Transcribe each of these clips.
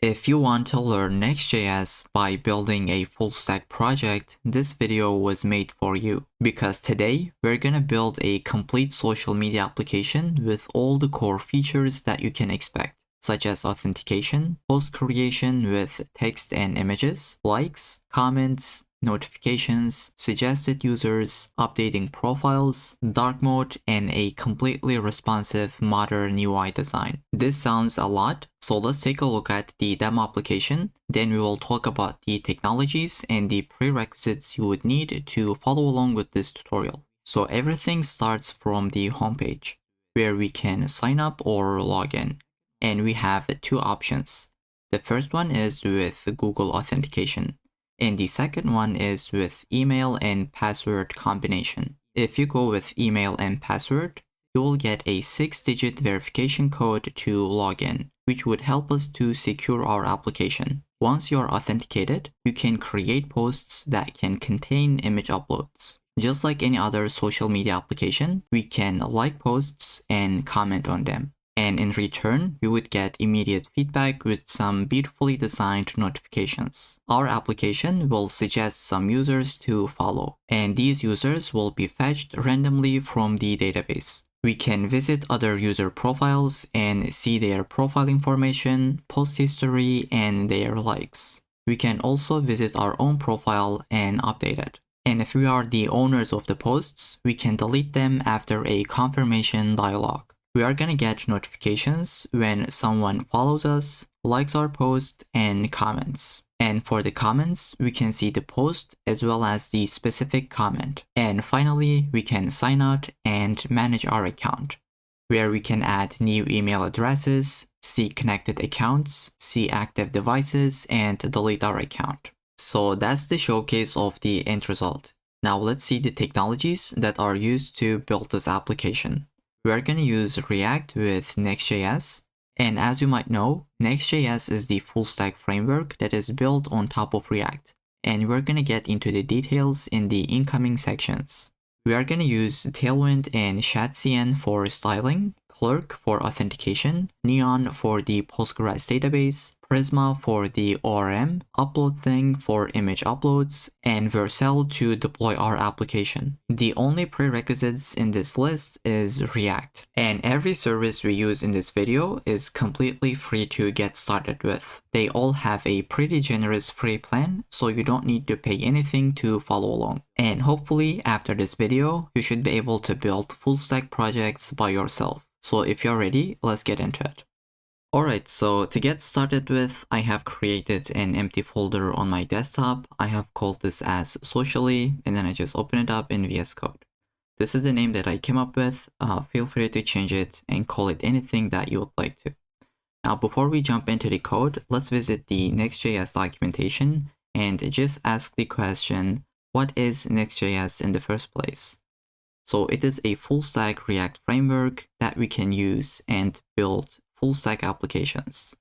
If you want to learn Next.js by building a full stack project, this video was made for you. Because today, we're gonna build a complete social media application with all the core features that you can expect, such as authentication, post creation with text and images, likes, comments, notifications, suggested users, updating profiles, dark mode, and a completely responsive modern UI design. This sounds a lot, so let's take a look at the demo application. Then we will talk about the technologies and the prerequisites you would need to follow along with this tutorial. So everything starts from the homepage, where we can sign up or log in. And we have two options. The first one is with Google Authentication, and the second one is with email and password combination. If you go with email and password, you will get a 6-digit verification code to log in, which would help us to secure our application. Once you're authenticated, you can create posts that can contain image uploads. Just like any other social media application, we can like posts and comment on them. And in return, we would get immediate feedback with some beautifully designed notifications. Our application will suggest some users to follow, and these users will be fetched randomly from the database. We can visit other user profiles and see their profile information, post history, and their likes. We can also visit our own profile and update it. And if we are the owners of the posts, we can delete them after a confirmation dialog. We are gonna get notifications when someone follows us, likes our post, and comments. And for the comments, we can see the post as well as the specific comment. And finally, we can sign out and manage our account, where we can add new email addresses, see connected accounts, see active devices, and delete our account. So that's the showcase of the end result. Now let's see the technologies that are used to build this application. We are going to use React with Next.js, and as you might know, Next.js is the full stack framework that is built on top of React, and we're going to get into the details in the incoming sections. We are going to use Tailwind and Shadcn for styling, Clerk for authentication, Neon for the Postgres database, Prisma for the ORM, UploadThing for image uploads, and Vercel to deploy our application. The only prerequisites in this list is React, and every service we use in this video is completely free to get started with. They all have a pretty generous free plan, so you don't need to pay anything to follow along. And hopefully after this video, you should be able to build full stack projects by yourself. So if you're ready, let's get into it. Alright, so to get started with, I have created an empty folder on my desktop. I have called this as socially, and then I just open it up in VS Code. This is the name that I came up with. Feel free to change it and call it anything that you would like to. Now, before we jump into the code, let's visit the Next.js documentation and just ask the question, what is Next.js in the first place? So it is a full stack React framework that we can use and build full stack applications.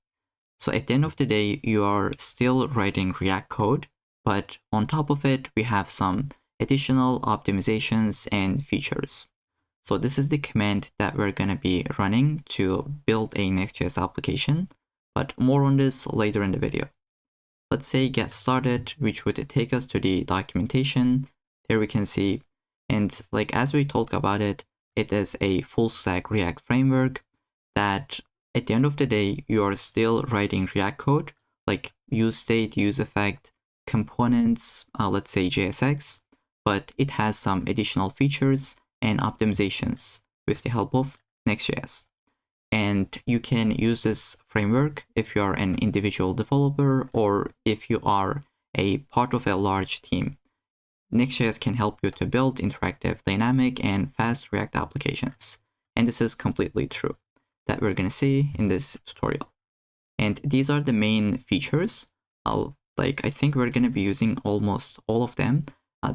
So at the end of the day, you are still writing React code, but on top of it, we have some additional optimizations and features. So this is the command that we're going to be running to build a Next.js application, but more on this later in the video. Let's say get started, which would take us to the documentation. There we can see, and like as we talked about it, it is a full stack React framework that at the end of the day, you are still writing React code, like use state, use effect, components, let's say JSX, but it has some additional features and optimizations with the help of Next.js. And you can use this framework if you are an individual developer or if you are a part of a large team. Next.js can help you to build interactive, dynamic, and fast React applications. And this is completely true that we're going to see in this tutorial. And these are the main features. I think we're going to be using almost all of them.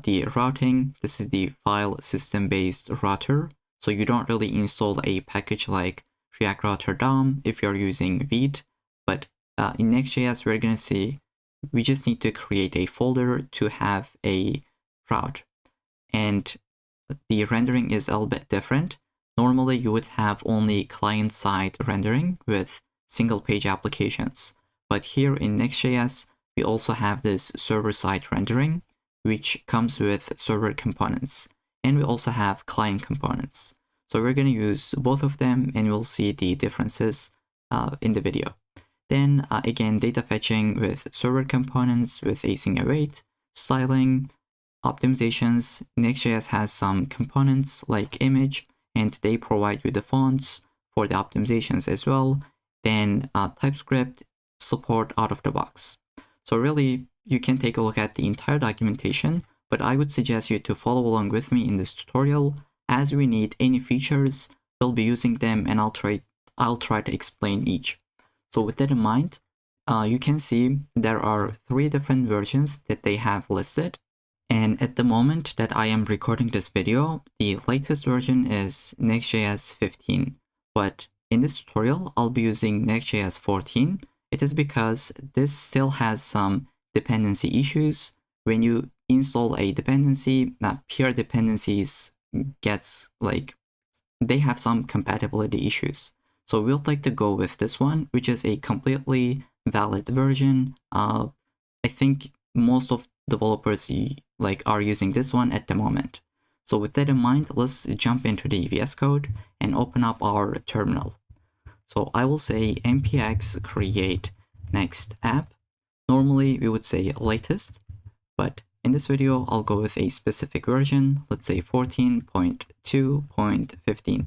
The routing, this is the file system-based router. So you don't really install a package like React Router DOM if you're using Vite. But in Next.js, we're going to see we just need to create a folder to have a route. And the rendering is a little bit different. Normally, you would have only client-side rendering with single-page applications. But here in Next.js, we also have this server-side rendering, which comes with server components. And we also have client components. So we're going to use both of them, and we'll see the differences in the video. Then again, data fetching with server components with async await, styling, optimizations. Next.js has some components like image, and they provide you the fonts for the optimizations as well. Then TypeScript support out of the box. So really, you can take a look at the entire documentation, but I would suggest you to follow along with me in this tutorial. As we need any features, we'll be using them, and I'll try to explain each. So with that in mind, you can see there are 3 different versions that they have listed. And at the moment that I am recording this video, the latest version is Next.js 15. But in this tutorial, I'll be using Next.js 14. It is because this still has some dependency issues. When you install a dependency, peer dependencies gets they have some compatibility issues. So we'll like to go with this one, which is a completely valid version. I think most of developers are using this one at the moment. So with that in mind, let's jump into the VS Code and open up our terminal. So I will say npx create next app. Normally we would say latest, but in this video I'll go with a specific version, let's say 14.2.15,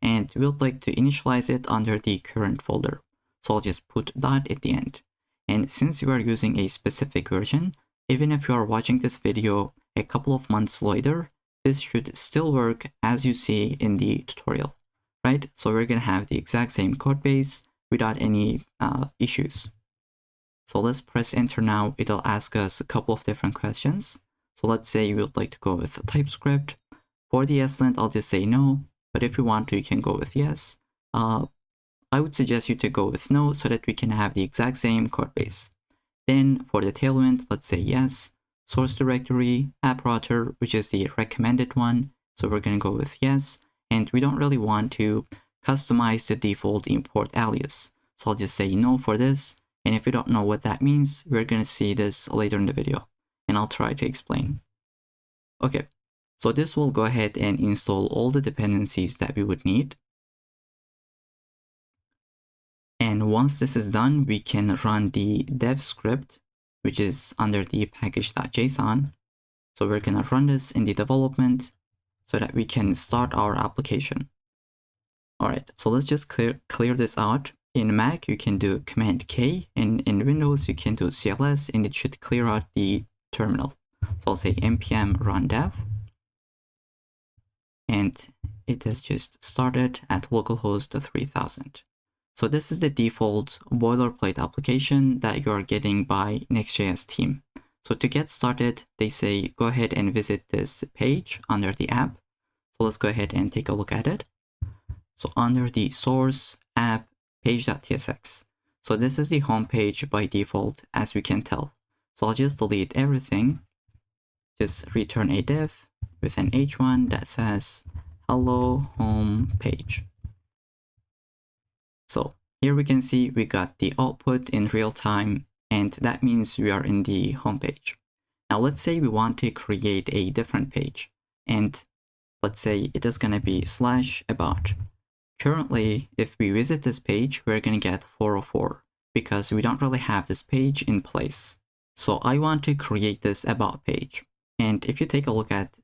and we'll like to initialize it under the current folder. So I'll just put that at the end. And since you are using a specific version, even if you are watching this video a couple of months later, this should still work as you see in the tutorial, right? So we're going to have the exact same code base without any issues. So let's press enter now. It'll ask us a couple of different questions. So let's say you would like to go with TypeScript. For the ESLint, I'll just say no, but if you want to, you can go with yes. I would suggest you to go with no so that we can have the exact same code base. Then for the Tailwind, let's say yes. Source directory, app router, which is the recommended one. So we're going to go with yes. And we don't really want to customize the default import alias. So I'll just say no for this. And if you don't know what that means, we're going to see this later in the video. And I'll try to explain. Okay, so this will go ahead and install all the dependencies that we would need. And once this is done, we can run the dev script, which is under the package.json. So we're going to run this in the development so that we can start our application. All right, so let's just clear this out. In Mac, you can do Command K, and in Windows, you can do CLS, and it should clear out the terminal. So I'll say npm run dev, and it has just started at localhost 3000. So this is the default boilerplate application that you are getting by Next.js team. So to get started, they say go ahead and visit this page under the app. So let's go ahead and take a look at it. So under the source app page.tsx. So this is the home page by default, as we can tell. So I'll just delete everything. Just return a div with an h1 that says hello home page. So here we can see we got the output in real time, and that means we are in the home page. Now let's say we want to create a different page, and let's say it is going to be /about. Currently, if we visit this page, we're going to get 404 because we don't really have this page in place. So I want to create this about page. And if you take a look at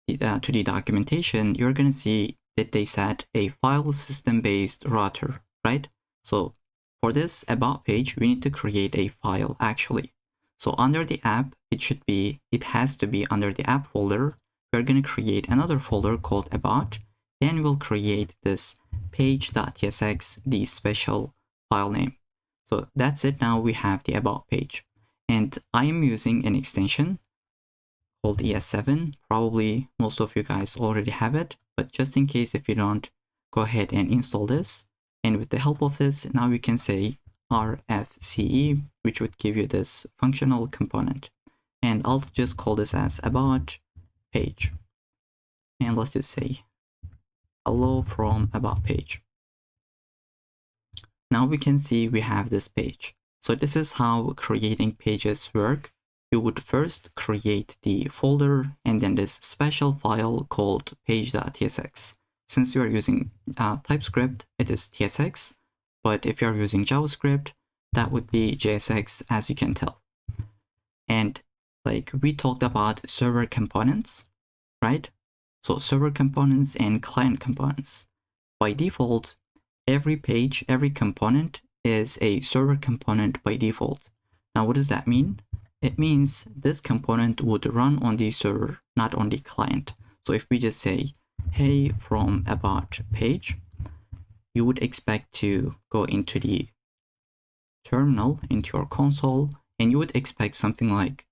the documentation, you're going to see that they set a file system-based router, right? So for this about page, we need to create a file actually. So under the app, it has to be under the app folder. We're going to create another folder called about. Then we'll create this page.tsx, the special file name. So that's it. Now we have the about page. And I am using an extension called ES7. Probably most of you guys already have it, but just in case if you don't, go ahead and install this. And with the help of this, now we can say rfce, which would give you this functional component. And I'll just call this as about page. And let's just say hello from about page. Now we can see we have this page. So this is how creating pages work. You would first create the folder and then this special file called page.tsx. Since you are using TypeScript, it is TSX, but if you're using JavaScript, that would be JSX, as you can tell. And like we talked about server components, right? So server components and client components. By default, every page, every component is a server component by default. Now, what does that mean? It means this component would run on the server, not on the client. So if we just say, hey, from about page, you would expect to go into the terminal, into your console, and you would expect something like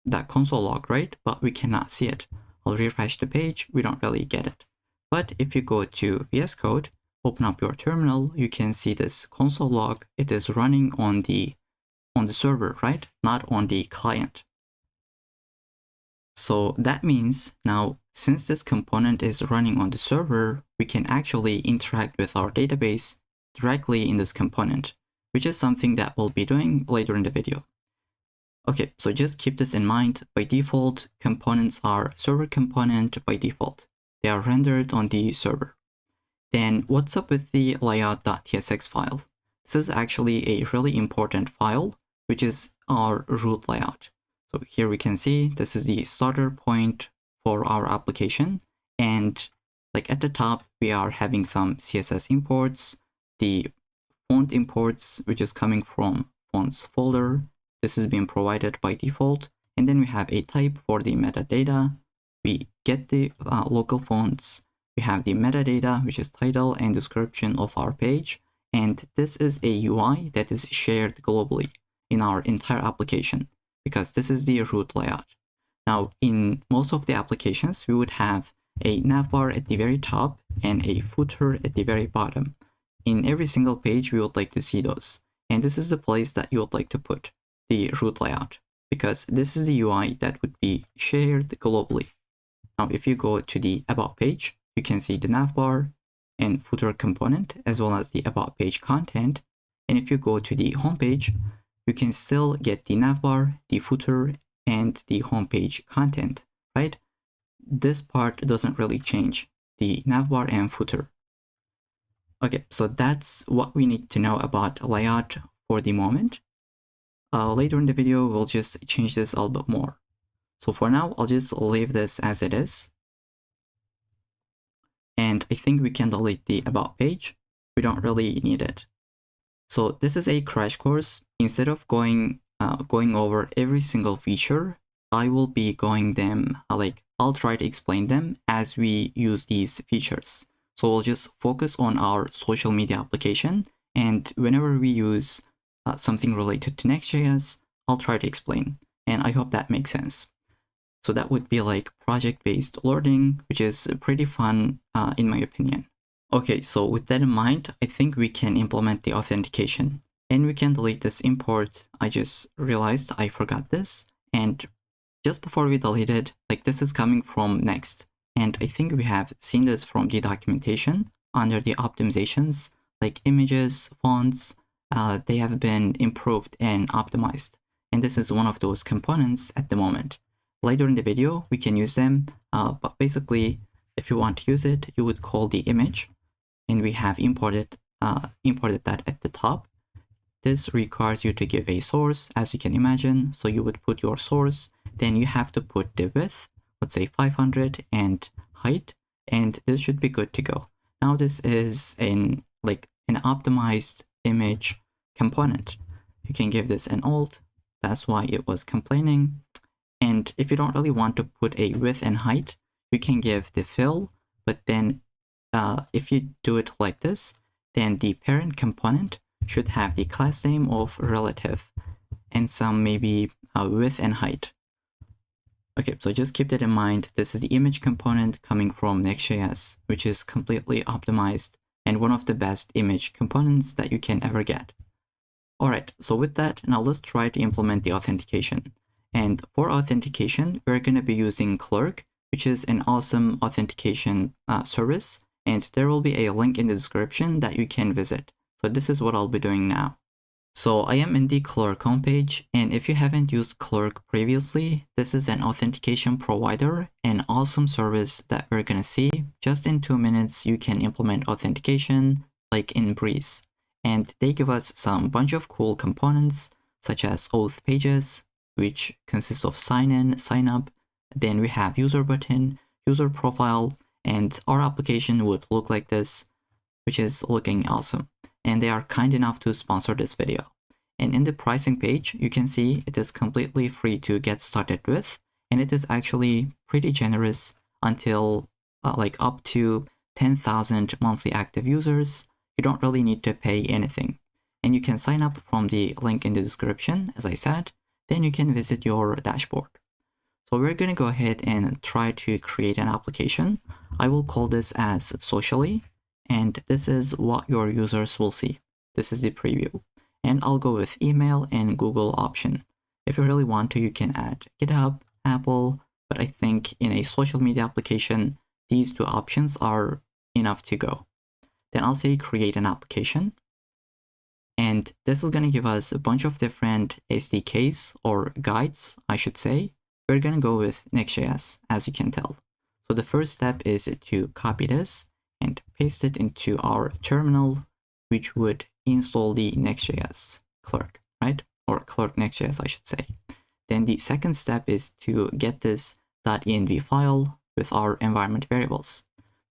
that console log, right? But we cannot see it. I'll refresh the page, we don't really get it. But if you go to VS Code, open up your terminal, you can see this console log. It is running on the server, right? Not on the client. So that means now, since this component is running on the server, we can actually interact with our database directly in this component, which is something that we'll be doing later in the video. Okay, so just keep this in mind. By default, components are server component by default. They are rendered on the server. Then what's up with the layout.tsx file? This is actually a really important file, which is our root layout. So here we can see this is the starter point for our application. And like at the top, we are having some CSS imports, the font imports, which is coming from fonts folder. This is being provided by default. And then we have a type for the metadata. We get the local fonts. We have the metadata, which is title and description of our page. And this is a UI that is shared globally in our entire application, because this is the root layout. Now, in most of the applications, we would have a navbar at the very top and a footer at the very bottom. In every single page, we would like to see those. And this is the place that you would like to put the root layout, because this is the UI that would be shared globally. Now, if you go to the About page, you can see the navbar and footer component, as well as the About page content. And if you go to the home page, you can still get the navbar, the footer, and the homepage content, right? This part doesn't really change, the navbar and footer. Okay, so that's what we need to know about layout for the moment. Later in the video, we'll just change this a little bit more. So for now, I'll just leave this as it is. And I think we can delete the About page. We don't really need it. So this is a crash course. Instead of going over every single feature, I will be going them, I'll try to explain them as we use these features. So we'll just focus on our social media application. And whenever we use something related to Next.js, I'll try to explain. And I hope that makes sense. So that would be like project-based learning, which is pretty fun in my opinion. Okay, so with that in mind, I think we can implement the authentication. And we can delete this import. I just realized I forgot this. And just before we delete it, like this is coming from Next. And I think we have seen this from the documentation under the optimizations, like images, fonts, they have been improved and optimized. And this is one of those components at the moment. Later in the video, we can use them, but basically, if you want to use it, you would call the image, and we have imported that at the top. This requires you to give a source, as you can imagine. So you would put your source, then you have to put the width, let's say 500, and height, and this should be good to go. Now this is an optimized image component. You can give this an alt. That's why it was complaining. And if you don't really want to put a width and height, you can give the fill, but then if you do it like this, then the parent component should have the class name of relative and some maybe width and height. Okay, so just keep that in mind. This is the image component coming from Next.js, which is completely optimized and one of the best image components that you can ever get. All right, so with that, now let's try to implement the authentication. And for authentication, we're going to be using Clerk, which is an awesome authentication service. And there will be a link in the description that you can visit. So this is what I'll be doing now. So I am in the Clerk homepage, and if you haven't used Clerk previously, this is an authentication provider, an awesome service that we're gonna see. Just in 2 minutes, you can implement authentication like in breeze. And they give us some bunch of cool components, such as auth pages, which consists of sign in, sign up. Then we have user button, user profile, and our application would look like this, which is looking awesome. And they are kind enough to sponsor this video. And in the pricing page, you can see it is completely free to get started with, and it is actually pretty generous until like up to 10,000 monthly active users. You don't really need to pay anything. And you can sign up from the link in the description, as I said, then you can visit your dashboard. So we're going to go ahead and try to create an application. I will call this as socially, and this is what your users will see. This is the preview. And I'll go with email and Google option. If you really want to, you can add GitHub, Apple, but I think in a social media application, these two options are enough to go. Then I'll say create an application. And this is going to give us a bunch of different SDKs or guides, I should say. We're going to go with Next.js, as you can tell. So the first step is to copy this and paste it into our terminal, which would install the Next.js Clerk, right? Or Clerk Next.js, I should say. Then the second step is to get this .env file with our environment variables.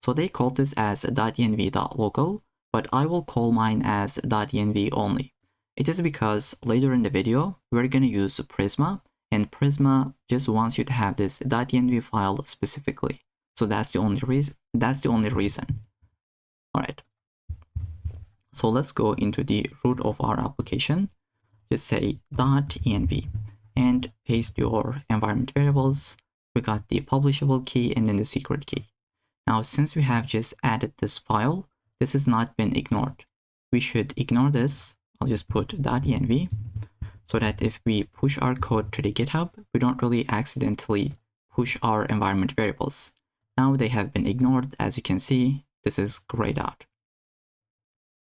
So they call this as .env.local, but I will call mine as .env only. It is because later in the video, we're going to use Prisma, and Prisma just wants you to have this .env file specifically. So that's the only reason. All right. So let's go into the root of our application. Just say .env and paste your environment variables. We got the publishable key and then the secret key. Now, since we have just added this file, this has not been ignored. We should ignore this. I'll just put .env so that if we push our code to the GitHub, we don't really accidentally push our environment variables. Now they have been ignored. As you can see, this is grayed out.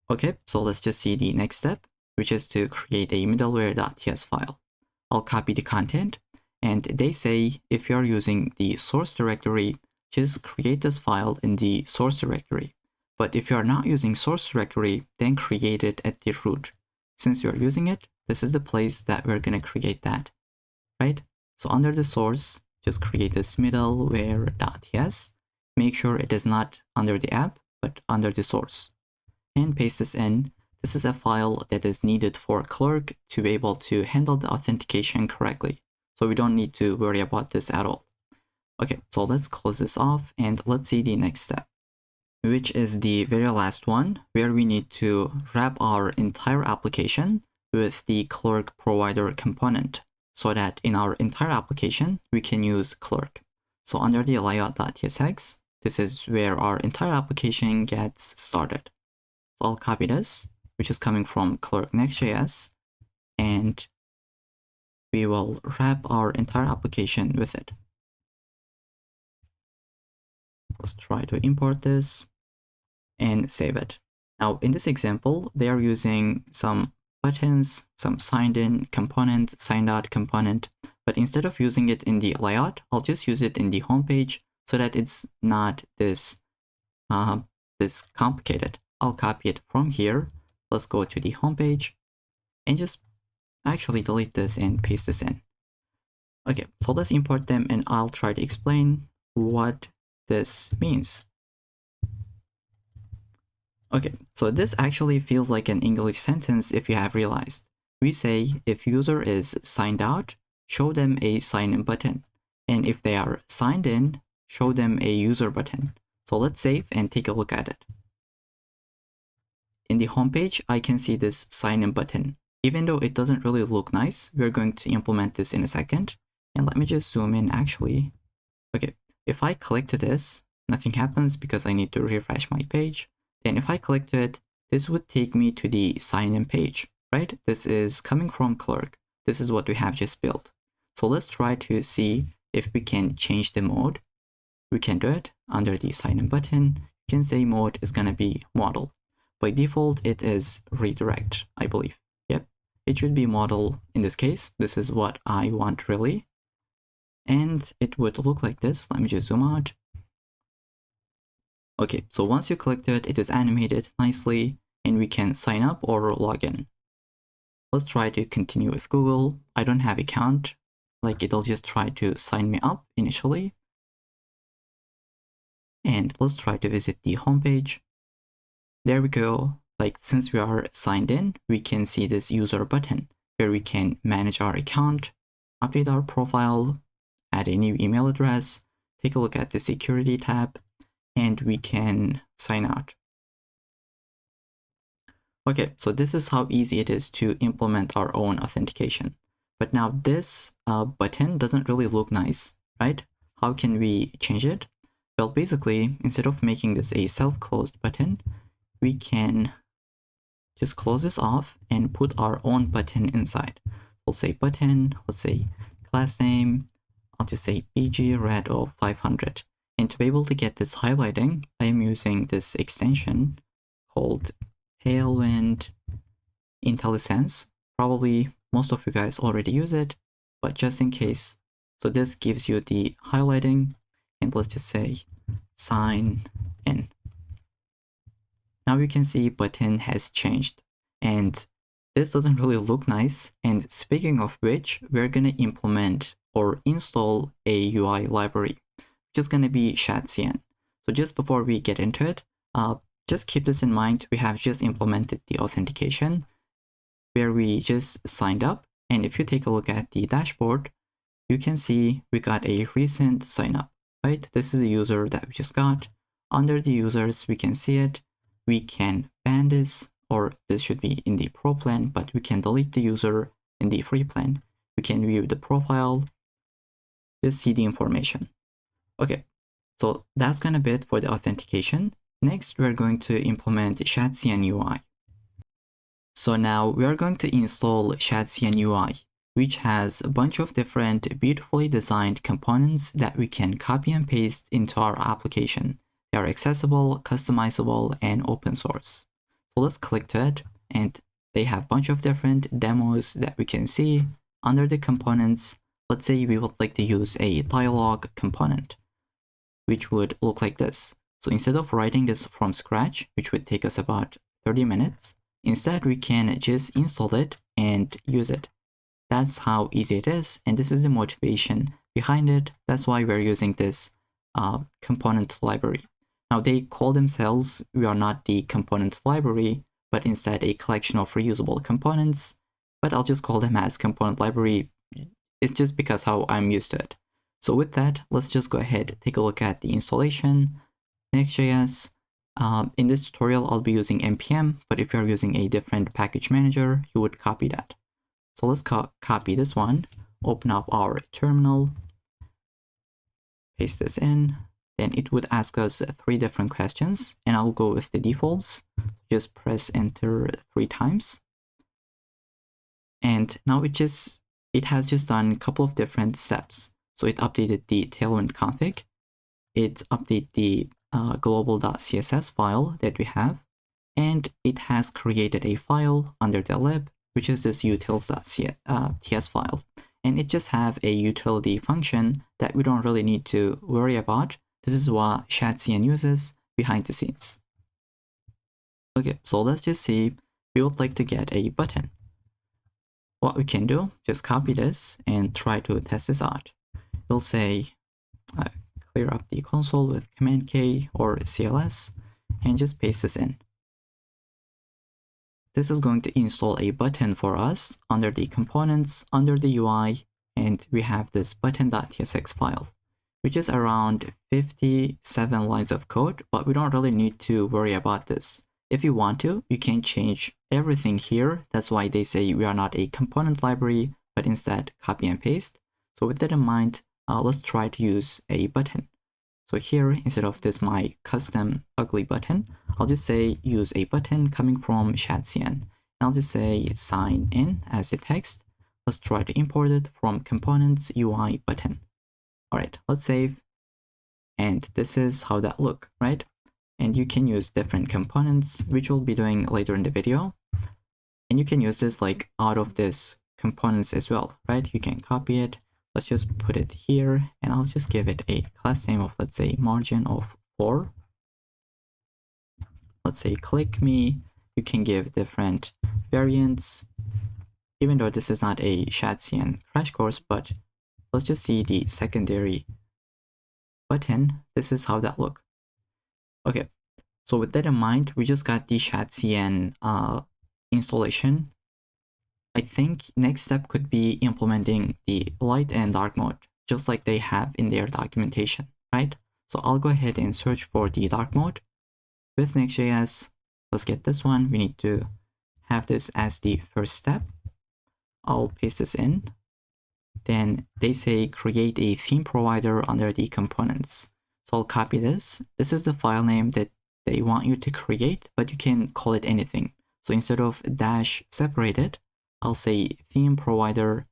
Okay, so let's just see the next step, which is to create a middleware.ts file. I'll copy the content, and they say if you're using the source directory, just create this file in the source directory. But if you're not using source directory, then create it at the root. Since you're using it, this is the place that we're going to create that, right? So under the source, just create this middleware.ts. Make sure it is not under the app, but under the source. And paste this in. This is a file that is needed for Clerk to be able to handle the authentication correctly. So we don't need to worry about this at all. Okay, so let's close this off and let's see the next step, which is the very last one, where we need to wrap our entire application with the Clerk provider component so that in our entire application, we can use Clerk. So under the layout.tsx, this is where our entire application gets started. So I'll copy this, which is coming from Clerk Next.js, and we will wrap our entire application with it. Let's try to import this and save it. Now, in this example, they are using some buttons, some signed in component, signed out component, but instead of using it in the layout, I'll just use it in the homepage so that it's not this complicated. I'll copy it from here. Let's go to the homepage and just actually delete this and paste this in. Okay, so let's import them and I'll try to explain what this means. Okay, so this actually feels like an English sentence if you have realized. We say if user is signed out, show them a sign in button. And if they are signed in, show them a user button. So let's save and take a look at it. In the homepage, I can see this sign in button. Even though it doesn't really look nice, we're going to implement this in a second. And let me just zoom in actually. Okay, if I click to this, nothing happens because I need to refresh my page. Then if I click to it, this would take me to the sign in page, right? This is coming from Clerk. This is what we have just built. So let's try to see if we can change the mode. We can do it under the sign in button. You can say mode is going to be model. By default, it is redirect, I believe. Yep. It should be model in this case. This is what I want really. And it would look like this. Let me just zoom out. Okay, so once you clicked it, it is animated nicely and we can sign up or log in. Let's try to continue with Google. I don't have account, like it'll just try to sign me up initially. And let's try to visit the homepage. There we go. Like since we are signed in, we can see this user button where we can manage our account, update our profile, add a new email address, take a look at the security tab, and we can sign out. Okay, so this is how easy it is to implement our own authentication. But now this button doesn't really look nice, right? How can we change it? Well, basically, instead of making this a self-closed button, we can just close this off and put our own button inside. We'll say button, let's say class name, I'll just say BG red of 500. And to be able to get this highlighting, I am using this extension called Tailwind IntelliSense. Probably most of you guys already use it, but just in case. So this gives you the highlighting, and let's just say sign in. Now you can see button has changed, and this doesn't really look nice. And speaking of which, we're gonna implement or install a UI library, which is gonna be Shadcn. So just before we get into it, just keep this in mind. We have just implemented the authentication where we just signed up. And if you take a look at the dashboard, you can see we got a recent sign up, right? This is a user that we just got. Under the users, we can see it. We can ban this, or this should be in the pro plan, but we can delete the user in the free plan. We can view the profile, just see the information. Okay, so that's gonna be it for the authentication. Next, we're going to implement Shadcn UI. So now we are going to install Shadcn UI, which has a bunch of different beautifully designed components that we can copy and paste into our application. They are accessible, customizable, and open source. So let's click to it, and they have a bunch of different demos that we can see. Under the components, let's say we would like to use a dialog component, which would look like this. So instead of writing this from scratch, which would take us about 30 minutes, instead we can just install it and use it. That's how easy it is, and this is the motivation behind it. That's why we're using this component library. Now they call themselves, we are not the component library, but instead a collection of reusable components, but I'll just call them as component library. It's just because how I'm used to it. So with that, let's just go ahead, take a look at the installation. Next.js. In this tutorial, I'll be using npm, but if you're using a different package manager, you would copy that. So let's copy this one, open up our terminal, paste this in, then it would ask us 3 different questions, and I'll go with the defaults. Just press enter 3 times. And now it has just done a couple of different steps. So it updated the Tailwind config, it updated the global.css file that we have, and it has created a file under the lib, which is this utils.ts file. And it just have a utility function that we don't really need to worry about. This is what Shadcn uses behind the scenes. Okay, so let's just say we would like to get a button. What we can do, just copy this and try to test this out. We'll say, clear up the console with Command K or CLS and just paste this in. This is going to install a button for us under the components, under the UI, and we have this button.tsx file, which is around 57 lines of code, but we don't really need to worry about this. If you want to, you can change everything here. That's why they say we are not a component library, but instead copy and paste. So with that in mind, let's try to use a button. So here, instead of this my custom ugly button, I'll just say use a button coming from Shadcn. And I'll just say sign in as a text. Let's try to import it from components UI button. All right, let's save. And this is how that look, right? And you can use different components, which we'll be doing later in the video. And you can use this like out of this components as well, right? You can copy it. Let's just put it here, and I'll just give it a class name of, let's say, margin of 4. Let's say click me. You can give different variants, even though this is not a Shadcn crash course, but let's just see the secondary button. This is how that look. Okay, so with that in mind, we just got the Shadcn installation. I think next step could be implementing the light and dark mode, just like they have in their documentation, right? So I'll go ahead and search for the dark mode with Next.js. Let's get this one. We need to have this as the first step. I'll paste this in. Then they say create a theme provider under the components. So I'll copy this. This is the file name that they want you to create, but you can call it anything. So instead of dash separated, I'll say theme provider.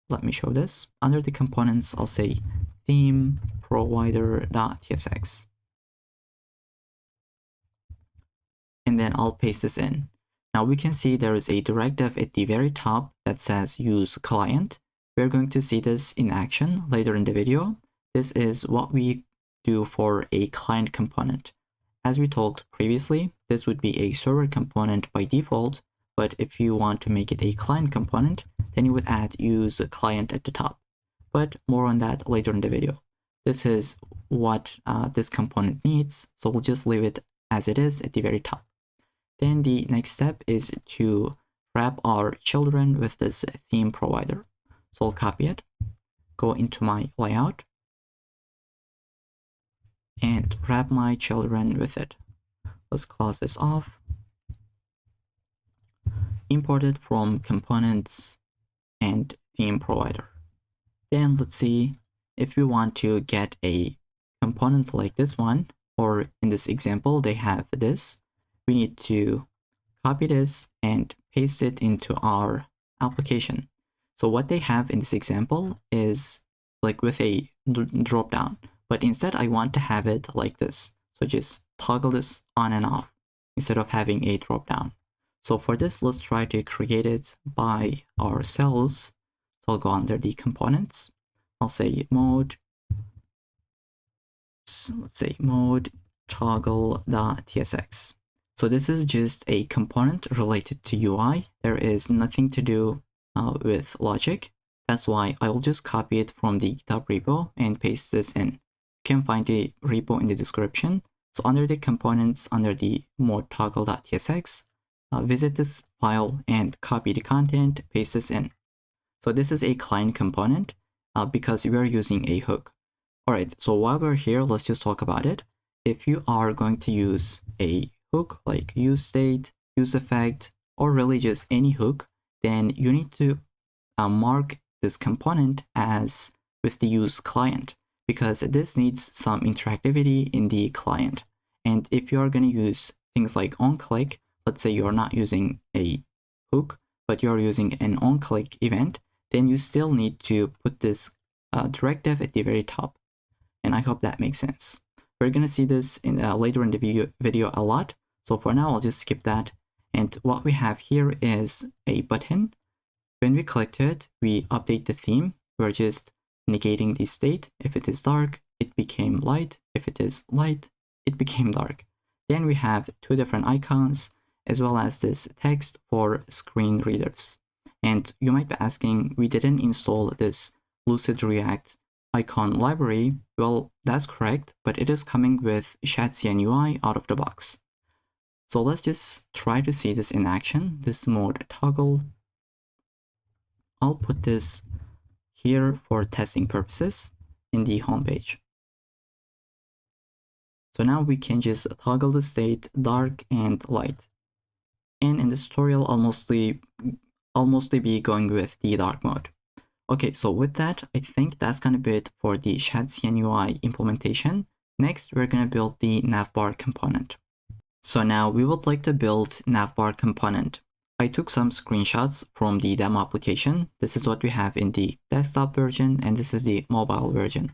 Let me show this. Under the components, I'll say theme provider.tsx. And then I'll paste this in. Now we can see there is a directive at the very top that says use client. We're going to see this in action later in the video. This is what we do for a client component. As we talked previously, this would be a server component by default, but if you want to make it a client component, then you would add use client at the top. But more on that later in the video. This is what this component needs, so we'll just leave it as it is at the very top. Then the next step is to wrap our children with this theme provider. So I'll copy it, go into my layout, and wrap my children with it. Let's close this off. Import it from components and theme provider. Then let's see if we want to get a component like this one, or in this example, they have this. We need to copy this and paste it into our application. So what they have in this example is like with a drop down, but instead I want to have it like this. So just toggle this on and off instead of having a drop down. So for this, let's try to create it by ourselves. So I'll go under the components. I'll say mode. So let's say mode toggle.tsx. So this is just a component related to UI. There is nothing to do with logic. That's why I will just copy it from the GitHub repo and paste this in. You can find the repo in the description. So under the components, under the mode toggle.tsx, visit this file and copy the content, paste this in. So this is a client component because we are using a hook. All right, so while we're here, let's just talk about it. If you are going to use a hook like use state, use effect, or really just any hook, then you need to mark this component as with the use client, because this needs some interactivity in the client. And if you are going to use things like onClick, let's say you're not using a hook, but you're using an onClick event, then you still need to put this directive at the very top. And I hope that makes sense. We're going to see this in later in the video a lot. So for now, I'll just skip that. And what we have here is a button. When we click it, we update the theme. We're just negating the state. If it is dark, it became light. If it is light, it became dark. Then we have two different icons, as well as this text for screen readers. And you might be asking, we didn't install this Lucid React icon library. Well, that's correct, but it is coming with Shadcn UI out of the box. So let's just try to see this in action, this mode toggle. I'll put this here for testing purposes in the home page. So now we can just toggle the state dark and light. And in this tutorial, I'll mostly be going with the dark mode. Okay, so with that, I think that's gonna be it for the Shadcn UI implementation. Next, we're gonna build the Navbar component. So now we would like to build Navbar component. I took some screenshots from the demo application. This is what we have in the desktop version, and this is the mobile version.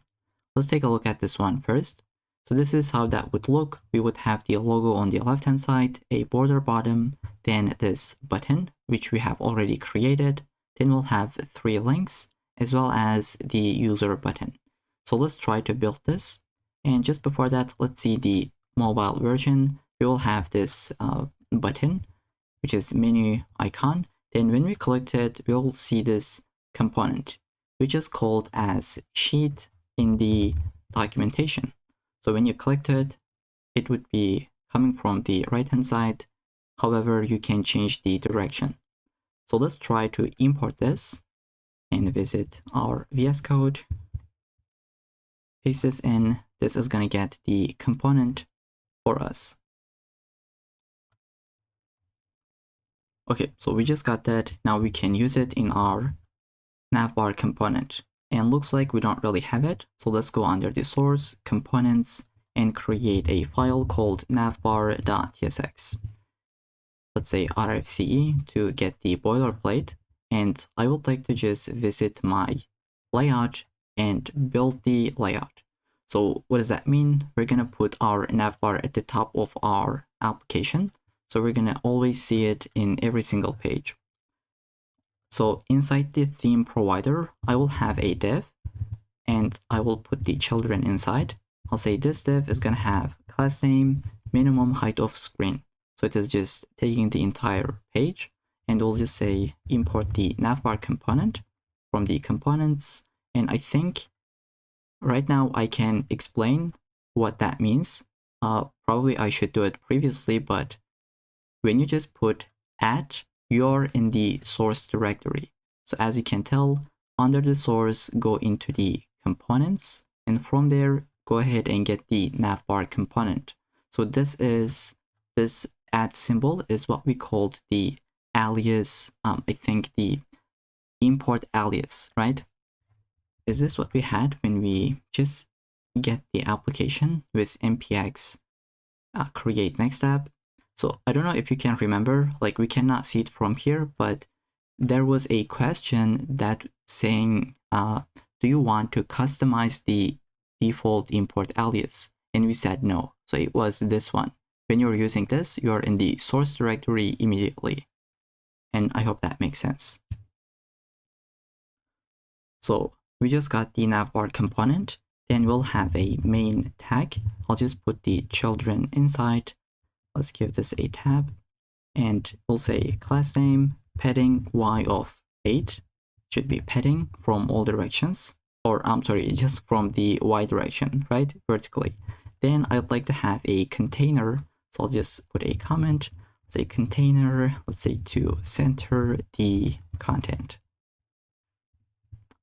Let's take a look at this one first. So this is how that would look. We would have the logo on the left hand side, a border bottom, then this button, which we have already created. Then we'll have 3 links as well as the user button. So let's try to build this. And just before that, let's see the mobile version. We will have this button, which is menu icon. Then when we click it, we'll see this component, which is called as sheet in the documentation. So when you clicked it, it would be coming from the right hand side. However, you can change the direction. So let's try to import this and visit our VS Code. Paste this in. This is going to get the component for us. Okay, so we just got that. Now we can use it in our Navbar component. And looks like we don't really have it. So let's go under the source, components, and create a file called Navbar.tsx. Let's say RFCE to get the boilerplate. And I would like to just visit my layout and build the layout. So what does that mean? We're going to put our navbar at the top of our application. So we're going to always see it in every single page. So inside the theme provider, I will have a div and I will put the children inside. I'll say this div is going to have class name, minimum height of screen. So it is just taking the entire page, and we'll just say import the navbar component from the components. And I think right now I can explain what that means. Probably I should do it previously, but when you just put at, you're in the source directory. So as you can tell, under the source, go into the components, and from there, go ahead and get the navbar component. So this at symbol is what we called the alias, I think the import alias, right? Is this what we had when we just get the application with npx create next app? So I don't know if you can remember, like we cannot see it from here, but there was a question that saying, do you want to customize the default import alias? And we said no. So it was this one. When you're using this, you're in the source directory immediately. And I hope that makes sense. So we just got the navbar component. Then we'll have a main tag. I'll just put the children inside. Let's give this a tab. And we'll say class name, padding y of 8. Should be padding from all directions. Or I'm sorry, just from the y direction, right? Vertically. Then I'd like to have a container. So I'll just put a comment, say container, let's say to center the content.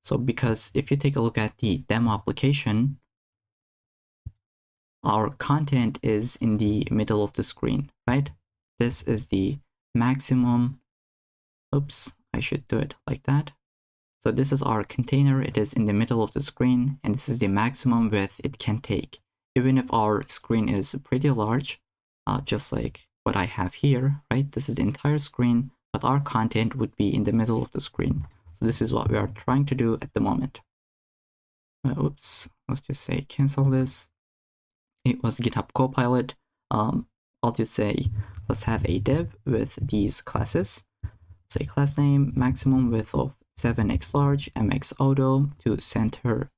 So because if you take a look at the demo application, our content is in the middle of the screen, right? This is the maximum. Oops, I should do it like that. So this is our container. It is in the middle of the screen, and this is the maximum width it can take. Even if our screen is pretty large, just like what I have here, right? This is the entire screen, but our content would be in the middle of the screen. So this is what we are trying to do at the moment. Oops, let's just say cancel this. It was GitHub Copilot. I'll just say, let's have a div with these classes. Say class name, maximum width of 7x large, mx auto to center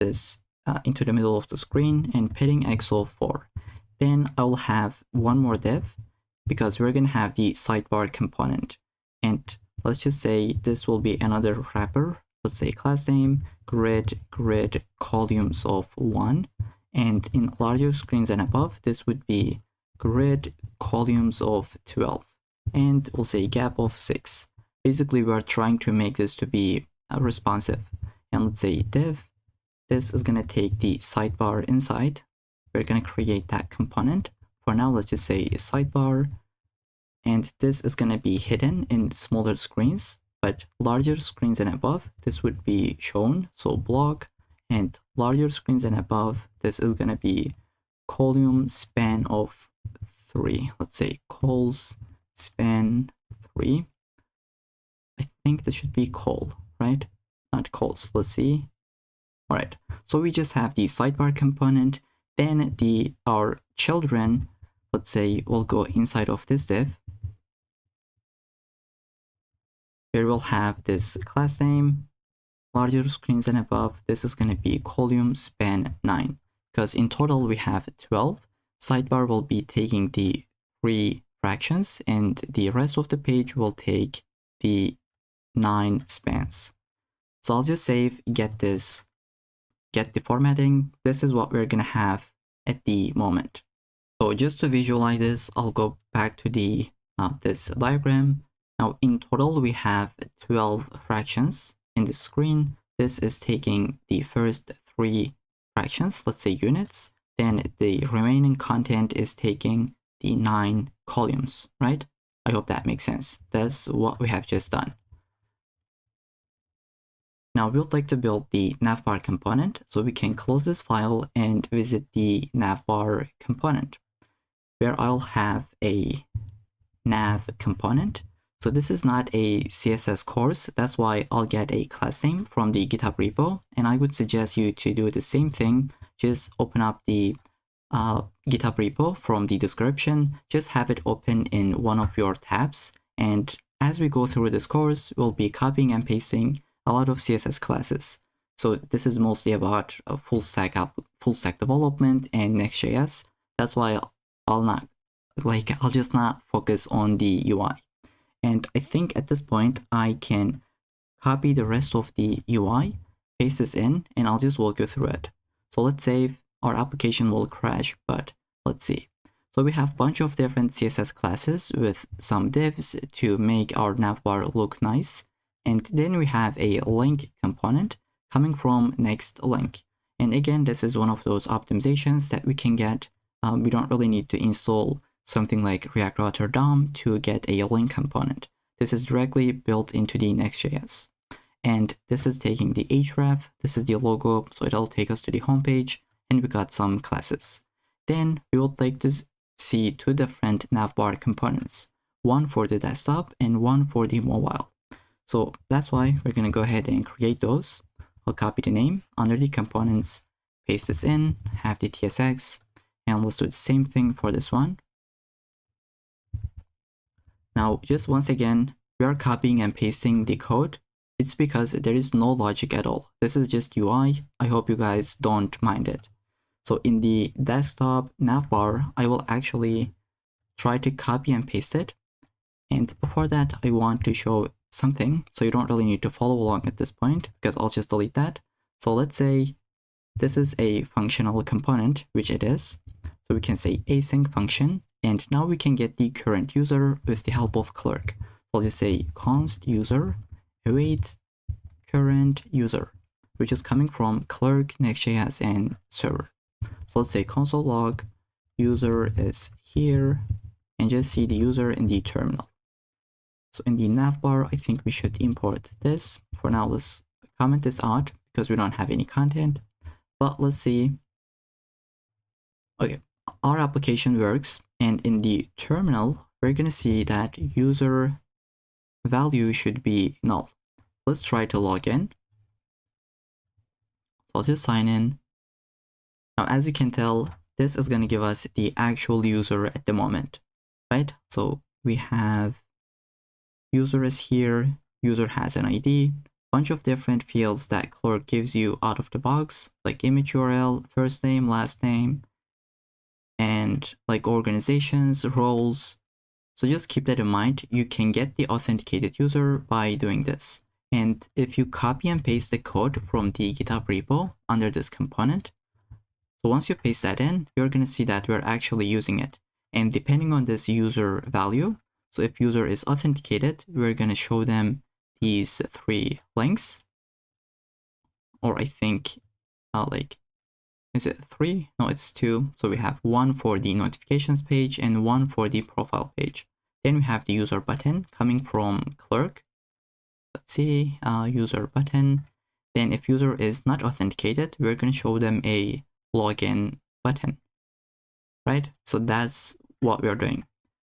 this into the middle of the screen, and padding x of 4. Then I will have one more div because we're going to have the sidebar component. And let's just say this will be another wrapper. Let's say class name, grid columns of 1. And in larger screens and above, this would be grid columns of 12. And we'll say gap of 6. Basically, we're trying to make this to be responsive. And let's say div, this is going to take the sidebar inside. We're going to create that component. For now, let's just say sidebar. And this is going to be hidden in smaller screens, but larger screens and above, this would be shown. So block, and larger screens and above, this is going to be column span of 3. Let's say cols span 3. I think this should be col, right? Not cols. Let's see. All right. So we just have the sidebar component. Then our children, let's say, will go inside of this div. Here we'll have this class name, larger screens and above. This is going to be column span 9, because in total we have 12. Sidebar will be taking the 3 fractions, and the rest of the page will take the 9 spans. So I'll just save, get the formatting. This is what we're going to have at the moment. So just to visualize this, I'll go back to the this diagram. Now in total we have 12 fractions in the screen. This is taking the first 3 fractions, let's say units. Then the remaining content is taking the 9 columns, right? I hope that makes sense. That's what we have just done. Now we would like to build the navbar component, so we can close this file and visit the navbar component, where I'll have a nav component. So this is not a CSS course, that's why I'll get a class name from the GitHub repo, and I would suggest you to do the same thing. Just open up the GitHub repo from the description, just have it open in one of your tabs, and as we go through this course, we'll be copying and pasting a lot of CSS classes. So this is mostly about full stack development and Next.js. That's why I'll just not focus on the UI. And I think at this point I can copy the rest of the UI, paste this in, and I'll just walk you through it. So let's save. Our application will crash, but let's see. So we have a bunch of different CSS classes with some divs to make our navbar look nice. And then we have a link component coming from next link. And again, this is one of those optimizations that we can get. We don't really need to install something like React Router DOM to get a link component. This is directly built into the Next.js. And this is taking the href, this is the logo, so it'll take us to the homepage, and we got some classes. Then we would like to see 2 different navbar components, one for the desktop and one for the mobile. So that's why we're going to go ahead and create those. I'll copy the name under the components, paste this in, have the TSX, and let's do the same thing for this one. Now, just once again, we are copying and pasting the code. It's because there is no logic at all. This is just UI. I hope you guys don't mind it. So in the desktop navbar, I will actually try to copy and paste it. And before that, I want to show something, so you don't really need to follow along at this point, because I'll just delete that. So let's say this is a functional component, which it is. So we can say async function, and now we can get the current user with the help of Clerk. So I'll just say const user await current user, which is coming from Clerk, Next.js, and server. So let's say console log user is here, and just see the user in the terminal. So in the navbar, I think we should import this. For now, let's comment this out because we don't have any content. But let's see. Okay, our application works, and in the terminal, we're going to see that user value should be null. Let's try to log in. So I'll just sign in. Now, as you can tell, this is going to give us the actual user at the moment, right? So we have user is here, user has an ID, bunch of different fields that Clerk gives you out of the box, like image URL, first name, last name, and like organizations, roles. So just keep that in mind. You can get the authenticated user by doing this. And if you copy and paste the code from the GitHub repo under this component, so once you paste that in, you're going to see that we're actually using it. And depending on this user value, so if user is authenticated, we're going to show them these 3 links. Or I think, is it 3? No, it's 2. So we have one for the notifications page and one for the profile page. Then we have the user button coming from Clerk. Let's see, user button. Then if user is not authenticated, we're going to show them a login button, right? So that's what we're doing.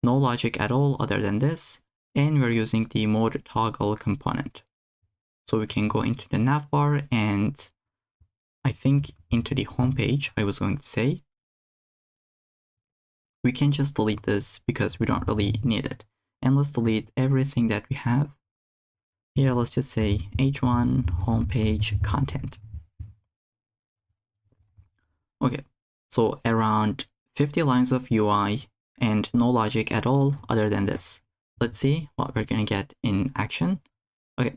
No logic at all other than this. And we're using the mode toggle component. So we can go into the navbar and I think into the home page, I was going to say, we can just delete this because we don't really need it. And let's delete everything that we have. Here, let's just say h1 homepage content. Okay, so around 50 lines of UI and no logic at all other than this. Let's see what we're gonna get in action. Okay,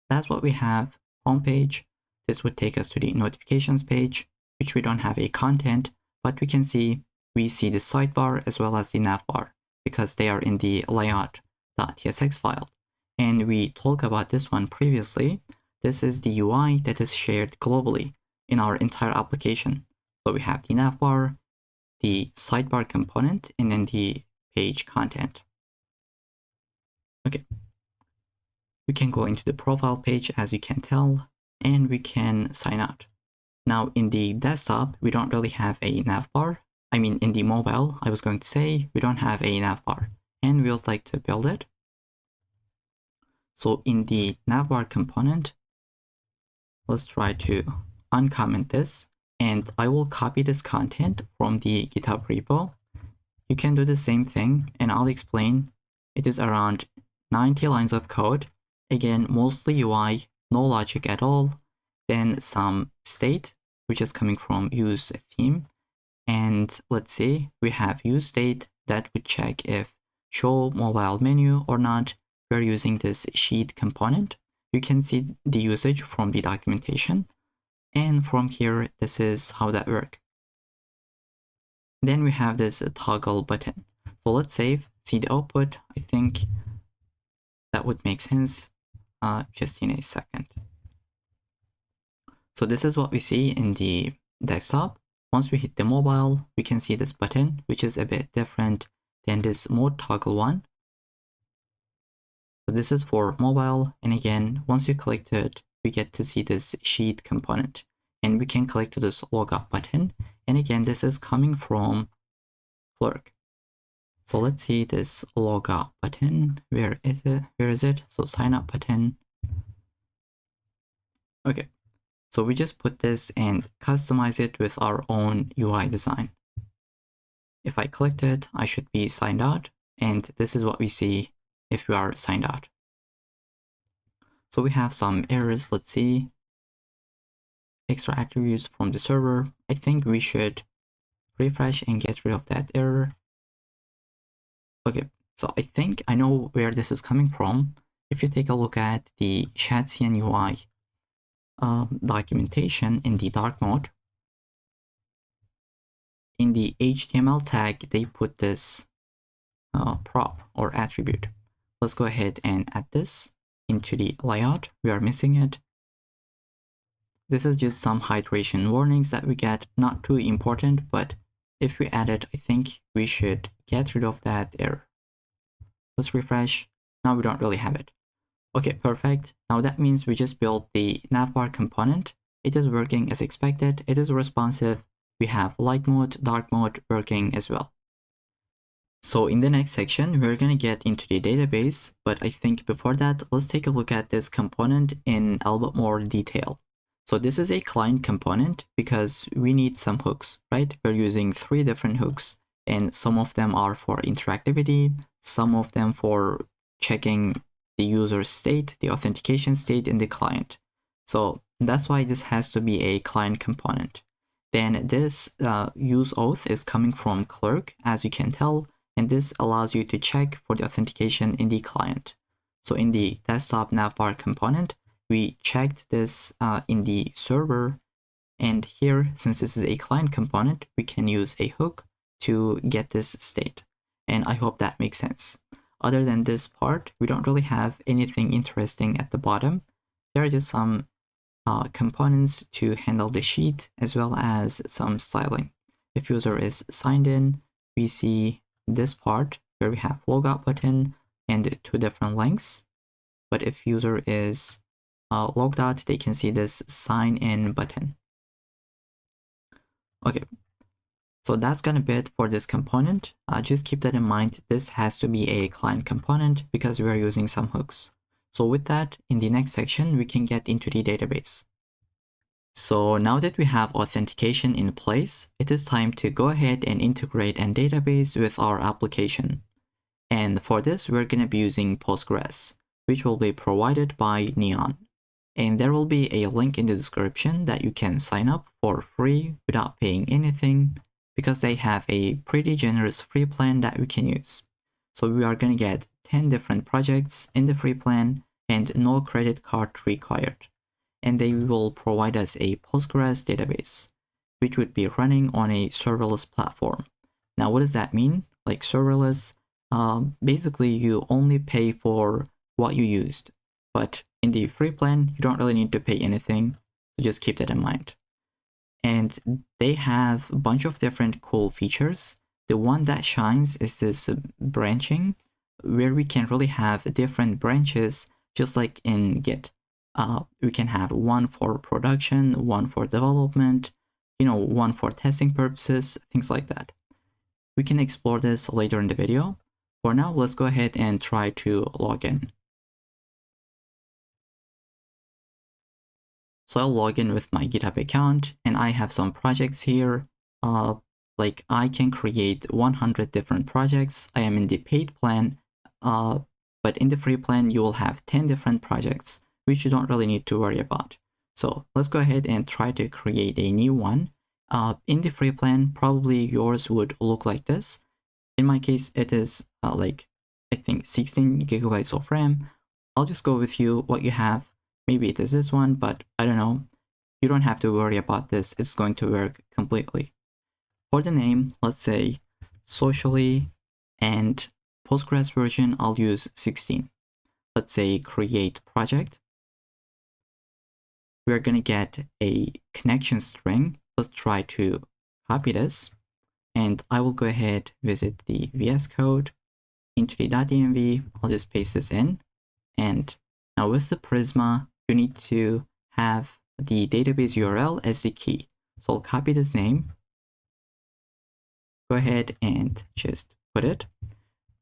that's what we have. Homepage. This would take us to the notifications page, which we don't have a content, but we can see we see the sidebar as well as the navbar because they are in the layout.tsx file. And we talked about this one previously. This is the UI that is shared globally in our entire application. So we have the navbar, the sidebar component, and then the page content. Okay. We can go into the profile page, as you can tell, and we can sign out. Now in the desktop, we don't really have a navbar. I mean, in the mobile, I was going to say, we don't have a navbar, and we would like to build it. So in the navbar component, let's try to uncomment this, and I will copy this content from the GitHub repo. You can do the same thing, and I'll explain. It is around 90 lines of code. Again, mostly UI, no logic at all. Then some state, which is coming from use theme. And let's see, we have use state that would check if show mobile menu or not. We're using this sheet component. You can see the usage from the documentation. And from here, this is how that works. Then we have this toggle button. So let's save, see the output. I think that would make sense. Just in a second. So this is what we see in the desktop. Once we hit the mobile, we can see this button, which is a bit different than this mode toggle one. So this is for mobile. And again, once you click it, we get to see this sheet component. And we can click to this logout button. And again, this is coming from Clerk. So let's see this logout button. Where is it? Where is it? So sign up button. Okay. So we just put this and customize it with our own UI design. If I clicked it, I should be signed out. And this is what we see if we are signed out. So we have some errors. Let's see. Extra attributes from the server. I think we should refresh and get rid of that error. Okay, so I think I know where this is coming from. If you take a look at the Shadcn UI documentation in the dark mode, in the HTML tag, they put this prop or attribute. Let's go ahead and add this into the layout. We are missing it. This is just some hydration warnings that we get, not too important, but if we add it, I think we should get rid of that error. Let's refresh. Now we don't really have it. Okay, perfect. Now that means we just built the navbar component. It is working as expected. It is responsive. We have light mode, dark mode working as well. So in the next section, we're going to get into the database, but I think before that, let's take a look at this component in a little bit more detail. So this is a client component because we need some hooks, right? We're using 3 different hooks, and some of them are for interactivity, some of them for checking the user state, the authentication state in the client. So that's why this has to be a client component. Then this use auth is coming from Clerk, as you can tell, and this allows you to check for the authentication in the client. So in the desktop navbar component, we checked this in the server, and here, since this is a client component, we can use a hook to get this state. And I hope that makes sense. Other than this part, we don't really have anything interesting at the bottom. There are just some components to handle the sheet as well as some styling. If user is signed in, we see this part where we have logout button and 2 different links. But if user is logged out, they can see this sign in button. Okay, so that's gonna be it for this component. Just keep that in mind. This has to be a client component because we are using some hooks. So with that, in the next section, we can get into the database. So now that we have authentication in place, it is time to go ahead and integrate a database with our application. And for this, we're going to be using Postgres, which will be provided by Neon. And there will be a link in the description that you can sign up for free without paying anything, because they have a pretty generous free plan that we can use. So we are going to get 10 different projects in the free plan and no credit card required. And they will provide us a Postgres database, which would be running on a serverless platform. Now, what does that mean? Like serverless, basically you only pay for what you used, but in the free plan, you don't really need to pay anything, so just keep that in mind. And they have a bunch of different cool features. The one that shines is this branching, where we can really have different branches, just like in Git. We can have one for production, one for development, one for testing purposes, things like that. We can explore this later in the video. For now, let's go ahead and try to log in. So I'll log in with my GitHub account, and I have some projects here. Like I can create 100 different projects. I am in the paid plan, but in the free plan, you will have 10 different projects, which you don't really need to worry about. So let's go ahead and try to create a new one. In the free plan, probably yours would look like this. In my case, it is like, I think 16 gigabytes of RAM. I'll just go with you what you have. Maybe it is this one, but I don't know. You don't have to worry about this. It's going to work completely. For the name, let's say socially, and Postgres version, I'll use 16. Let's say create project. We're going to get a connection string. Let's try to copy this. And I will go ahead, visit the VS Code into the .env. I'll just paste this in. And now with the Prisma, you need to have the database URL as the key. So I'll copy this name. Go ahead and just put it.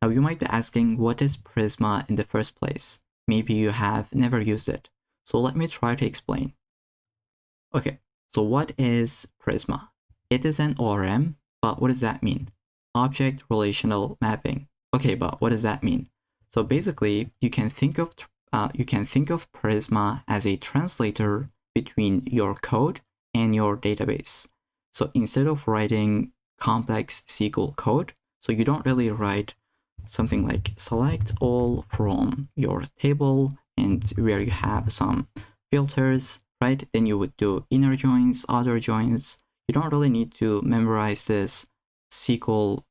Now you might be asking, what is Prisma in the first place? Maybe you have never used it. So let me try to explain. Okay, so what is Prisma? It is an ORM, but what does that mean? Object Relational Mapping. Okay, but what does that mean? So basically, you can think of Prisma as a translator between your code and your database. So instead of writing complex SQL code, so you don't really write something like select all from your table and where you have some filters, right? Then you would do inner joins, outer joins. You don't really need to memorize this SQL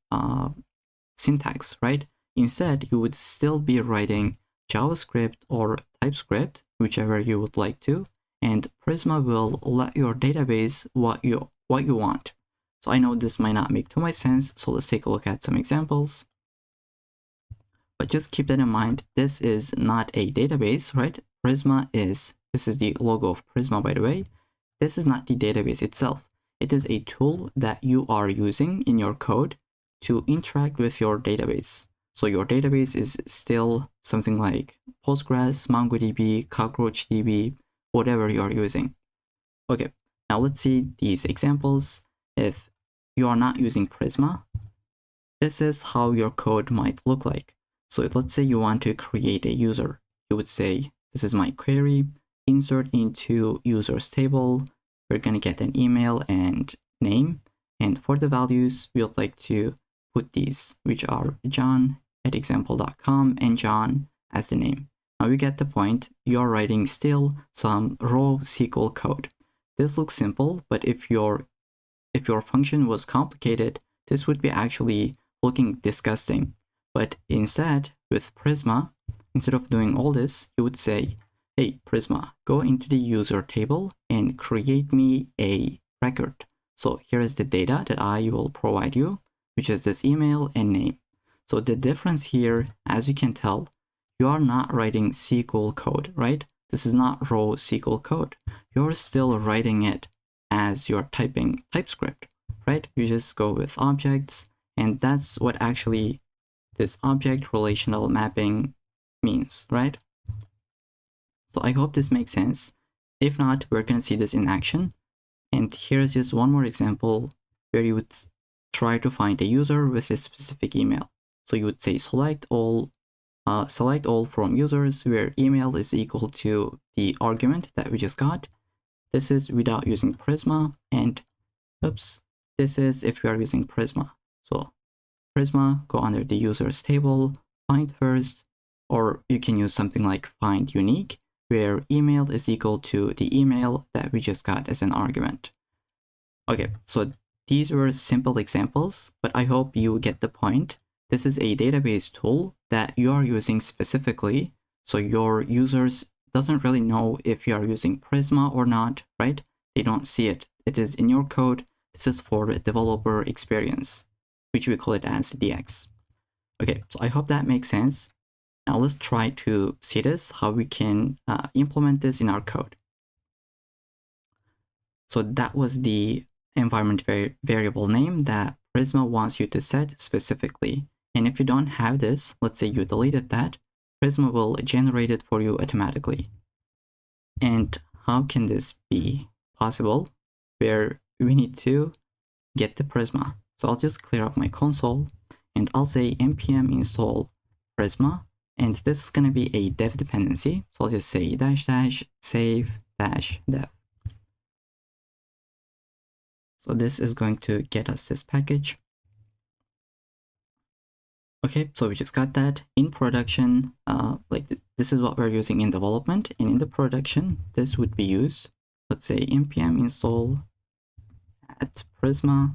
syntax, right? Instead, you would still be writing JavaScript or TypeScript, whichever you would like to, and Prisma will let your database what you want. So I know this might not make too much sense, so let's take a look at some examples. But just keep that in mind, this is not a database, right? This is the logo of Prisma, by the way. This is not the database itself. It is a tool that you are using in your code to interact with your database. So your database is still something like Postgres, MongoDB, CockroachDB, whatever you're using. Okay, now let's see these examples. If you are not using Prisma, this is how your code might look like. So let's say you want to create a user. You would say, this is my query, insert into users table. We're going to get an email and name. And for the values, we would like to put these, which are john@example.com and John as the name. Now you get the point. You're writing still some raw SQL code. This looks simple, but if your function was complicated, this would be actually looking disgusting. But instead, with Prisma, instead of doing all this, you would say, hey, Prisma, go into the user table and create me a record. So here is the data that I will provide you, which is this email and name. So the difference here, as you can tell, you are not writing SQL code, right? This is not raw SQL code. You're still writing it as you're typing TypeScript, right? You just go with objects, and that's what actually this object relational mapping means, right? So I hope this makes sense. If not, we're going to see this in action. And here's just one more example where you would try to find a user with a specific email. So you would say select all from users where email is equal to the argument that we just got. This is without using Prisma, and oops, this is if we are using Prisma. So Prisma, go under the users table, find first, or you can use something like find unique, where email is equal to the email that we just got as an argument. Okay, so these were simple examples, but I hope you get the point. This is a database tool that you are using specifically, so your users doesn't really know if you are using Prisma or not, right? They don't see it. It is in your code. This is for developer experience, which we call it as DX. Okay, so I hope that makes sense. Now let's try to see this, how we can implement this in our code. So that was the environment variable name that Prisma wants you to set specifically. And if you don't have this, let's say you deleted that, Prisma will generate it for you automatically. And how can this be possible? Where we need to get the Prisma. So I'll just clear up my console and I'll say npm install Prisma. And this is going to be a dev dependency. So I'll just say -- save -dev. So this is going to get us this package. Okay, so we just got that in production. This is what we're using in development, and in the production, this would be used. Let's say npm install at Prisma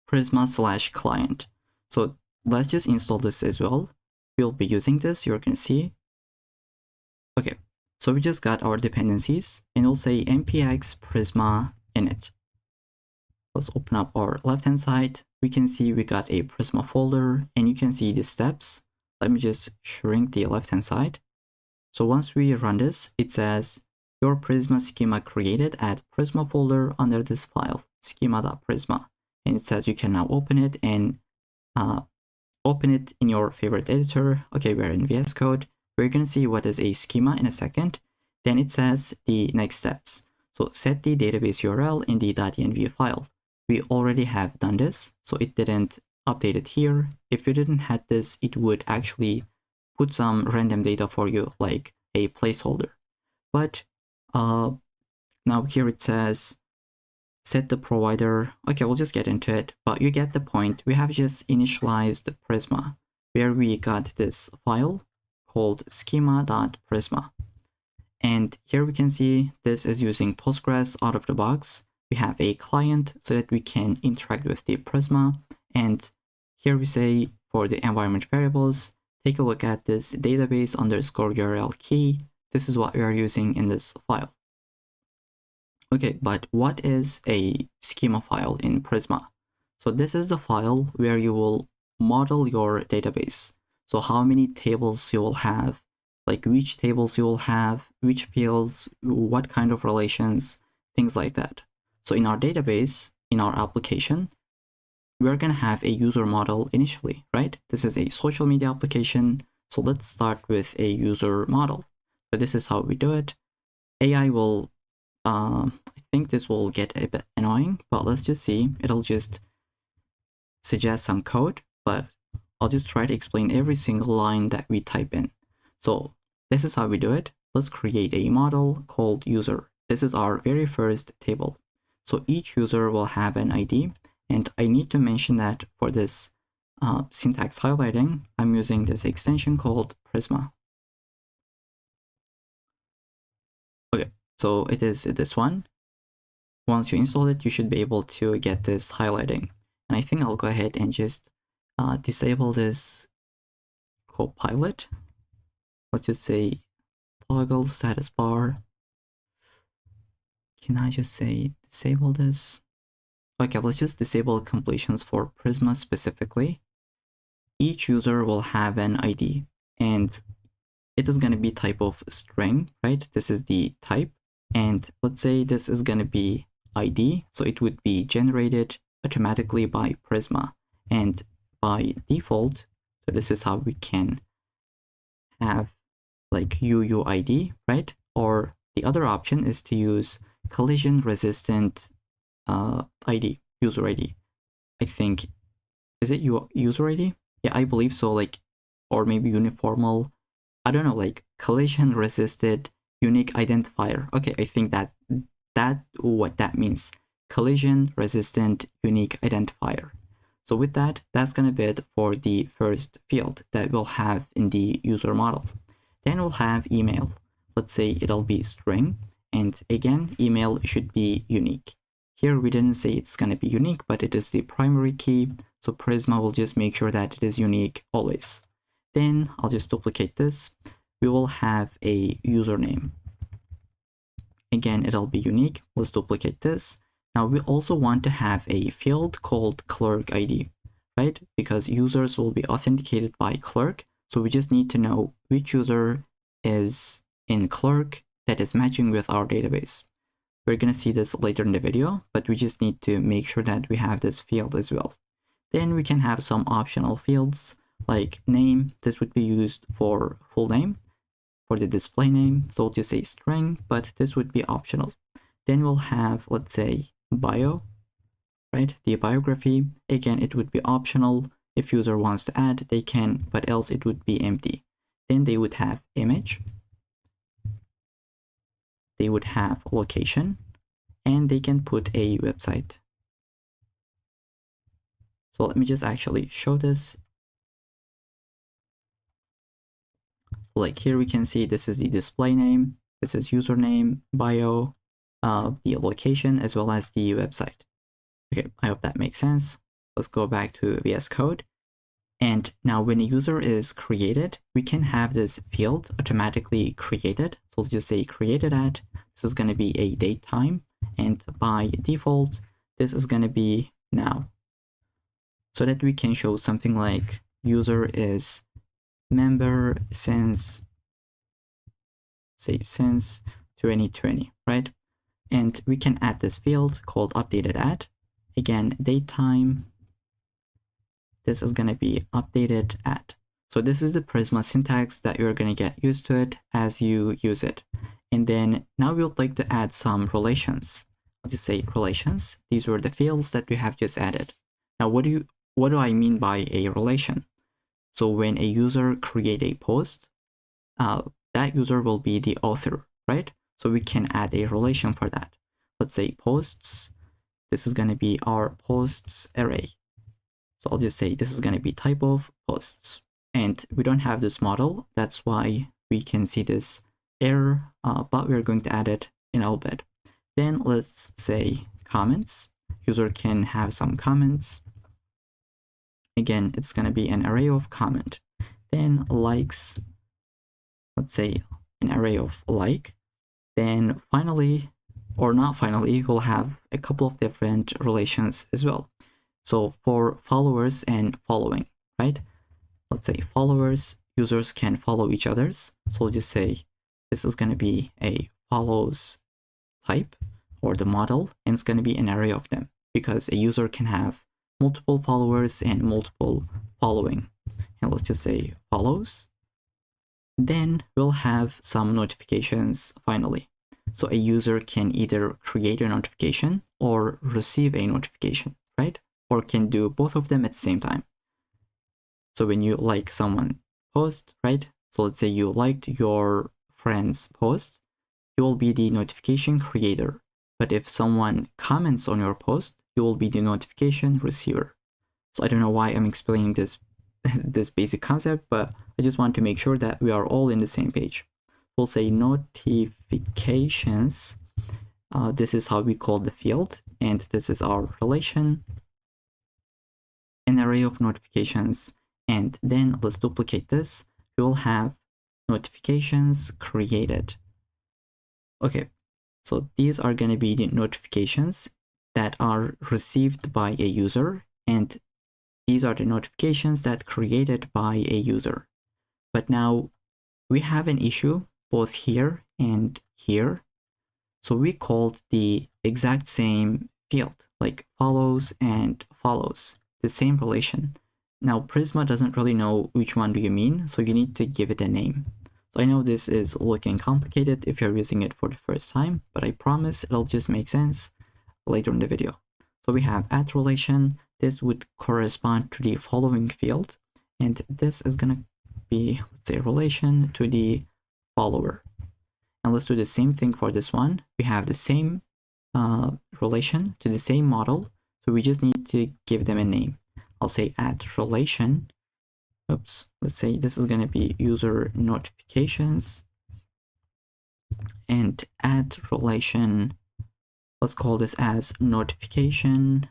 /client. So let's just install this as well. We'll be using this. You're gonna see. Okay, so we just got our dependencies, and we'll say npx Prisma init. Let's open up our left-hand side. We can see we got a Prisma folder, and you can see the steps. Let me just shrink the left-hand side. So once we run this, it says your Prisma schema created at Prisma folder under this file, schema.prisma. And it says you can now open it and open it in your favorite editor. Okay, we're in VS Code. We're going to see what is a schema in a second. Then it says the next steps. So set the database URL in the .env file. We already have done this, so it didn't update it here. If you didn't have this, it would actually put some random data for you, like a placeholder. But now here it says set the provider. Okay, we'll just get into it, but you get the point. We have just initialized Prisma, where we got this file called schema.prisma. And here we can see this is using Postgres out of the box. We have a client so that we can interact with the Prisma. And here we say for the environment variables, take a look at this database underscore URL key. This is what we are using in this file. Okay, but what is a schema file in Prisma? So this is the file where you will model your database. So how many tables you will have, like which tables you will have, which fields, what kind of relations, things like that. So in our database, in our application, we're going to have a user model initially, right? This is a social media application. So let's start with a user model. So this is how we do it. AI will, I think this will get a bit annoying, but let's just see. It'll just suggest some code, but I'll just try to explain every single line that we type in. So this is how we do it. Let's create a model called user. This is our very first table. So each user will have an ID, and I need to mention that for this syntax highlighting, I'm using this extension called Prisma. Okay, so it is this one. Once you install it, you should be able to get this highlighting. And I think I'll go ahead and just disable this copilot. Let's just say toggle status bar. Can I just say disable this? Okay, let's just disable completions for Prisma specifically. Each user will have an ID, and it is going to be type of string, right? This is the type. And let's say this is going to be ID, so it would be generated automatically by Prisma. And by default, so this is how we can have like UUID, right? Or the other option is to use collision resistant ID, user ID. I think, is it user ID? Yeah, I believe so, like, or maybe uniformal, I don't know, like collision resisted unique identifier. Okay, I think that what that means. Collision resistant unique identifier. So with that, that's gonna be it for the first field that we'll have in the user model. Then we'll have email. Let's say it'll be string, and again, email should be unique. Here we didn't say it's gonna be unique, but it is the primary key, so Prisma will just make sure that it is unique always. Then I'll just duplicate this. We will have a username. Again, it'll be unique. Let's duplicate this. Now we also want to have a field called Clerk ID, right? Because users will be authenticated by Clerk. So we just need to know which user is in Clerk that is matching with our database. We're going to see this later in the video, but we just need to make sure that we have this field as well. Then we can have some optional fields like name. This would be used for full name. For the display name, so we'll just say string, but this would be optional. Then we'll have, let's say, bio, right? The biography, again, it would be optional. If user wants to add, they can, but else it would be empty. Then they would have image, they would have location, and they can put a website. So let me just actually show this. So like here we can see this is the display name, this is username, bio, the location, as well as the website. Okay, I hope that makes sense. Let's go back to VS Code. And now when a user is created, we can have this field automatically created. So let's just say created at, this is going to be a date time. And by default, this is going to be now. So that we can show something like user is member since, say, since 2020, right? And we can add this field called updated at. Again, date time. This is going to be updated at. So this is the Prisma syntax that you're going to get used to it as you use it. And then now we would like to add some relations. I'll just say relations. These were the fields that we have just added. Now, what do I mean by a relation? So when a user create a post, that user will be the author, right? So we can add a relation for that. Let's say posts. This is going to be our posts array. So I'll just say this is going to be type of posts. And we don't have this model. That's why we can see this error, but we're going to add it in our bed. Then let's say comments. User can have some comments. Again, it's going to be an array of comment. Then likes, let's say an array of like. Then finally, or not finally, we'll have a couple of different relations as well. So for followers and following, right? Let's say followers, users can follow each other's. So we'll just say this is going to be a follows type or the model, and it's going to be an array of them because a user can have multiple followers and multiple following. And let's just say follows. Then we'll have some notifications finally. So a user can either create a notification or receive a notification, right? Or can do both of them at the same time. So when you like someone post, right? So let's say you liked your friend's post, you will be the notification creator. But if someone comments on your post, you will be the notification receiver. So I don't know why I'm explaining this this basic concept, but I just want to make sure that we are all in the same page. We'll say notifications. This is how we call the field, and this is our relation, an array of notifications. And then let's duplicate this. We will have notifications created. Okay, so these are going to be the notifications that are received by a user, and these are the notifications that created by a user. But now we have an issue both here and here. So we called the exact same field, like follows and follows, the same relation. Now Prisma doesn't really know which one do you mean, so you need to give it a name. So I know this is looking complicated if you're using it for the first time, but I promise it'll just make sense later in the video. So we have at relation. This would correspond to the following field, and this is gonna be, let's say, relation to the follower. And let's do the same thing for this one. We have the same relation to the same model, so we just need to give them a name. I'll say at relation. Oops, let's say this is gonna be user notifications, and at relation, let's call this as notification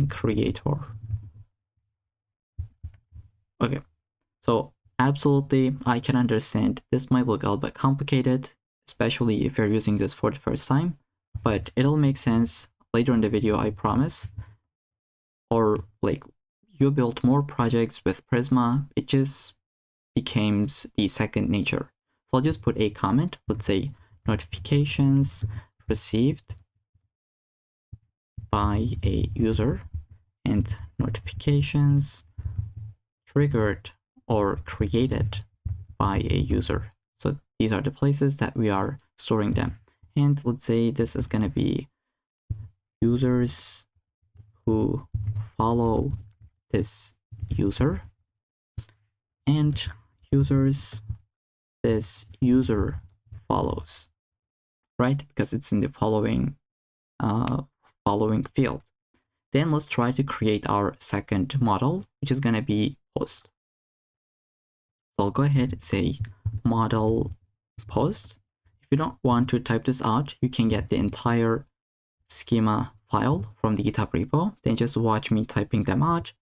creator. Okay, so absolutely, I can understand this might look a little bit complicated, especially if you're using this for the first time, but it'll make sense later in the video, I promise. Or like you build more projects with Prisma, it just becomes the second nature. So I'll just put a comment, let's say notifications received by a user and notifications triggered or created by a user. So these are the places that we are storing them. And let's say this is going to be users who follow this user and users this user follows, right? Because it's in the following field. Then let's try to create our second model, which is going to be post. So I'll go ahead and say model post. If you don't want to type this out, you can get the entire schema file from the GitHub repo. Then just watch me typing them out,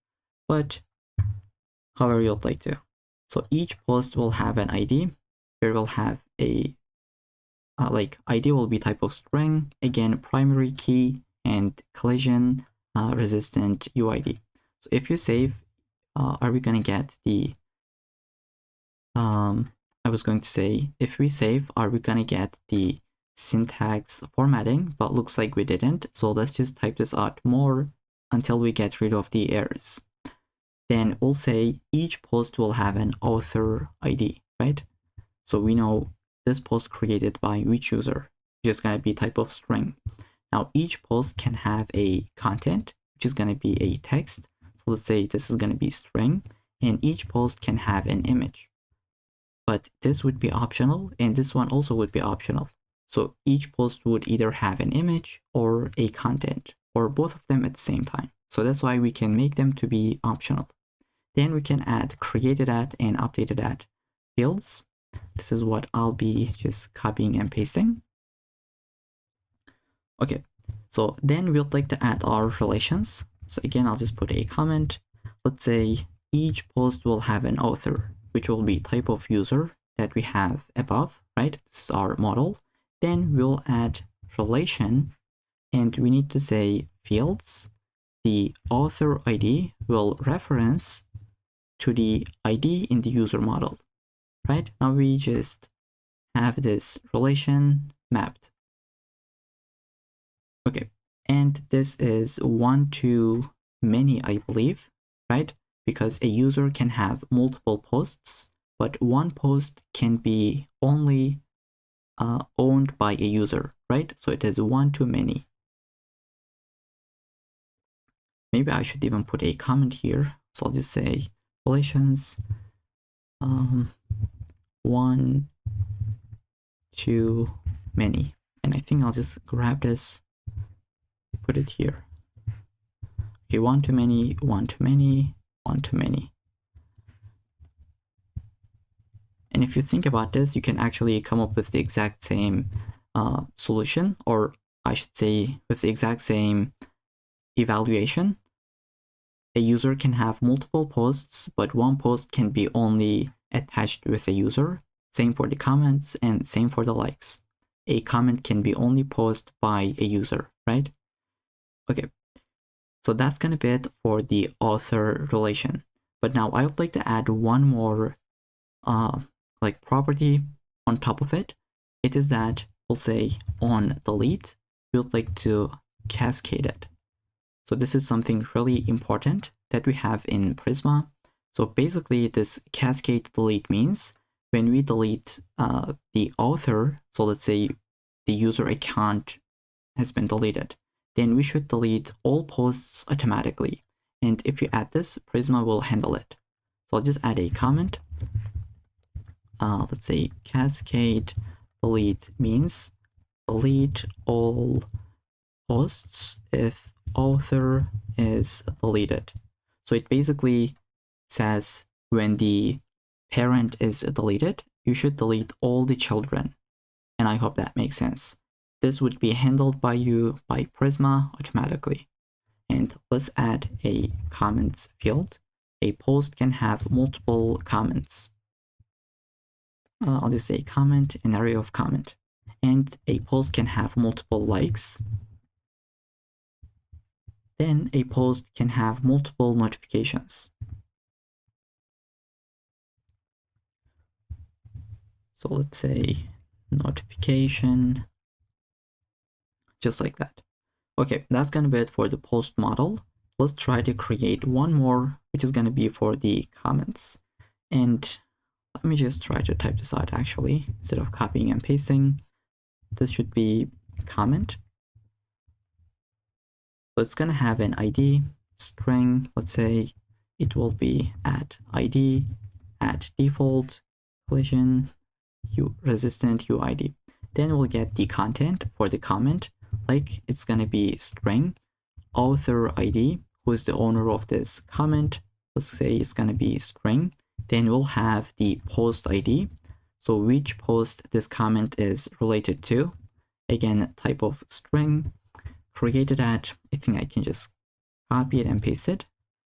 but however you'd like to. So each post will have an ID. Here we'll have a ID will be type of string, again primary key, and collision resistant UID. So if you save, are we gonna get the I was going to say, if we save, are we gonna get the syntax formatting? But looks like we didn't. So let's just type this out more until we get rid of the errors. Then we'll say each post will have an author ID, right? So we know this post created by which user, which is gonna be type of string. Now each post can have a content, which is gonna be a text. So let's say this is gonna be string, and each post can have an image. But this would be optional, and this one also would be optional. So each post would either have an image or a content, or both of them at the same time. So that's why we can make them to be optional. Then we can add created at and updated at fields. This is what I'll be just copying and pasting. Okay, so then we'd like to add our relations. So again, I'll just put a comment. Let's say each post will have an author, which will be type of user that we have above, right? This is our model. Then we'll add relation, and we need to say fields. The author ID will reference to the ID in the user model, right? Now we just have this relation mapped. Okay, and this is one to many, I believe, right? Because a user can have multiple posts, but one post can be only owned by a user, right? So it is one to many. Maybe I should even put a comment here. So I'll just say relations one to many. And I think I'll just grab this, put it here. Okay, one to many, one to many, one to many. And if you think about this, you can actually come up with the exact same solution, or I should say with the exact same evaluation. A user can have multiple posts, but one post can be only attached with a user. Same for the comments and same for the likes. A comment can be only posted by a user, right? Okay, so that's gonna be it for the author relation. But now I would like to add one more property on top of it. It is that we'll say on delete, we would like to cascade it. So this is something really important that we have in Prisma. So basically this cascade delete means when we delete the author, so let's say the user account has been deleted, then we should delete all posts automatically. And if you add this, Prisma will handle it. So I'll just add a comment. Let's say cascade delete means delete all posts if author is deleted. So it basically says when the parent is deleted, you should delete all the children. And I hope that makes sense. This would be handled by you by Prisma automatically. And let's add a comments field. A post can have multiple comments. I'll just say comment, an array of comment. And a post can have multiple likes. Then a post can have multiple notifications. So let's say notification, just like that. Okay, that's gonna be it for the post model. Let's try to create one more, which is gonna be for the comments. And let me just try to type this out actually, instead of copying and pasting. This should be comment. So it's gonna have an ID string. Let's say it will be at ID, at default, collision, resistant UID. Then we'll get the content for the comment, like it's gonna be string author ID, who is the owner of this comment. Let's say it's gonna be string. Then we'll have the post ID, so which post this comment is related to. Again, type of string, created at, I think I can just copy it and paste it.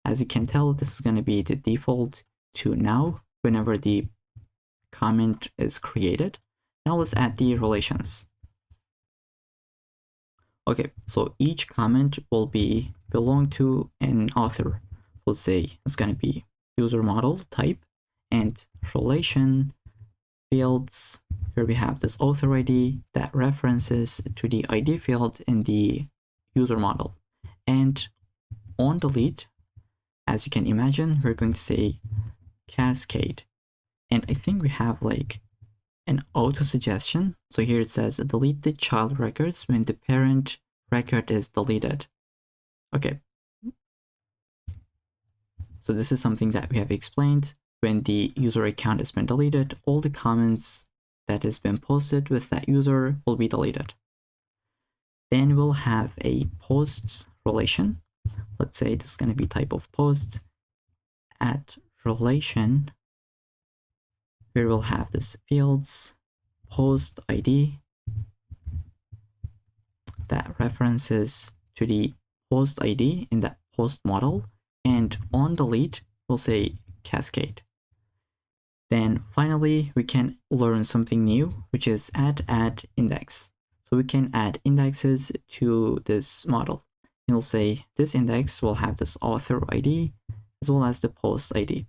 As you can tell, this is going to be the default to now whenever the comment is created. Now let's add the relations. Okay, so each comment will belong to an author. Let's say it's going to be user model type and relation fields, where we have this author ID that references to the ID field in the user model. And on delete, as you can imagine, we're going to say cascade. And I think we have like an auto suggestion. So here it says delete the child records when the parent record is deleted. Okay. So this is something that we have explained. When the user account has been deleted, all the comments that has been posted with that user will be deleted. Then we'll have a posts relation. Let's say this is going to be type of post at relation, where we'll have this fields post ID that references to the post ID in that post model, and on delete we'll say cascade. Then finally we can learn something new, which is add index. So we can add indexes to this model. And we'll say this index will have this author ID as well as the post ID.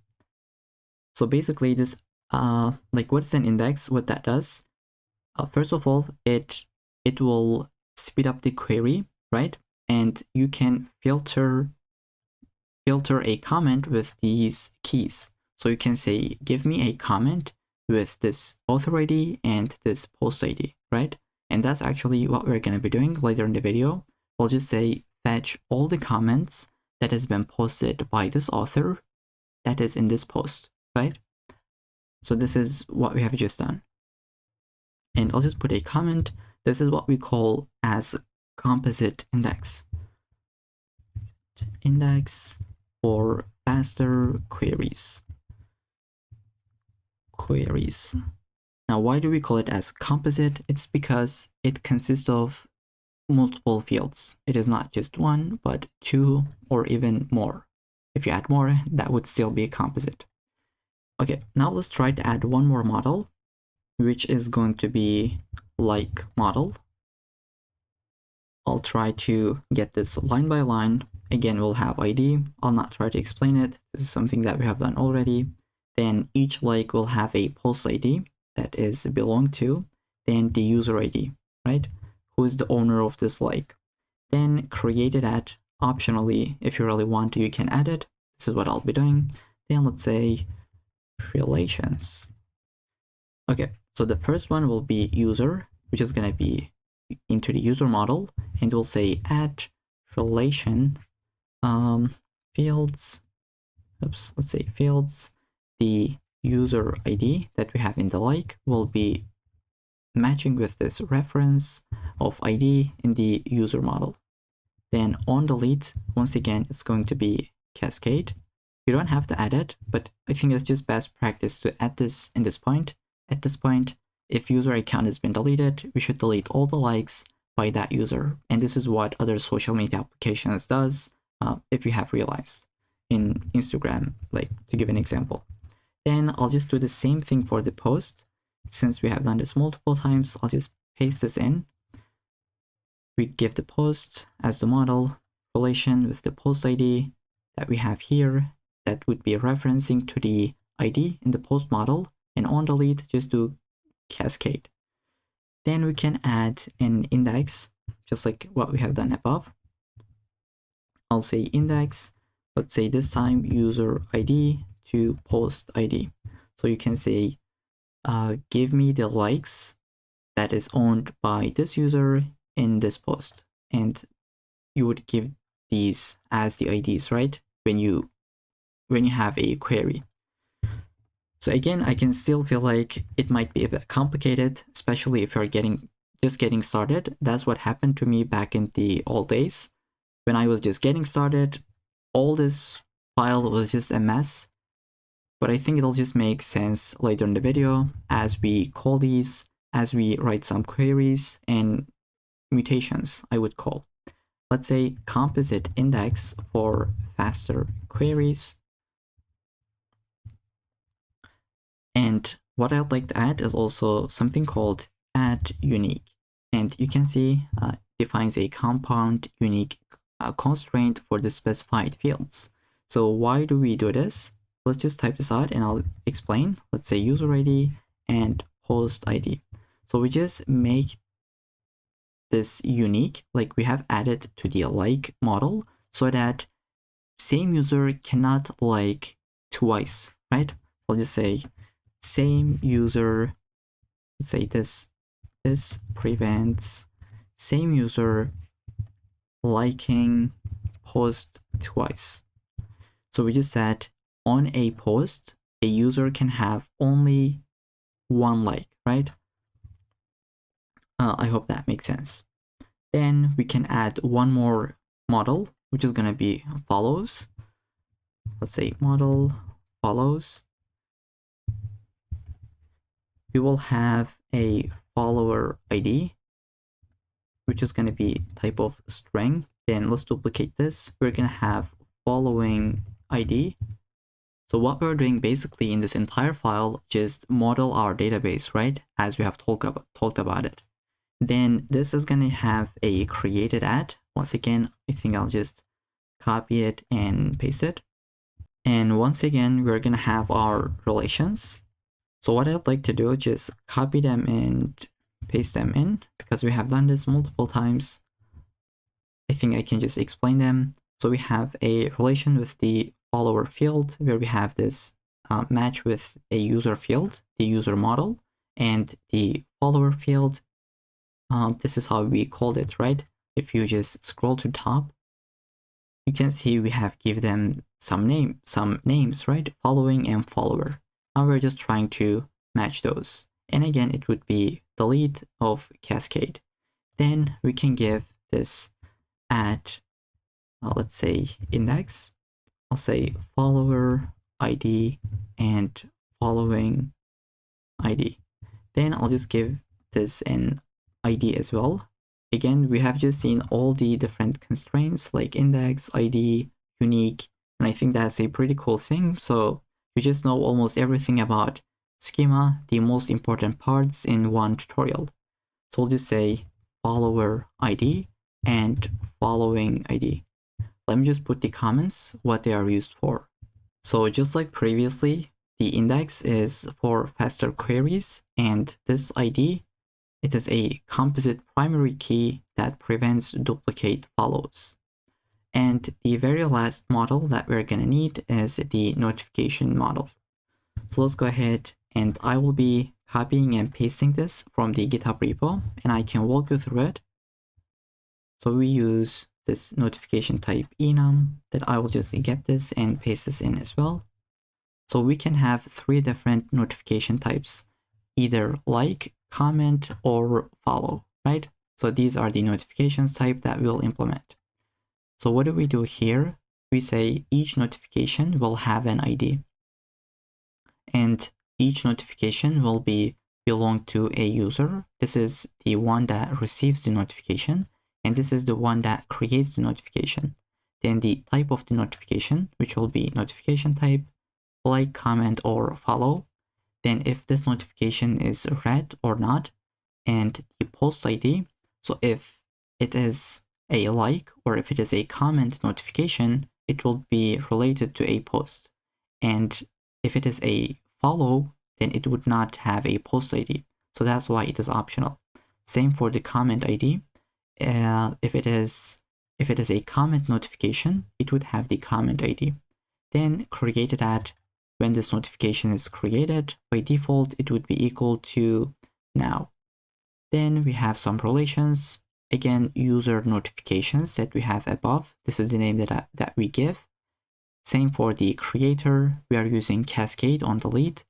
So basically this, like what's an index, what that does, first of all, it will speed up the query, right? And you can filter a comment with these keys. So you can say, give me a comment with this author ID and this post ID, right? And that's actually what we're going to be doing later in the video. We'll just say, fetch all the comments that has been posted by this author that is in this post, right? So this is what we have just done. And I'll just put a comment. This is what we call as composite index. Index for faster queries. Now, why do we call it as composite? It's because it consists of multiple fields. It is not just one, but two or even more. If you add more, that would still be a composite. Okay, now let's try to add one more model, which is going to be like model. I'll try to get this line by line. Again, we'll have ID. I'll not try to explain it. This is something that we have done already. Then each like will have a post ID that is belong to, then the user ID, right? Who is the owner of this like. Then create it at, optionally, if you really want to, you can add it. This is what I'll be doing. Then let's say relations. Okay, so the first one will be user, which is going to be into the user model, and we'll say add relation fields. Oops, let's say fields. The user ID that we have in the like will be matching with this reference of ID in the user model. Then on delete, once again, it's going to be cascade. You don't have to add it, but I think it's just best practice to add this in this point. At this point, if user account has been deleted, we should delete all the likes by that user. And this is what other social media applications does, if you have realized in Instagram, like to give an example. Then I'll just do the same thing for the post. Since we have done this multiple times, I'll just paste this in. We give the post as the model relation with the post ID that we have here that would be referencing to the ID in the post model, and on delete just do cascade. Then we can add an index just like what we have done above. I'll say index, let's say this time user ID to post ID. So you can say give me the likes that is owned by this user in this post, and you would give these as the IDs, right? When you have a query. So again, I can still feel like it might be a bit complicated, especially if you're just getting started. That's what happened to me back in the old days. When I was just getting started, all this file was just a mess. But I think it'll just make sense later in the video as we call these, as we write some queries and mutations, I would call. Let's say composite index for faster queries. And what I'd like to add is also something called add unique. And you can see defines a compound unique constraint for the specified fields. So why do we do this? Let's just type this out and I'll explain. Let's say user ID and post ID. So we just make this unique, like we have added to the like model, so that same user cannot like twice, right? I'll just say same user, let's say this prevents same user liking post twice. So we just said on a post, a user can have only one like, right? I hope that makes sense. Then we can add one more model, which is going to be follows. Let's say model follows. We will have a follower ID, which is going to be type of string. Then let's duplicate this. We're going to have following ID. So what we're doing basically in this entire file, just model our database, right? As we have talked about it. Then this is going to have a created at. Once again, I think I'll just copy it and paste it. And once again, we're going to have our relations. So what I'd like to do is just copy them and paste them in, because we have done this multiple times. I think I can just explain them. So we have a relation with the follower field where we have this match with a user field, the user model, and the follower field. This is how we called it, right? If you just scroll to the top, you can see we have give them some names, right? Following and follower. Now we're just trying to match those. And again, it would be delete of cascade. Then we can give this at, let's say index. I'll say follower ID and following ID. Then I'll just give this an ID as well. Again, we have just seen all the different constraints like index, ID, unique, and I think that's a pretty cool thing. So you just know almost everything about schema, the most important parts in one tutorial. So I'll just say follower ID and following ID. Let me just put the comments, what they are used for. So just like previously, the index is for faster queries, and this ID, it is a composite primary key that prevents duplicate follows. And the very last model that we're gonna need is the notification model. So let's go ahead, and I will be copying and pasting this from the GitHub repo, and I can walk you through it. So we use this notification type enum, that I will just get this and paste this in as well. So we can have 3 different notification types, either like, comment, or follow, right? So these are the notifications type that we'll implement. So what do we do here? We say each notification will have an ID, and each notification will belong to a user. This is the one that receives the notification, and this is the one that creates the notification. Then the type of the notification, which will be notification type, like, comment, or follow. Then if this notification is read or not, and the post ID. So if it is a like or if it is a comment notification, it will be related to a post. And if it is a follow, then it would not have a post ID. So that's why it is optional. Same for the comment ID. If it is a comment notification, it would have the comment ID. Then created at, when this notification is created, by default, it would be equal to now. Then we have some relations. Again, user notifications that we have above. This is the name that we give. Same for the creator. We are using cascade on delete.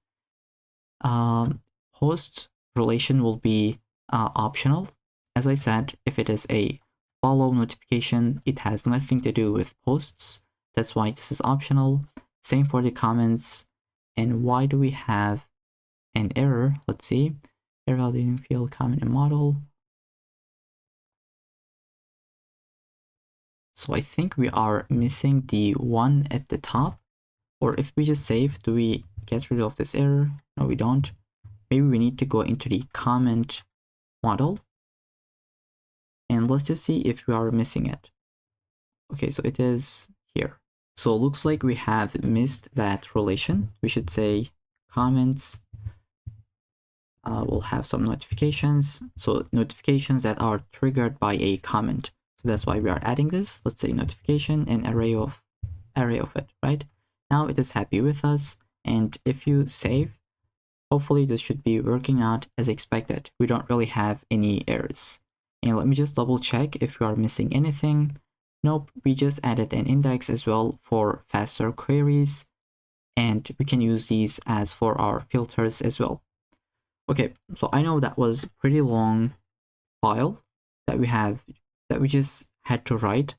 Host relation will be optional. As I said, if it is a follow notification, it has nothing to do with posts. That's why this is optional. Same for the comments. And why do we have an error? Let's see. Revalidation field, comment, and model. So I think we are missing the one at the top. Or if we just save, do we get rid of this error? No, we don't. Maybe we need to go into the comment model. And let's just see if we are missing it. Okay, so it is here. So it looks like we have missed that relation. We should say comments will have some notifications. So notifications that are triggered by a comment. So that's why we are adding this. Let's say notification and array of it, right? Now it is happy with us. And if you save, hopefully this should be working out as expected. We don't really have any errors. And let me just double check if we are missing anything. Nope, we just added an index as well for faster queries. And we can use these as for our filters as well. Okay, so I know that was a pretty long file that we just had to write,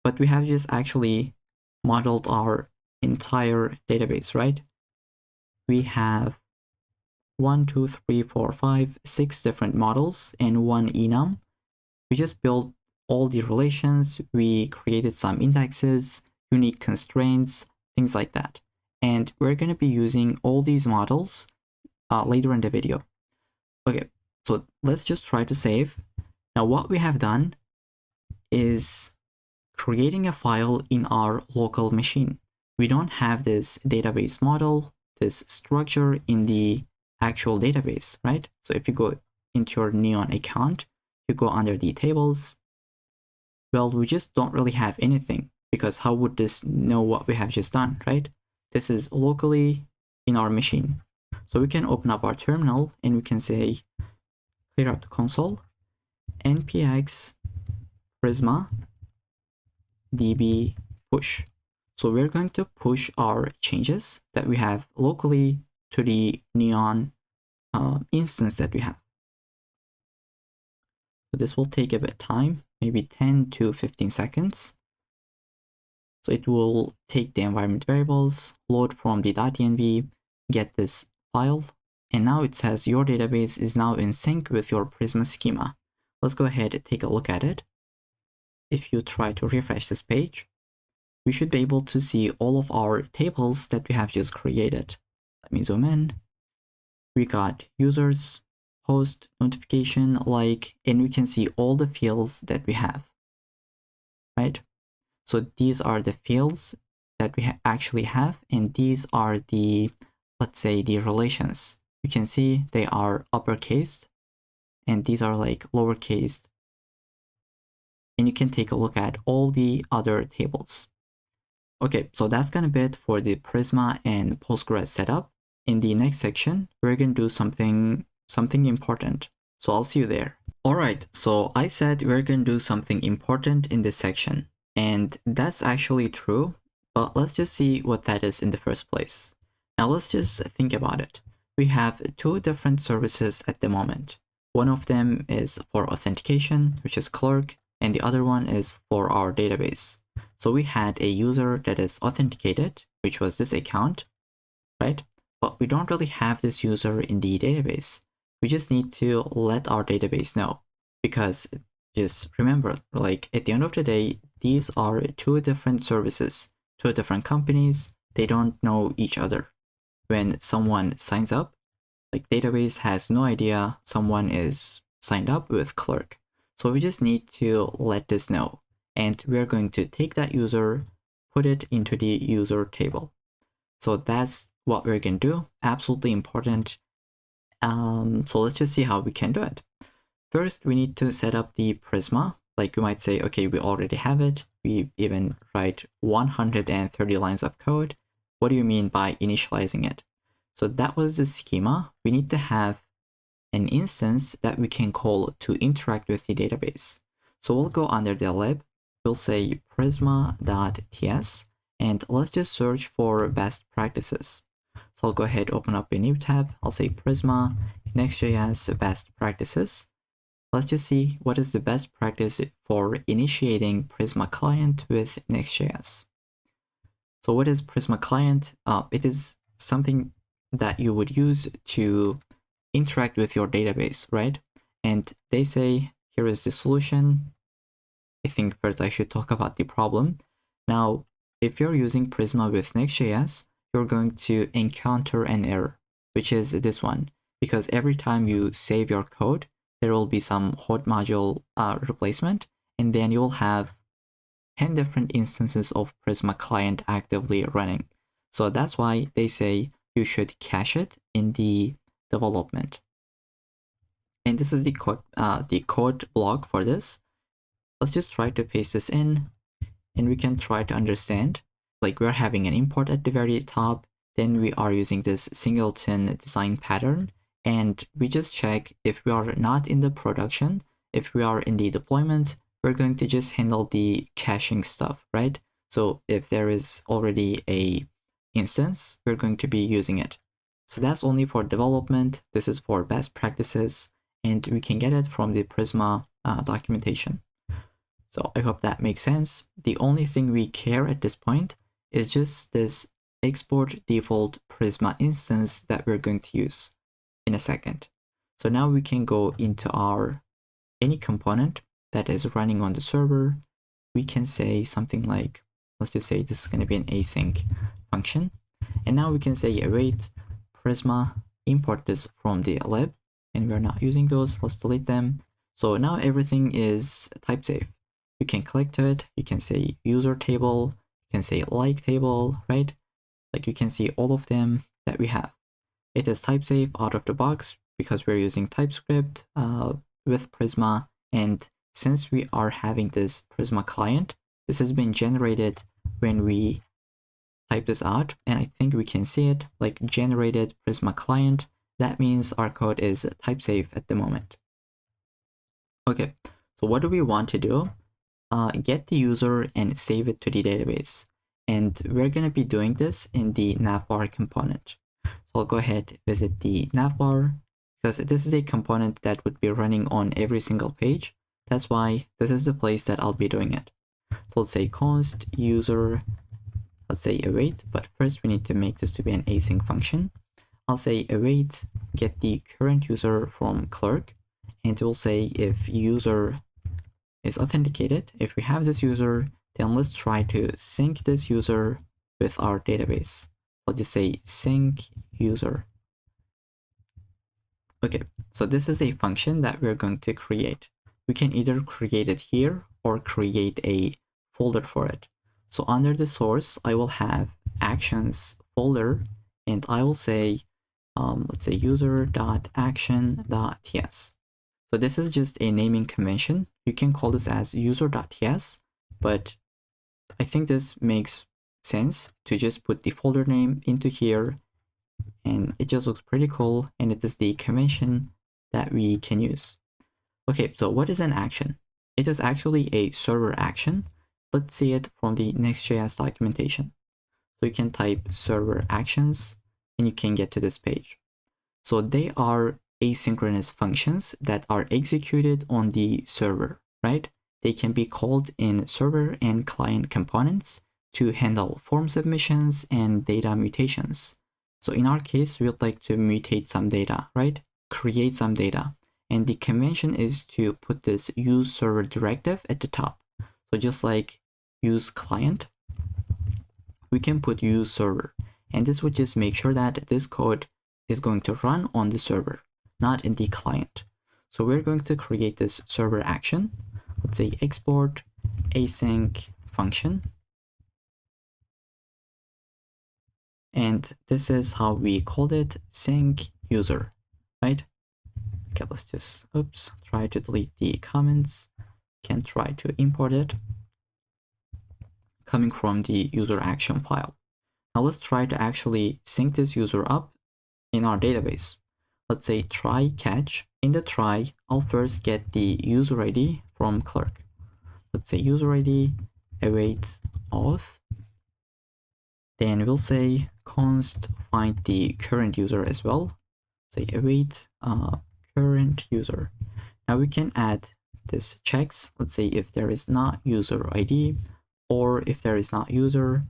but we have just actually modeled our entire database, right? We have 1, 2, 3, 4, 5, 6 different models and 1 enum. We just built all the relations, we created some indexes, unique constraints, things like that. And we're going to be using all these models later in the video. Okay, so let's just try to save. Now what we have done is creating a file in our local machine. We don't have this database model, this structure in the actual database, right? So if you go into your Neon account, you go under the tables, well, we just don't really have anything, because how would this know what we have just done, right? This is locally in our machine. So we can open up our terminal and we can say, clear out the console, npx prisma db push. So we're going to push our changes that we have locally to the Neon instance that we have. So this will take a bit of time, maybe 10 to 15 seconds. So it will take the environment variables, load from the .env, get this file, and now it says your database is now in sync with your Prisma schema. Let's go ahead and take a look at it. If you try to refresh this page, we should be able to see all of our tables that we have just created. Let me zoom in. We got users, post, notification, like, and we can see all the fields that we have, right? So these are the fields that we actually have, and these are the, let's say, the relations. You can see they are uppercase, and these are like lowercase. and you can take a look at all the other tables. Okay, so that's gonna be it for the Prisma and Postgres setup. In the next section, we're gonna do something important. So I'll see you there. Alright, so I said we're gonna do something important in this section, and that's actually true, but let's just see what that is in the first place. Now let's just think about it. We have two different services at the moment. One of them is for authentication, which is Clerk, and the other one is for our database. So we had a user that is authenticated, which was this account, right? But we don't really have this user in the database. We just need to let our database know, because just remember, like at the end of the day, these are two different services, two different companies. They don't know each other. When someone signs up, like database has no idea someone is signed up with Clerk. So we just need to let this know. And we're going to take that user, put it into the user table. So that's what we're going to do. Absolutely important. So let's just see how we can do it. First, we need to set up the Prisma. Like you might say, okay, we already have it. We even write 130 lines of code. What do you mean by initializing it? So that was the schema. We need to have an instance that we can call to interact with the database. So we'll go under the lib. We'll say prisma.tsx, and let's just search for best practices. So I'll go ahead, open up a new tab. I'll say Prisma, Next.js best practices. Let's just see what is the best practice for initiating Prisma client with Next.js. So what is Prisma client? It is something that you would use to interact with your database, right? And they say, here is the solution. I think first I should talk about the problem. Now, if you're using Prisma with Next.js, you're going to encounter an error, which is this one, because every time you save your code, there will be some hot module replacement, and then you will have 10 different instances of Prisma client actively running. So that's why they say you should cache it in the development. And this is the code block for this. Let's just try to paste this in, and we can try to understand. Like we're having an import at the very top, then we are using this singleton design pattern, and we just check if we are not in the production, if we are in the deployment, we're going to just handle the caching stuff, right? So if there is already a instance, we're going to be using it. So that's only for development. This is for best practices, and we can get it from the Prisma documentation. So I hope that makes sense. The only thing we care at this point is just this export default Prisma instance that we're going to use in a second. So now we can go into our any component that is running on the server. We can say something like, let's just say this is going to be an async function. And now we can say await Prisma, import this from the lib, and we're not using those. Let's delete them. So now everything is type safe. You can click to it. You can say user table. You can say like table, right? Like you can see all of them that we have. It is type safe out of the box because we're using TypeScript with Prisma. And since we are having this Prisma client, this has been generated when we type this out. And I think we can see it like generated Prisma client. That means our code is type safe at the moment. Okay, so what do we want to do? Get the user and save it to the database. And we're going to be doing this in the Navbar component. So I'll go ahead, visit the Navbar, because this is a component that would be running on every single page. That's why this is the place that I'll be doing it. So let's say const user, let's say await, but first we need to make this to be an async function. I'll say await, get the current user from Clerk, and we'll say if user is authenticated. If we have this user, then let's try to sync this user with our database. I'll just say sync user. Okay, so this is a function that we're going to create. We can either create it here or create a folder for it. So under the source, I will have actions folder, and I will say, let's say user.action.ts. So this is just a naming convention. You can call this as user.ts, but I think this makes sense to just put the folder name into here, and it just looks pretty cool, and it is the convention that we can use. Okay, so what is an action? It is actually a server action. Let's see it from the Next.js documentation. So you can type server actions and you can get to this page. So they are asynchronous functions that are executed on the server, right? They can be called in server and client components to handle form submissions and data mutations. So in our case, we would like to mutate some data, right? Create some data. And the convention is to put this use server directive at the top. So just like use client, we can put use server. And this would just make sure that this code is going to run on the server, not in the client. So we're going to create this server action. Let's say export async function. And this is how we called it, sync user, right? Okay, let's just, try to delete the comments. Can try to import it coming from the user action file. Now let's try to actually sync this user up in our database. Let's say try catch. In the try, I'll first get the user ID from Clerk. Let's say user ID await auth. Then we'll say const find the current user as well. Say await current user. Now we can add this checks. Let's say if there is not user ID or if there is not user,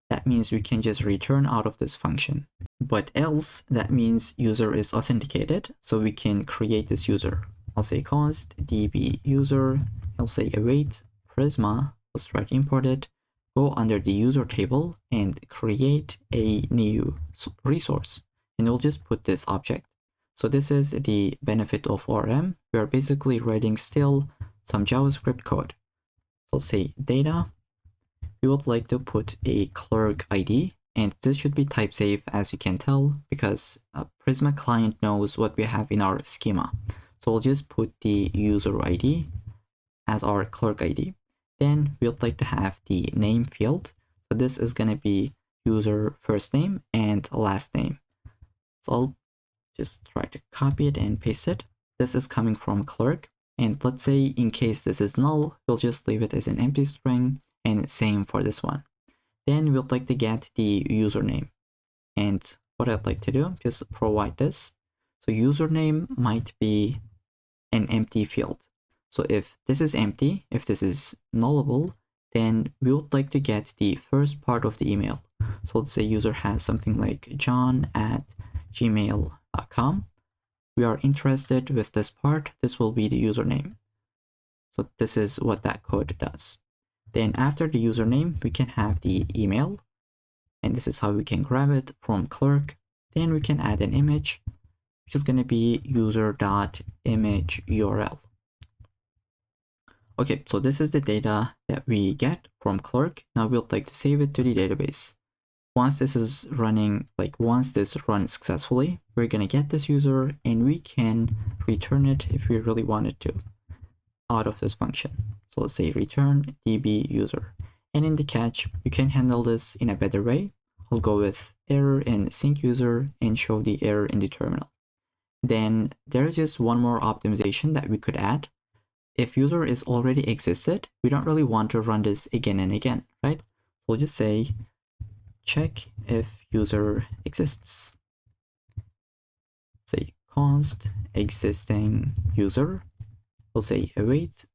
that means we can just return out of this function. But else, that means user is authenticated, so we can create this user. I'll say const db user, I'll say await Prisma, let's try to import it, go under the user table and create a new resource. And we'll just put this object. So this is the benefit of ORM. We are basically writing still some JavaScript code. So say data, we would like to put a Clerk ID, and this should be type safe, as you can tell, because Prisma client knows what we have in our schema. So we'll just put the user ID as our Clerk ID. Then we would like to have the name field. So this is going to be user first name and last name. So I'll just try to copy it and paste it. This is coming from Clerk. And let's say in case this is null, we'll just leave it as an empty string, and same for this one. Then we'd like to get the username. And what I'd like to do, just provide this. So username might be an empty field. So if this is empty, if this is nullable, then we would like to get the first part of the email. So let's say user has something like john@gmail.com. We are interested with this part. This will be the username. So this is what that code does. Then after the username, we can have the email. And this is how we can grab it from Clerk. Then we can add an image, which is going to be user.image URL. Okay, so this is the data that we get from Clerk. Now we'd like to save it to the database. Once this is running, once this runs successfully, we're going to get this user and we can return it if we really wanted to out of this function. So let's say return db user. And in the catch, you can handle this in a better way. I'll go with error in sync user and show the error in the terminal. Then there's just one more optimization that we could add. If user is already existed, we don't really want to run this again and again, right? So we'll just say check if user exists. Say const existing user. We'll say await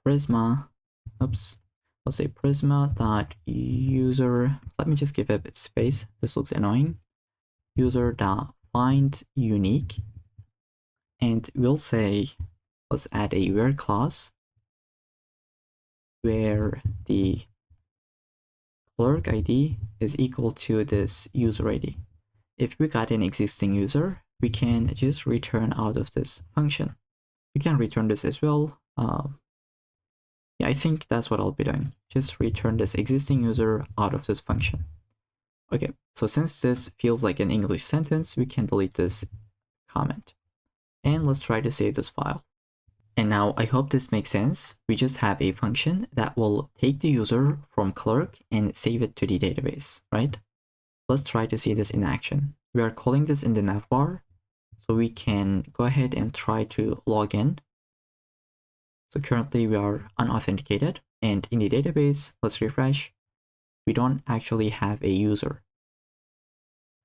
Prisma. I'll say Prisma.user. Let me just give it a bit space. This looks annoying. User.find unique. And we'll say, let's add a where clause where the Clerk ID is equal to this user ID. If we got an existing user, we can just return out of this function. We can return this as well. Yeah, I think that's what I'll be doing. Just return this existing user out of this function. Okay, so since this feels like an English sentence, we can delete this comment. And let's try to save this file. And now I hope this makes sense. We just have a function that will take the user from Clerk and save it to the database, right? Let's try to see this in action. We are calling this in the navbar, so we can go ahead and try to log in. So currently we are unauthenticated, and in the database, let's refresh. We don't actually have a user.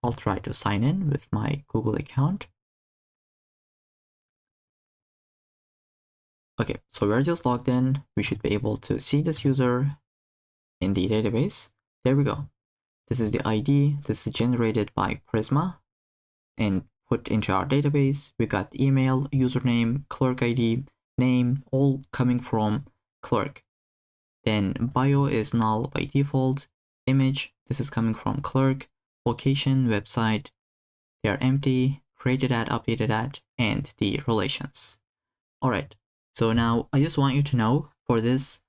I'll try to sign in with my Google account. Okay, so we're just logged in. We should be able to see this user in the database. There we go. This is the ID. This is generated by Prisma and put into our database. We got email, username, Clerk ID, name, all coming from Clerk. Then bio is null by default. Image, this is coming from Clerk. Location, website, they are empty. Created at, updated at, and the relations. All right. So now I just want you to know for this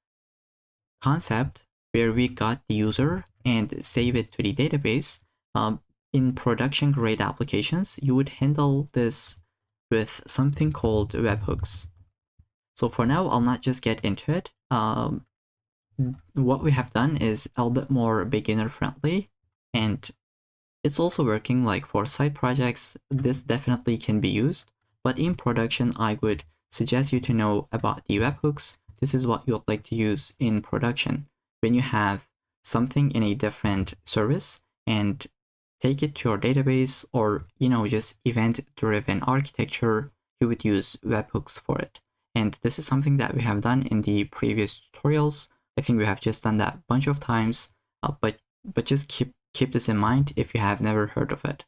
concept where we got the user and save it to the database, in production grade applications, you would handle this with something called webhooks. So for now, I'll not just get into it. What we have done is a little bit more beginner friendly, and it's also working. Like for side projects, this definitely can be used, but in production, I would suggest you to know about the webhooks. This is what you'd like to use in production when you have something in a different service and take it to your database, or just event-driven architecture, you would use webhooks for it. And this is something that we have done in the previous tutorials. I think we have just done that a bunch of times, but just keep this in mind if you have never heard of it.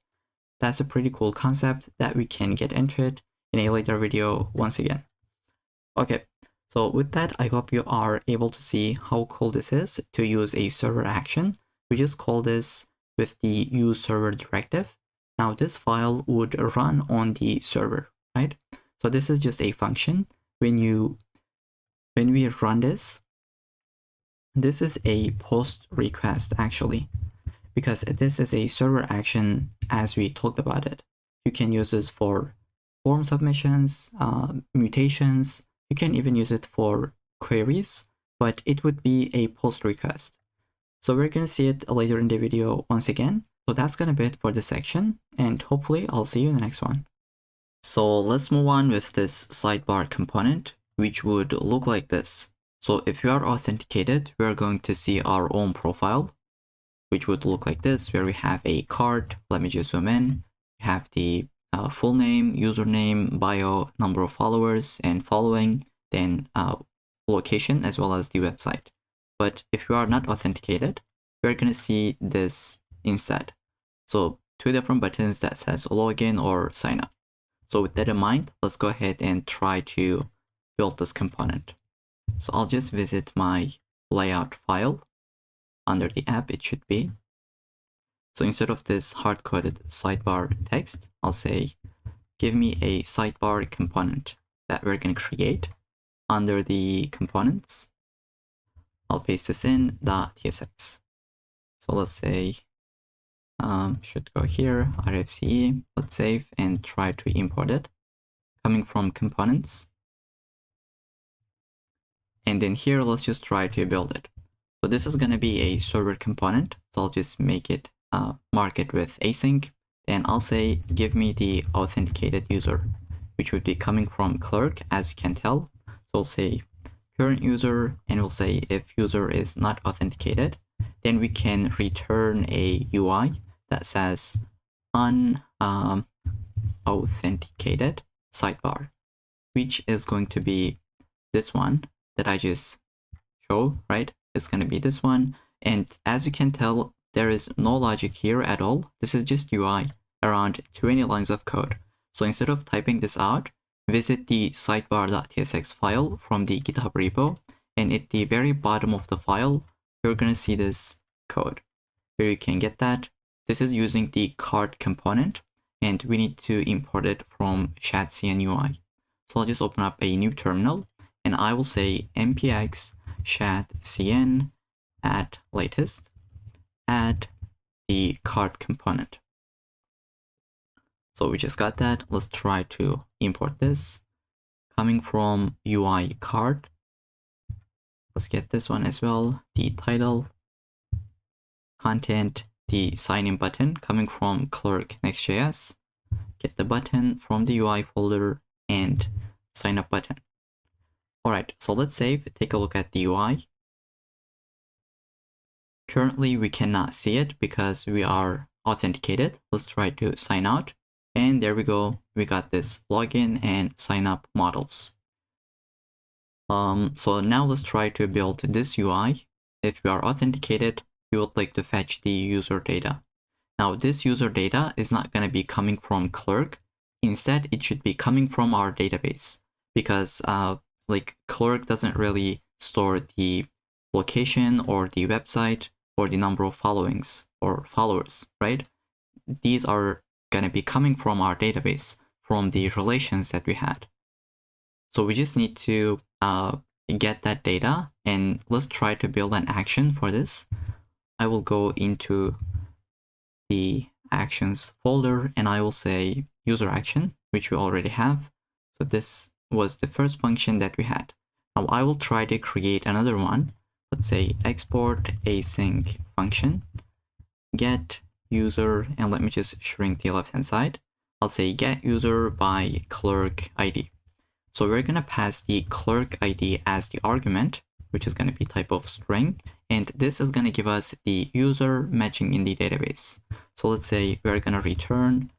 That's a pretty cool concept that we can get into it in a later video once again. Okay, so with that, I hope you are able to see how cool this is to use a server action. We just call this with the use server directive. Now this file would run on the server, right? So this is just a function. When we run this is a post request actually, because this is a server action as we talked about it. You can use this for form submissions, mutations. You can even use it for queries, but it would be a post request. So we're going to see it later in the video once again. So that's going to be it for this section, and hopefully I'll see you in the next one. So let's move on with this sidebar component, which would look like this. So if you are authenticated, we're going to see our own profile, which would look like this, where we have a card. Let me just zoom in. We have the full name, username, bio, number of followers, and following, then location, as well as the website. But if you are not authenticated, we're going to see this instead. So two different buttons that says login or sign up. So with that in mind, let's go ahead and try to build this component. So I'll just visit my layout file. Under the app, it should be. So instead of this hard-coded sidebar text, I'll say, give me a sidebar component that we're going to create. Under the components, I'll paste this in .tsx. So let's say, should go here, RFCE, let's save and try to import it. Coming from components. And then here, let's just try to build it. So this is going to be a server component. So I'll just make it, mark it with async. Then I'll say, give me the authenticated user, which would be coming from Clerk, as you can tell. So I'll say current user, and we'll say if user is not authenticated, then we can return a UI that says unauthenticated sidebar, which is going to be this one that I just showed, right? It's going to be this one. And as you can tell, there is no logic here at all. This is just UI, around 20 lines of code. So instead of typing this out, visit the sidebar.tsx file from the GitHub repo, and at the very bottom of the file, you're going to see this code where you can get that. This is using the card component, and we need to import it from Shadcn UI. So I'll just open up a new terminal, and I will say npx shadcn at latest add the card component. So we just got that. Let's try to import this. Coming from UI card. Let's get this one as well. The title, content, the sign in button coming from Clerk Next.js. Get the button from the UI folder and sign up button. Alright, so let's save, take a look at the UI. Currently, we cannot see it because we are authenticated. Let's try to sign out. And there we go. We got this login and sign up models. So now let's try to build this UI. If we are authenticated, we would like to fetch the user data. Now this user data is not going to be coming from Clerk. Instead, it should be coming from our database because like Clerk doesn't really store the location or the website or the number of followings or followers, right? These are going to be coming from our database, from the relations that we had. So we just need to get that data, and let's try to build an action for this. I will go into the actions folder and I will say user action, which we already have. So this was the first function that we had. Now I will try to create another one. Let's say export async function, get user, and let me just shrink the left hand side. I'll say get user by clerk ID. So we're going to pass the clerk ID as the argument, which is going to be type of string. And this is going to give us the user matching in the database. So let's say we're going to return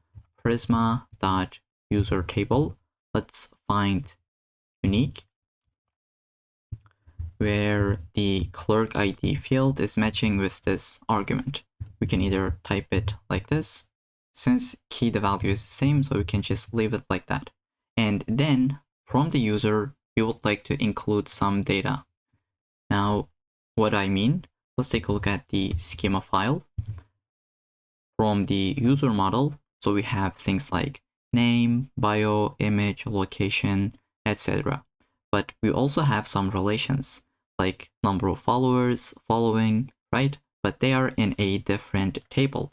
prisma.user table. Let's find unique, where the clerk ID field is matching with this argument. We can either type it like this. Since key the value is the same, so we can just leave it like that. And then from the user, we would like to include some data. Now, what I mean, let's take a look at the schema file. From the user model, so we have things like name, bio, image, location, etc. But we also have some relations, like number of followers, following, right? But they are in a different table,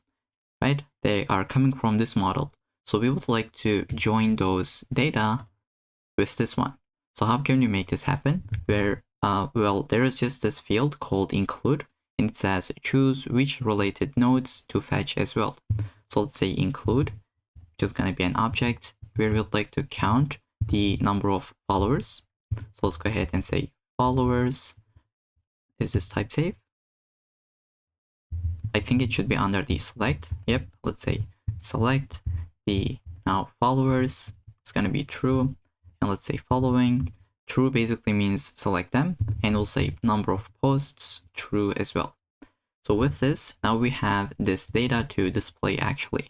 right? They are coming from this model. So we would like to join those data with this one. So how can we make this happen? Where, well, there is just this field called include, and it says choose which related nodes to fetch as well. So let's say include, which is going to be an object where we would like to count the number of followers. So let's go ahead and say followers. Is this type safe? I think it should be under the select. Yep, let's say select the now followers. It's going to be true. And let's say following. True basically means select them, and we'll say number of posts true as well. So with this, now we have this data to display actually.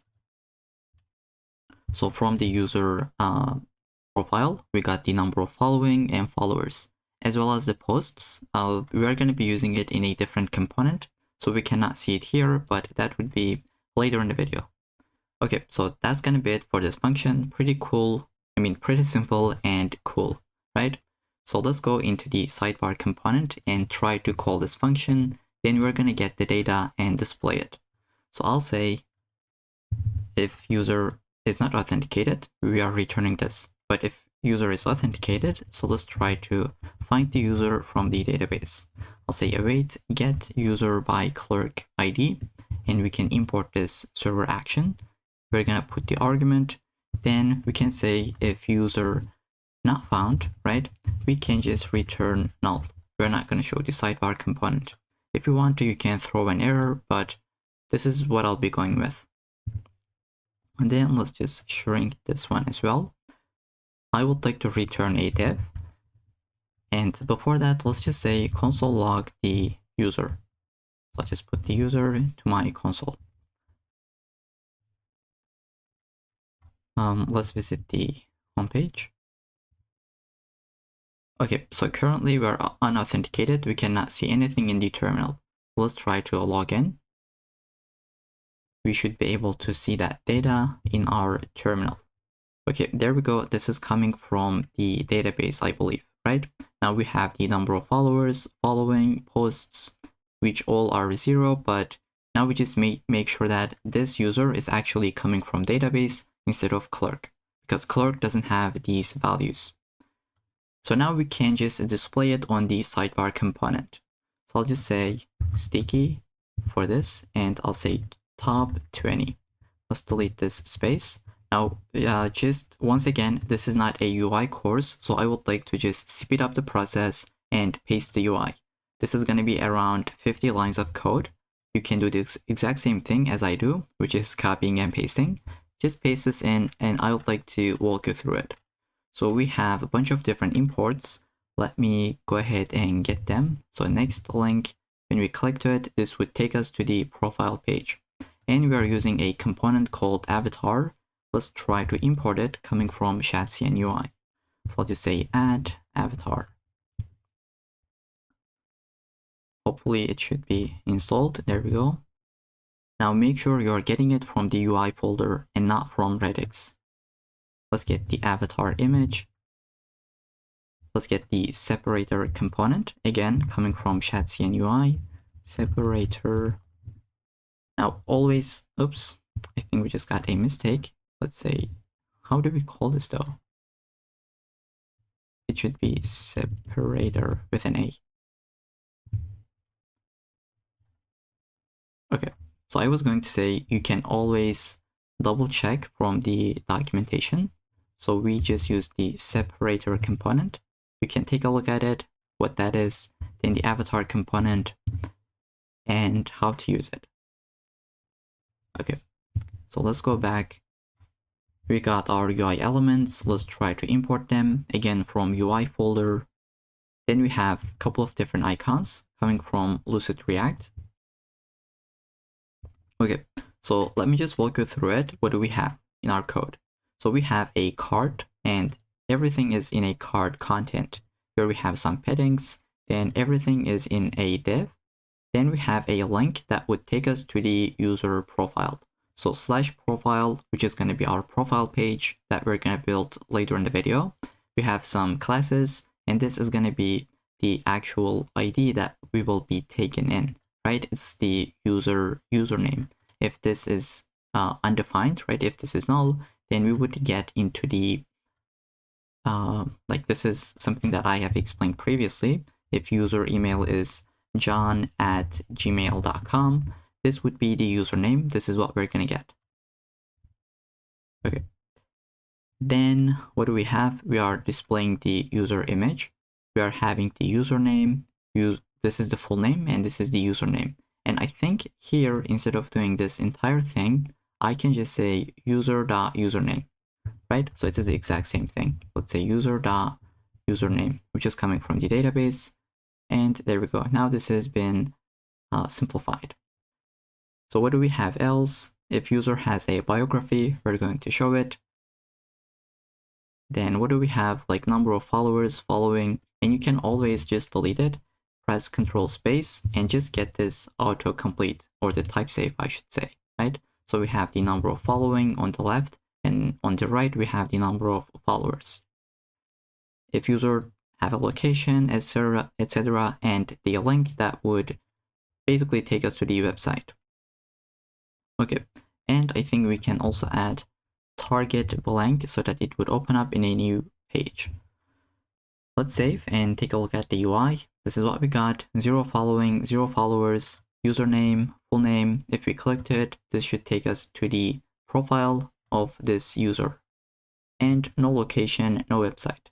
So from the user profile, we got the number of following and followers, as well as the posts. We are going to be using it in a different component, so we cannot see it here, but that would be later in the video. Okay, so that's going to be it for this function. Pretty cool. I mean, pretty simple and cool, right? So let's go into the sidebar component and try to call this function. Then we're going to get the data and display it. So I'll say if user is not authenticated, we are returning this. But if user is authenticated, so let's try to find the user from the database. I'll say await get user by clerk ID, and we can import this server action. We're going to put the argument. Then we can say if user not found, right? We can just return null. We're not going to show the sidebar component. If you want to, you can throw an error, but this is what I'll be going with. And then let's just shrink this one as well. I would like to return a dev. And before that, let's just say console log the user. So I'll just put the user to my console. Let's visit the homepage. Okay, so currently we're unauthenticated. We cannot see anything in the terminal. Let's try to log in. We should be able to see that data in our terminal. Okay, there we go. This is coming from the database, I believe, right? Now we have the number of followers, following, posts, which all are 0, but now we just make sure that this user is actually coming from database instead of Clerk, because Clerk doesn't have these values. So now we can just display it on the sidebar component. So I'll just say sticky for this, and I'll say top 20. Let's delete this space. Now, just once again, this is not a UI course, so I would like to just speed up the process and paste the UI. This is going to be around 50 lines of code. You can do this exact same thing as I do, which is copying and pasting. Just paste this in, and I would like to walk you through it. So we have a bunch of different imports. Let me go ahead and get them. So next link, when we click to it, this would take us to the profile page. And we are using a component called avatar. Let's try to import it coming from Shadcn UI. So I'll just say add avatar. Hopefully it should be installed. There we go. Now make sure you're getting it from the UI folder and not from Redux. Let's get the avatar image. Let's get the separator component, again, coming from Shadcn UI, separator. Now always, oops, I think we just got a mistake. Let's say, how do we call this though? It should be separator with an A. Okay, so I was going to say you can always double check from the documentation. So we just use the separator component. You can take a look at it, what that is, then the avatar component, and how to use it. Okay, so let's go back. We got our UI elements. Let's try to import them, again, from UI folder. Then we have a couple of different icons coming from Lucid React. Okay, so let me just walk you through it. What do we have in our code? So we have a card, and everything is in a card content. Here we have some paddings, then everything is in a div. Then we have a link that would take us to the user profile. So /profile, which is going to be our profile page that we're going to build later in the video. We have some classes, and this is going to be the actual ID that we will be taken in, right? It's the username. If this is undefined, right? If this is null, then we would get into the like this is something that I have explained previously. If user email is john@gmail.com, this would be the username. This is what we're gonna get. Okay. Then what do we have? We are displaying the user image. We are having the username. This is the full name, and this is the username. And I think here, instead of doing this entire thing, I can just say user.username. Right? So it is the exact same thing. Let's say user.username, which is coming from the database. And there we go. Now this has been simplified. So what do we have else? If user has a biography, we're going to show it. Then what do we have? Like number of followers, following, and you can always just delete it. Press Control Space and just get this autocomplete, or the type safe, I should say, right? So we have the number of following on the left, and on the right, we have the number of followers. If user have a location, etc., etc., and the link that would basically take us to the website. Okay, and I think we can also add target blank so that it would open up in a new page. Let's save and take a look at the UI. This is what we got: 0 following, 0 followers, username, full name. If we clicked it, this should take us to the profile of this user, and no location, no website.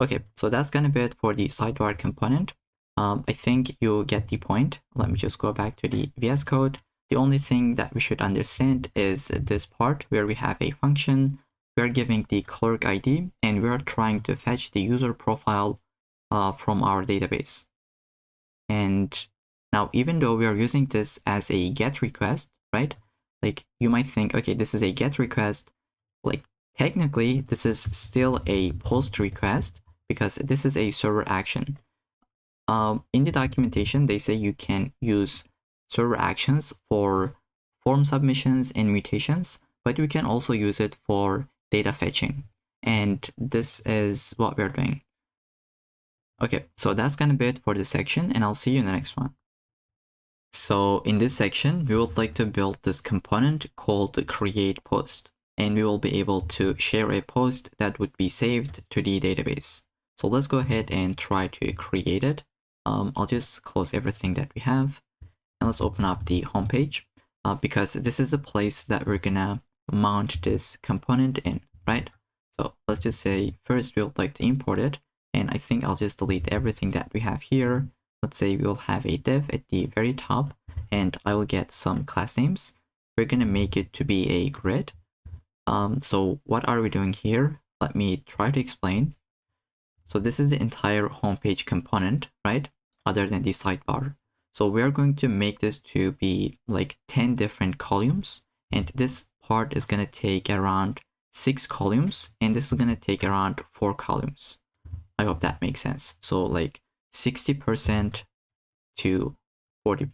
Okay, so that's gonna be it for the sidebar component. I think you get the point. Let me just go back to the VS Code. The only thing that we should understand is this part where we have a function. We're giving the clerk ID, and we're trying to fetch the user profile from our database. And now, even though we are using this as a GET request, right? Like, you might think, okay, this is a GET request. Like, technically, this is still a POST request because this is a server action. In the documentation, they say you can use server actions for form submissions and mutations, but we can also use it for data fetching. And this is what we're doing. Okay, so that's gonna be it for this section, and I'll see you in the next one. So in this section, we would like to build this component called the create post. and we will be able to share a post that would be saved to the database. So let's go ahead and try to create it. I'll just close everything that we have, and let's open up the homepage because this is the place that we're gonna mount this component in, right? So let's just say first we would like to import it, and I think I'll just delete everything that we have here. Let's say we'll have a div at the very top, and I will get some class names. We're gonna make it to be a grid. So what are we doing here? Let me try to explain. So this is the entire homepage component, right? Other than the sidebar. So we are going to make this to be like 10 different columns, and this part is going to take around 6 columns, and this is going to take around 4 columns. I hope that makes sense. So like 60% to 40%.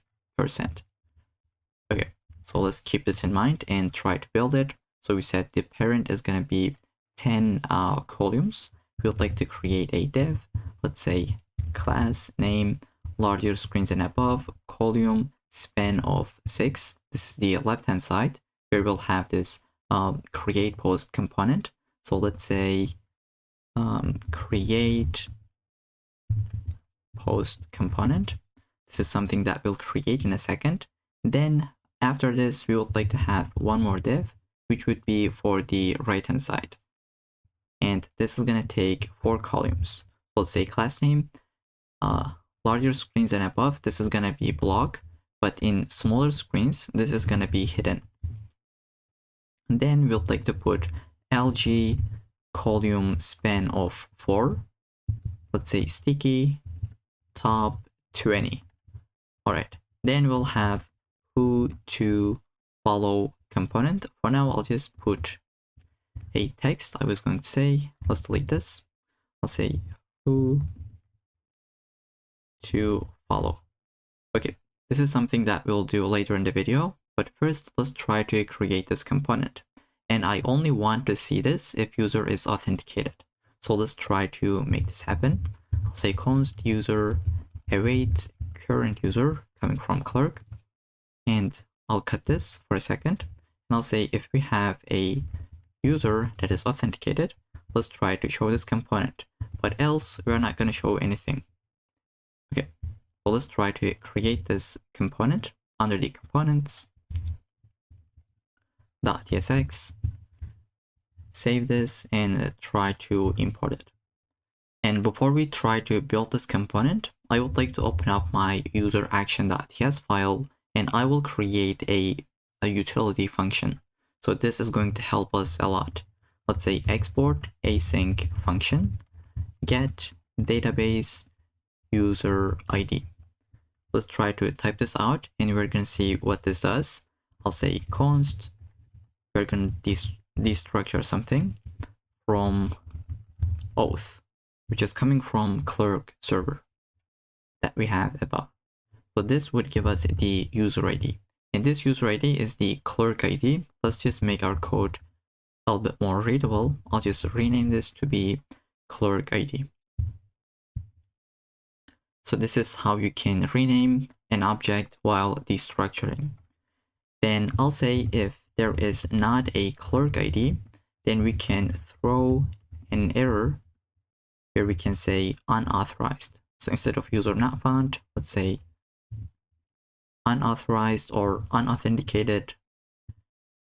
Okay, so let's keep this in mind and try to build it. So we said the parent is going to be 10 columns. We would like to create a div. Let's say class name, larger screens and above, column, span of 6. This is the left-hand side where we'll have this create post component. So let's say create post component. This is something that we'll create in a second. Then after this, we would like to have one more div, which would be for the right-hand side. And this is going to take 4 columns. Let's say class name, larger screens and above, this is going to be block, but in smaller screens, this is going to be hidden. And then we'll like to put LG column span of 4. Let's say sticky top 20. All right, then we'll have who to follow component. For now, I'll just put a text. I was going to say, let's delete this. I'll say who to follow. Okay, this is something that we'll do later in the video, but first let's try to create this component. And I only want to see this if user is authenticated. So let's try to make this happen. I'll say const user await current user coming from Clerk, and I'll cut this for a second, and I'll say if we have a user that is authenticated, let's try to show this component, but else we're not going to show anything. Okay, so let's try to create this component under the components .tsx, save this, and try to import it. And before we try to build this component, I would like to open up my user action.ts file, and I will create a utility function. So this is going to help us a lot. Let's say export async function, get database user ID. Let's try to type this out, and we're going to see what this does. I'll say const, we're going to destructure something from Auth, which is coming from Clerk server that we have above. So this would give us the user ID. And this user ID is the Clerk ID. Let's just make our code a little bit more readable. I'll just rename this to be Clerk ID. So this is how you can rename an object while destructuring. Then I'll say if there is not a Clerk ID, then we can throw an error where we can say unauthorized. So instead of user not found, let's say unauthorized or unauthenticated.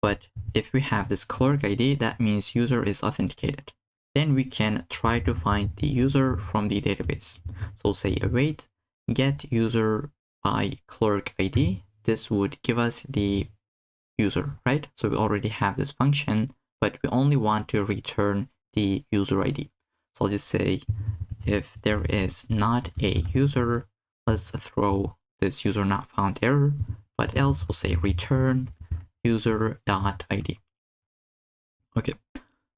But if we have this Clerk ID, that means user is authenticated. Then we can try to find the user from the database. So we'll say await get user by Clerk ID. This would give us the user, right? So we already have this function, but we only want to return the user ID. So I'll just say if there is not a user, let's throw this user not found error, but else we'll say return user.id. Okay,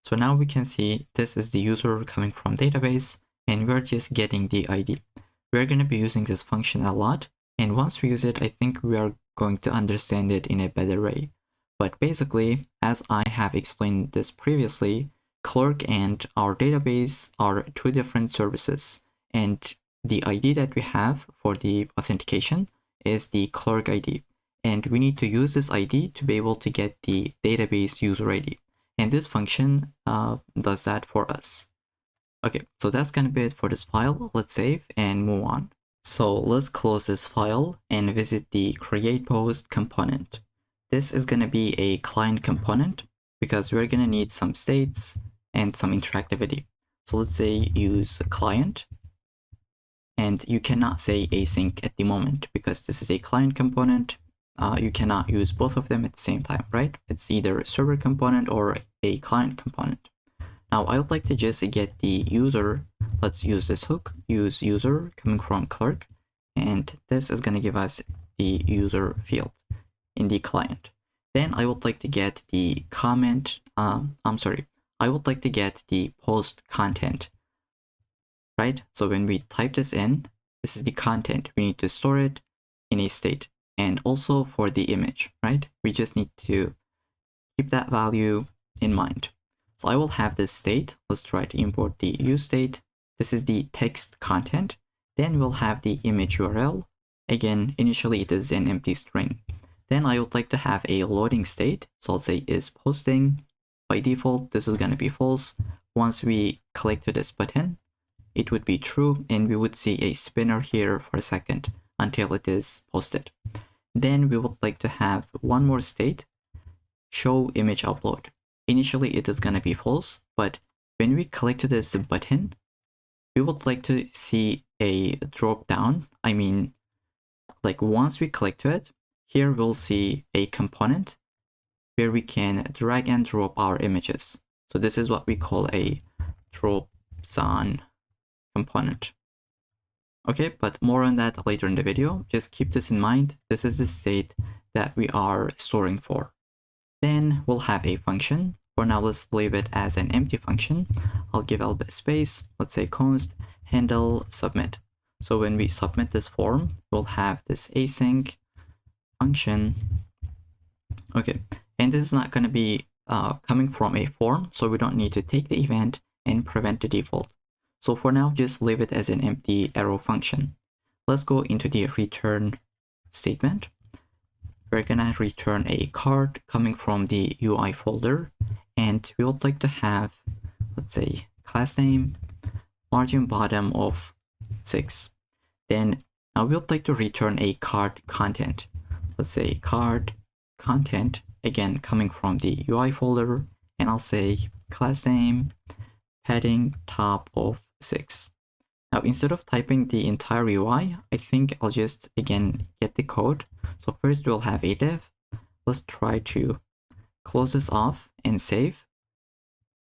so now we can see this is the user coming from database, and we're just getting the ID. We're going to be using this function a lot, and once we use it, I think we are going to understand it in a better way. But basically, as I have explained this previously, Clerk and our database are two different services, and the ID that we have for the authentication is the Clerk ID, and we need to use this ID to be able to get the database user ID. and this function does that for us. Okay, so that's gonna be it for this file. Let's save and move on. So let's close this file and visit the create post component. This is gonna be a client component because we're gonna need some states and some interactivity. So let's say use client, and you cannot say async at the moment because this is a client component. You cannot use both of them at the same time, right? It's either a server component or a client component. Now I would like to just get the user. Let's use this hook, use user coming from Clerk, and this is going to give us the user field in the client. Then I would like to get the comment, I would like to get the post content, right? So when we type this in, this is the content. We need to store it in a state, and also for the image, right? We just need to keep that value in mind. So I will have this state. Let's try to import the useState. This is the text content. Then we'll have the image URL. Again, initially it is an empty string. Then I would like to have a loading state. So I'll say is posting. By default, this is going to be false. Once we click to this button, it would be true, and we would see a spinner here for a second until it is posted. Then we would like to have one more state, show image upload. Initially it is going to be false, but when we click to this button, we would like to see a drop down. I mean, like once we click to it, here we'll see a component where we can drag and drop our images. So this is what we call a drop zone component. Okay, but more on that later in the video. Just keep this in mind. This is the state that we are storing for. Then we'll have a function. For now, let's leave it as an empty function. I'll give a little bit of space. Let's say const handle submit. So when we submit this form, we'll have this async function. Okay, and this is not going to be coming from a form, so we don't need to take the event and prevent the default. So for now, just leave it as an empty arrow function. Let's go into the return statement. We're gonna return a card coming from the UI folder, and we would like to have, let's say, class name, margin bottom of 6. Then we would like to return a card content. Let's say card content, again coming from the UI folder, and I'll say class name, padding top of 6. Now instead of typing the entire UI, I think I'll just again get the code. So first we'll have a div. Let's try to close this off and save.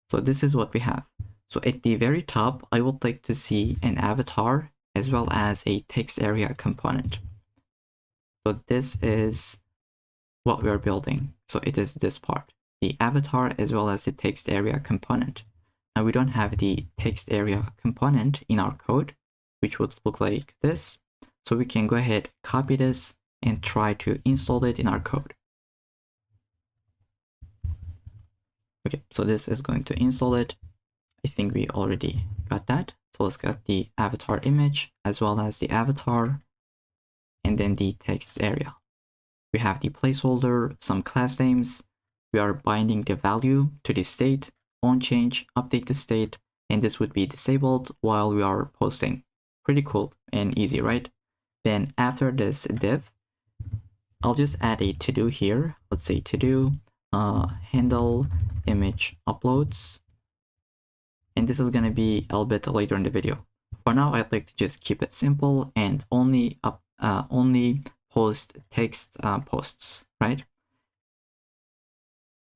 So this is what we have. So at the very top, I would like to see an avatar as well as a text area component. So this is what we're building. So it is this part, the avatar as well as the text area component. Now we don't have the text area component in our code, which would look like this. So we can go ahead, copy this, and try to install it in our code. Okay, so this is going to install it. I think we already got that. So let's get the avatar image as well as the avatar, and then the text area. We have the placeholder, some class names. We are binding the value to the state, on change, update the state, and this would be disabled while we are posting. Pretty cool and easy, right? Then after this div, I'll just add a to-do here. Let's say to-do handle image uploads. And this is going to be a little bit later in the video. For now, I'd like to just keep it simple and only post text posts, right?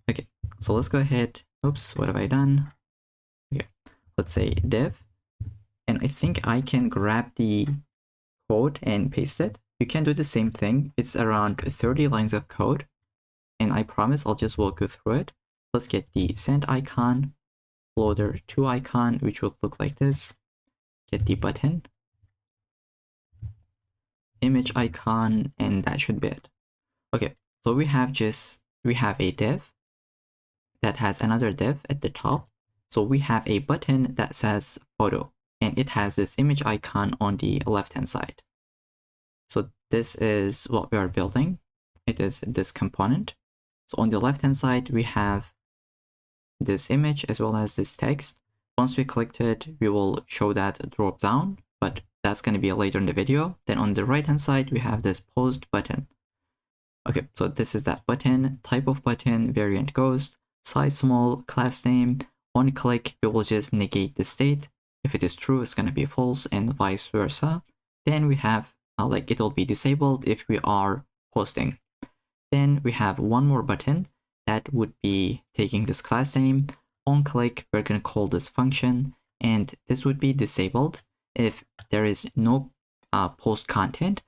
Okay, so let's go ahead. Oops, what have I done? Okay, let's say div, and I think I can grab the code and paste it. You can do the same thing. It's around 30 lines of code, and I promise I'll just walk you through it. Let's get the send icon, loader 2 icon, which would look like this. Get the button, image icon, and that should be it. Okay, so we have a div that has another div at the top. So we have a button that says photo, and it has this image icon on the left hand side. So this is what we are building. It is this component. So on the left hand side, we have this image as well as this text. Once we clicked it, we will show that drop down, but that's going to be later in the video. Then on the right hand side, we have this post button. Okay, so this is that button, type of button, variant ghost, size small, class name. One click, it will just negate the state. If it is true, it's going to be false, and vice versa. Then we have like it will be disabled if we are posting. Then we have one more button that would be taking this class name. On click, we're going to call this function, and this would be disabled if there is no post content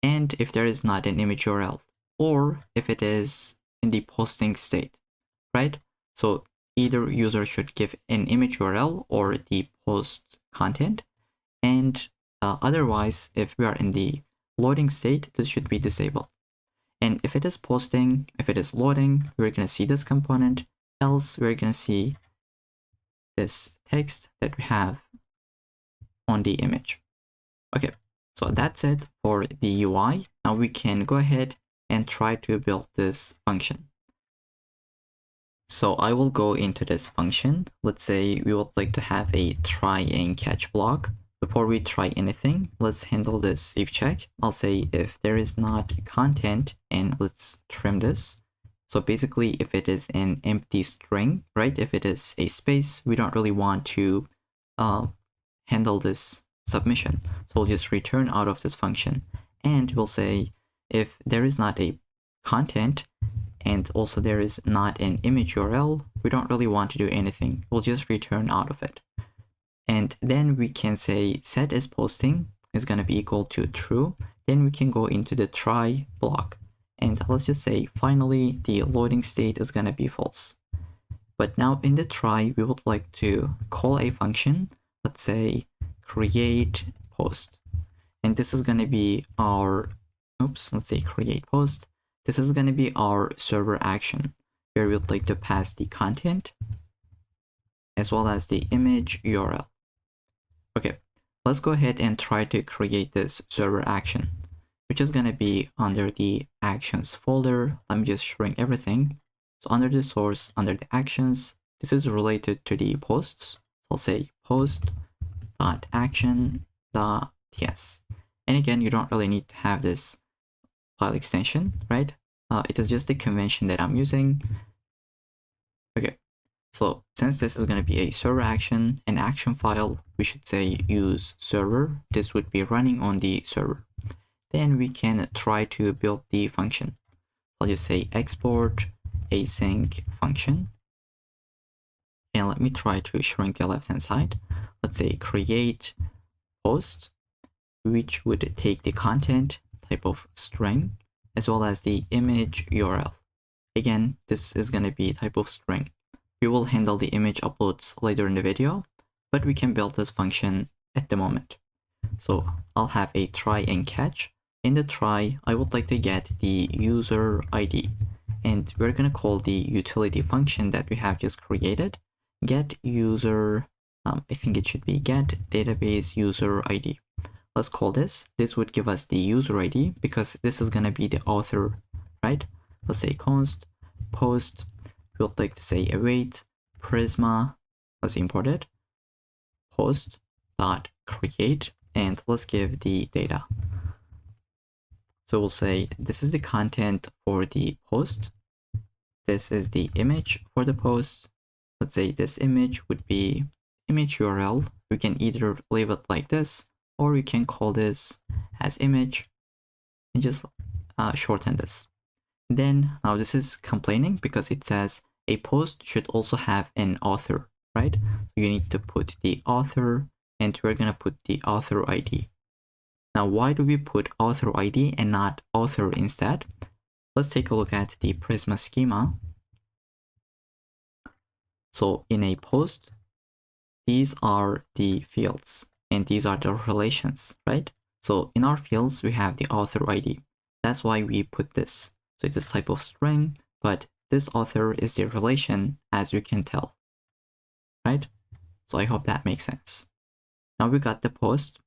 and if there is not an image URL, or if it is in the posting state, right? So either user should give an image URL or the post content, and otherwise, if we are in the loading state, this should be disabled. And if it is posting, if it is loading, we're going to see this component, else we're going to see this text that we have on the image. Okay, so that's it for the UI. Now we can go ahead and try to build this function. So I will go into this function. Let's say we would like to have a try and catch block. Before we try anything, let's handle this if check. I'll say if there is not content, and let's trim this. So basically, if it is an empty string, right? If it is a space, we don't really want to handle this submission. So we'll just return out of this function, and we'll say if there is not a content, and also there is not an image URL, we don't really want to do anything. We'll just return out of it. And then we can say set is posting is going to be equal to true. Then we can go into the try block. And let's just say finally the loading state is going to be false. But now in the try, we would like to call a function. Let's say create post. And this is going to be our, let's say create post. This is going to be our server action, where we would like to pass the content as well as the image URL. Okay, let's go ahead and try to create this server action, which is going to be under the actions folder. Let me just shrink everything. So under the source, under the actions, this is related to the posts. So I'll say post.action.ts. And again, you don't really need to have this file extension, right? It is just the convention that I'm using. Okay, so since this is going to be a server action, an action file, we should say use server. This would be running on the server. Then we can try to build the function. I'll just say export async function. And let me try to shrink the left hand side. Let's say create post, which would take the content type of string as well as the image URL. Again, this is going to be type of string. We will handle the image uploads later in the video, but we can build this function at the moment. So I'll have a try and catch. In the try, I would like to get the user ID, and we're going to call the utility function that we have just created, get user, I think it should be get database user ID. Let's call this. This would give us the user ID because this is going to be the author, right? Let's say const post. We would like to say await Prisma. Let's import it. Post dot create, and let's give the data. So we'll say this is the content for the post. This is the image for the post. Let's say this image would be image URL. We can either leave it like this, or we can call this as image and just shorten this. Then now this is complaining because it says a post should also have an author, right? You need to put the author, and we're going to put the author ID. Now, why do we put author ID and not author instead? Let's take a look at the Prisma schema. So in a post, these are the fields and these are the relations, right? So in our fields, we have the author ID. That's why we put this. So it's a type of string, but this author is the relation, as you can tell, right? So I hope that makes sense. Now we got the post,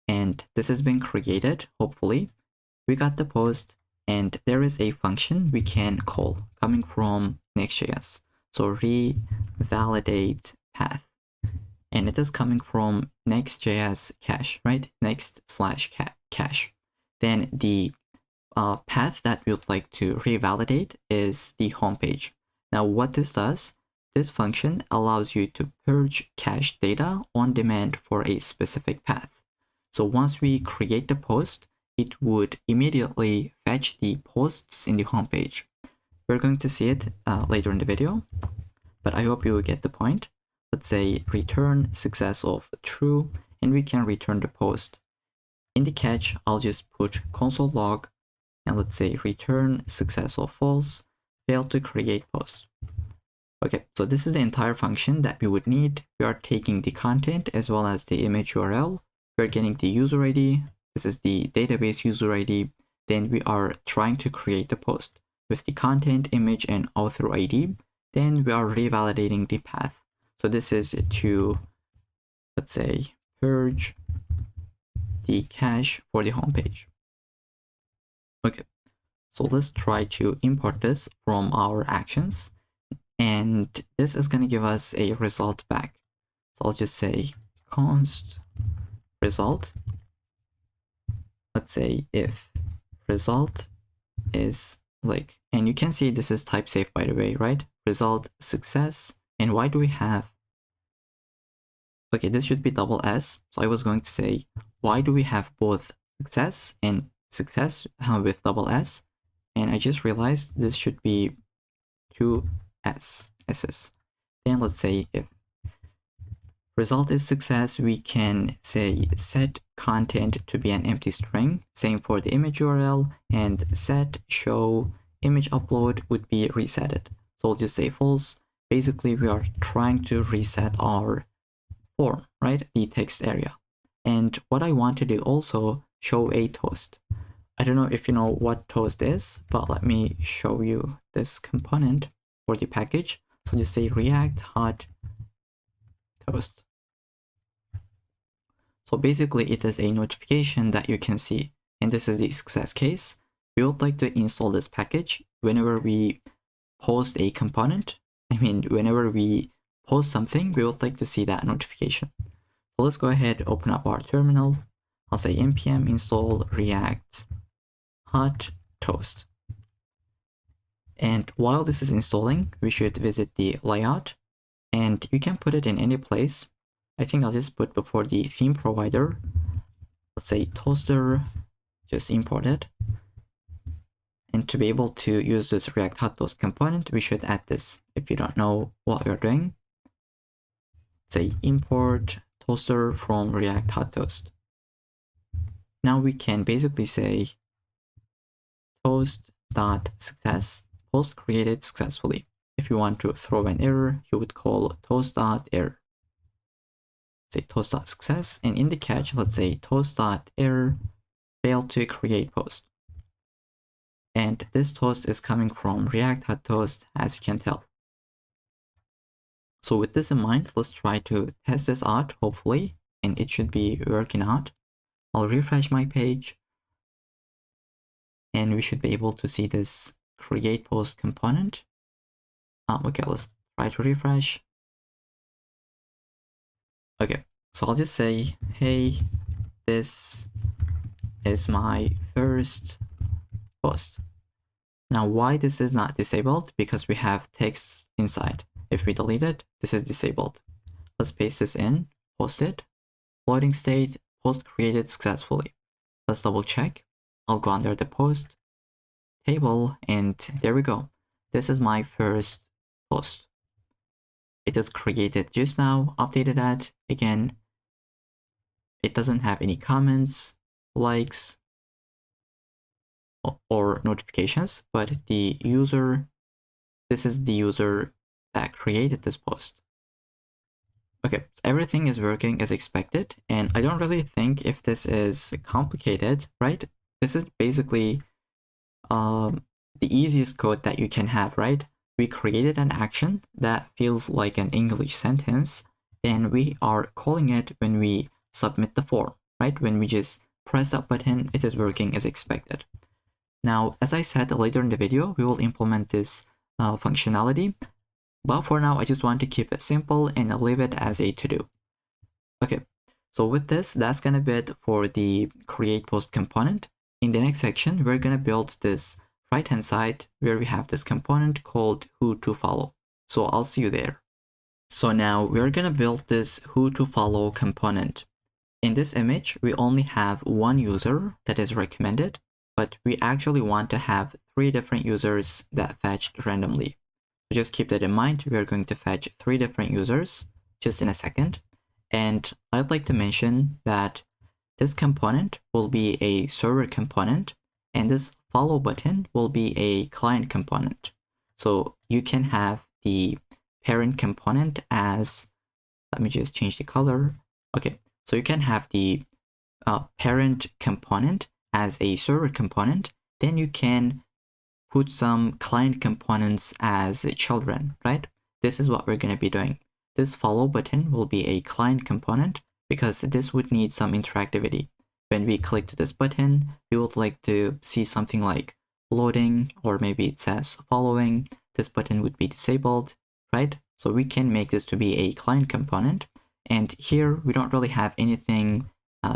and this has been created, hopefully. We got the post, and there is a function we can call coming from Next.js. So revalidate path. And it is coming from Next.js cache, right? Next/cache. Then the path that we would like to revalidate is the homepage. Now what this does, this function allows you to purge cache data on demand for a specific path. So once we create the post, it would immediately fetch the posts in the homepage. We're going to see it later in the video, but I hope you will get the point. Let's say return success of true, and we can return the post. In the catch, I'll just put console log, and let's say return success of false, failed to create post. Okay, so this is the entire function that we would need. We are taking the content as well as the image URL. We're getting the user ID. This is the database user ID. Then we are trying to create the post with the content, image, and author ID. Then we are revalidating the path. So this is to, let's say, purge the cache for the homepage. Okay, so let's try to import this from our actions. And this is going to give us a result back. So I'll just say const result. Let's say if result is like, and you can see this is type safe, by the way, right? Result success. And why do we have, okay, this should be double S. So I was going to say, why do we have both success and success with double S? And I just realized this should be two S's. Then let's say if result is success, we can say set content to be an empty string. Same for the image URL, and set show image upload would be resetted. So we'll just say false. Basically, we are trying to reset our form, right? The text area. And what I want to do also, show a toast. I don't know if you know what toast is, but let me show you this component for the package. So just say react hot toast. So basically it is a notification that you can see, and this is the success case. We would like to install this package whenever we post a component. Whenever we post something, we would like to see that notification. So let's go ahead, open up our terminal. I'll say npm install react hot toast. And while this is installing, we should visit the layout, and you can put it in any place. I think I'll just put before the theme provider. Let's say toaster, just import it. And to be able to use this React Hot Toast component, we should add this. If you don't know what we're doing, say import toaster from React Hot Toast. Now we can basically say toast.success, post created successfully. If you want to throw an error, you would call toast.error. Say toast.success, and in the catch, let's say toast.error failed to create post. And this toast is coming from React Hot Toast, as you can tell. So with this in mind, let's try to test this out, hopefully, and it should be working out. I'll refresh my page, and we should be able to see this create post component. Okay, let's try to refresh. Okay, so I'll just say, hey, this is my first post. Now, why this is not disabled? Because we have text inside. If we delete it, this is disabled. Let's paste this in, post it, loading state, post created successfully. Let's double check. I'll go under the post table, and there we go. This is my first post. It is created just now, updated that. Again, it doesn't have any comments, likes, or notifications, but the user, this is the user that created this post. Okay, everything is working as expected, and I don't really think if this is complicated, right? This is basically the easiest code that you can have, right? We created an action that feels like an English sentence, then we are calling it when we submit the form, right? When we just press that button, it is working as expected. Now, as I said later in the video, we will implement this functionality But for now, I just want to keep it simple and I'll leave it as a to-do. Okay, so with this, that's gonna be it for the create post component. In the next section, we're gonna build this right-hand side where we have this component called who to follow. So I'll see you there. So now we're gonna build this who to follow component. In this image, we only have one user that is recommended, but we actually want to have 3 different users that fetched randomly. So just keep that in mind. We are going to fetch 3 different users just in a second. And I'd like to mention that this component will be a server component and this follow button will be a client component. So you can have the parent component as, let me just change the color. Okay, so you can have the parent component as a server component, then you can put some client components as children, right? This is what we're going to be doing. This follow button will be a client component because this would need some interactivity. When we click to this button, we would like to see something like loading, or maybe it says following. This button would be disabled, right? So we can make this to be a client component. And here we don't really have anything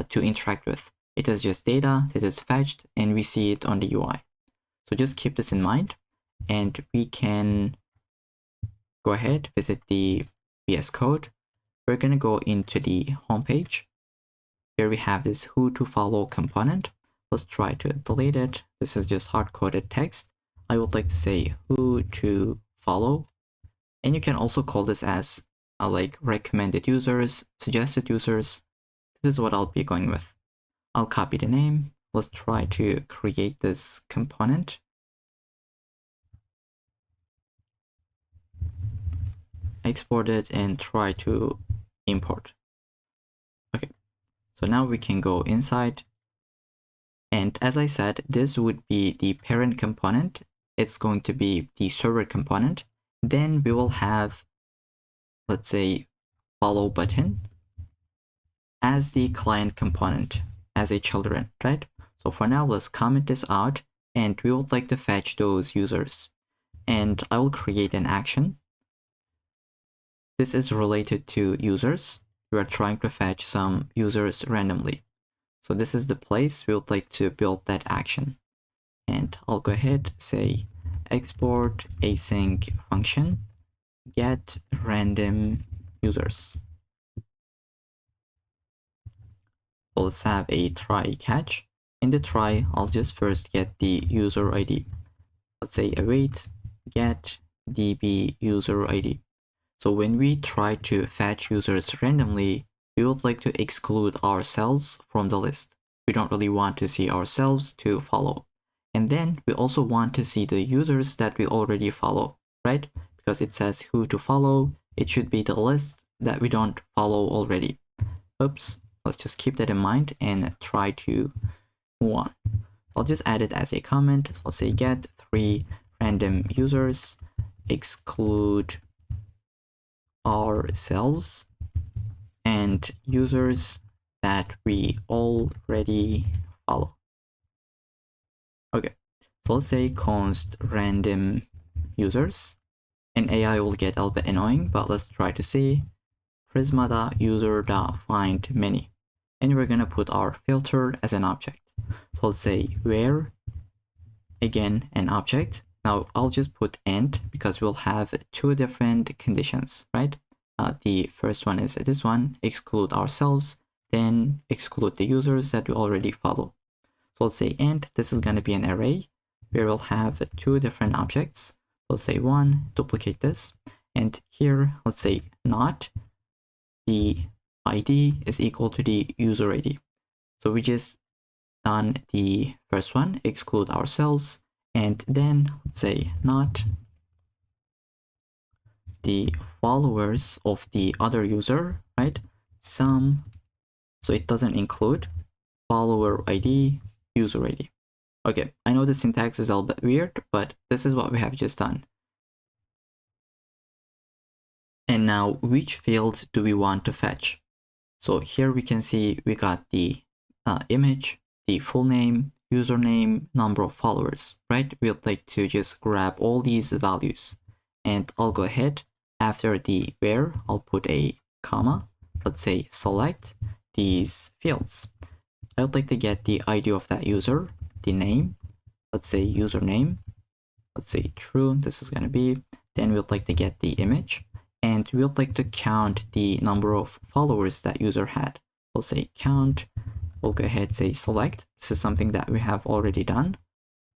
to interact with. It is just data that is fetched and we see it on the UI. So just keep this in mind and we can go ahead, visit the VS Code. We're going to go into the homepage. Here we have this who to follow component. Let's try to delete it. This is just hard-coded text. I would like to say who to follow. And you can also call this as like recommended users, suggested users. This is what I'll be going with. I'll copy the name. Let's try to create this component. Export it and try to import. Okay, so now we can go inside. And as I said, this would be the parent component. It's going to be the server component. Then we will have, let's say, follow button as the client component, as a children, right? So for now, let's comment this out and we would like to fetch those users. And I will create an action. This is related to users. We are trying to fetch some users randomly. So this is the place we would like to build that action. And I'll go ahead, say export async function, get random users. So let's have a try catch. In the try, I'll just first get the user ID. Let's say await get DB user ID. So when we try to fetch users randomly, we would like to exclude ourselves from the list. We don't really want to see ourselves to follow. And then we also want to see the users that we already follow, right? Because it says who to follow. It should be the list that we don't follow already. Oops, let's just keep that in mind and try to move on. I'll just add it as a comment. So let's say get 3 random users, exclude ourselves and users that we already follow. Okay, so let's say const random users, and AI will get a little bit annoying, but let's try to see prisma.user.find many, and we're gonna put our filter as an object. So let's say where, again an object. Now I'll just put and because we'll have 2 different conditions, right? The first one is this one, exclude ourselves, then exclude the users that we already follow. So let's say and this is going to be an array where we'll have 2 different objects. Let's say 1, duplicate this, and here let's say not the ID is equal to the user ID. So we just done the first one, exclude ourselves, and then let's say not the followers of the other user, right? Some, so it doesn't include follower ID, user ID. Okay, I know the syntax is a little bit weird, but this is what we have just done. And now, which field do we want to fetch? So here we can see we got the image, the full name, username, number of followers, right? We'd like to just grab all these values. And I'll go ahead, after the where, I'll put a comma. Let's say select these fields. I would like to get the ID of that user, the name, let's say username, let's say true, this is going to be, then we would like to get the image, and we would like to count the number of followers that user had. We'll say count, we'll go ahead and say select, this is something that we have already done,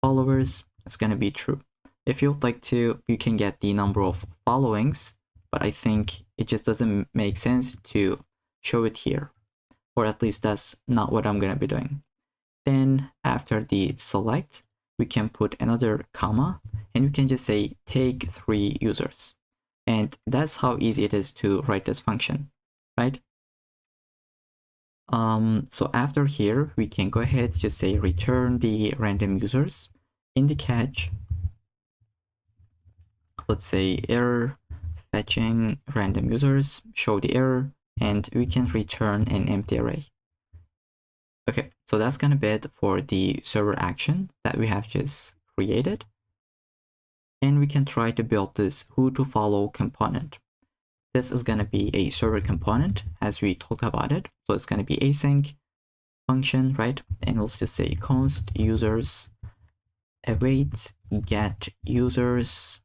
followers, it's going to be true. If you would like to, you can get the number of followings, but I think it just doesn't make sense to show it here, or at least that's not what I'm going to be doing. Then after the select, we can put another comma, and we can just say take 3 users. And that's how easy it is to write this function, right? So after here, we can go ahead, just say return the random users. In the catch, let's say error fetching random users, show the error, and we can return an empty array. Okay, so that's gonna be it for the server action that we have just created. And we can try to build this who to follow component. This is gonna be a server component as we talked about it. So it's gonna be async function, right? And let's just say const users await get users,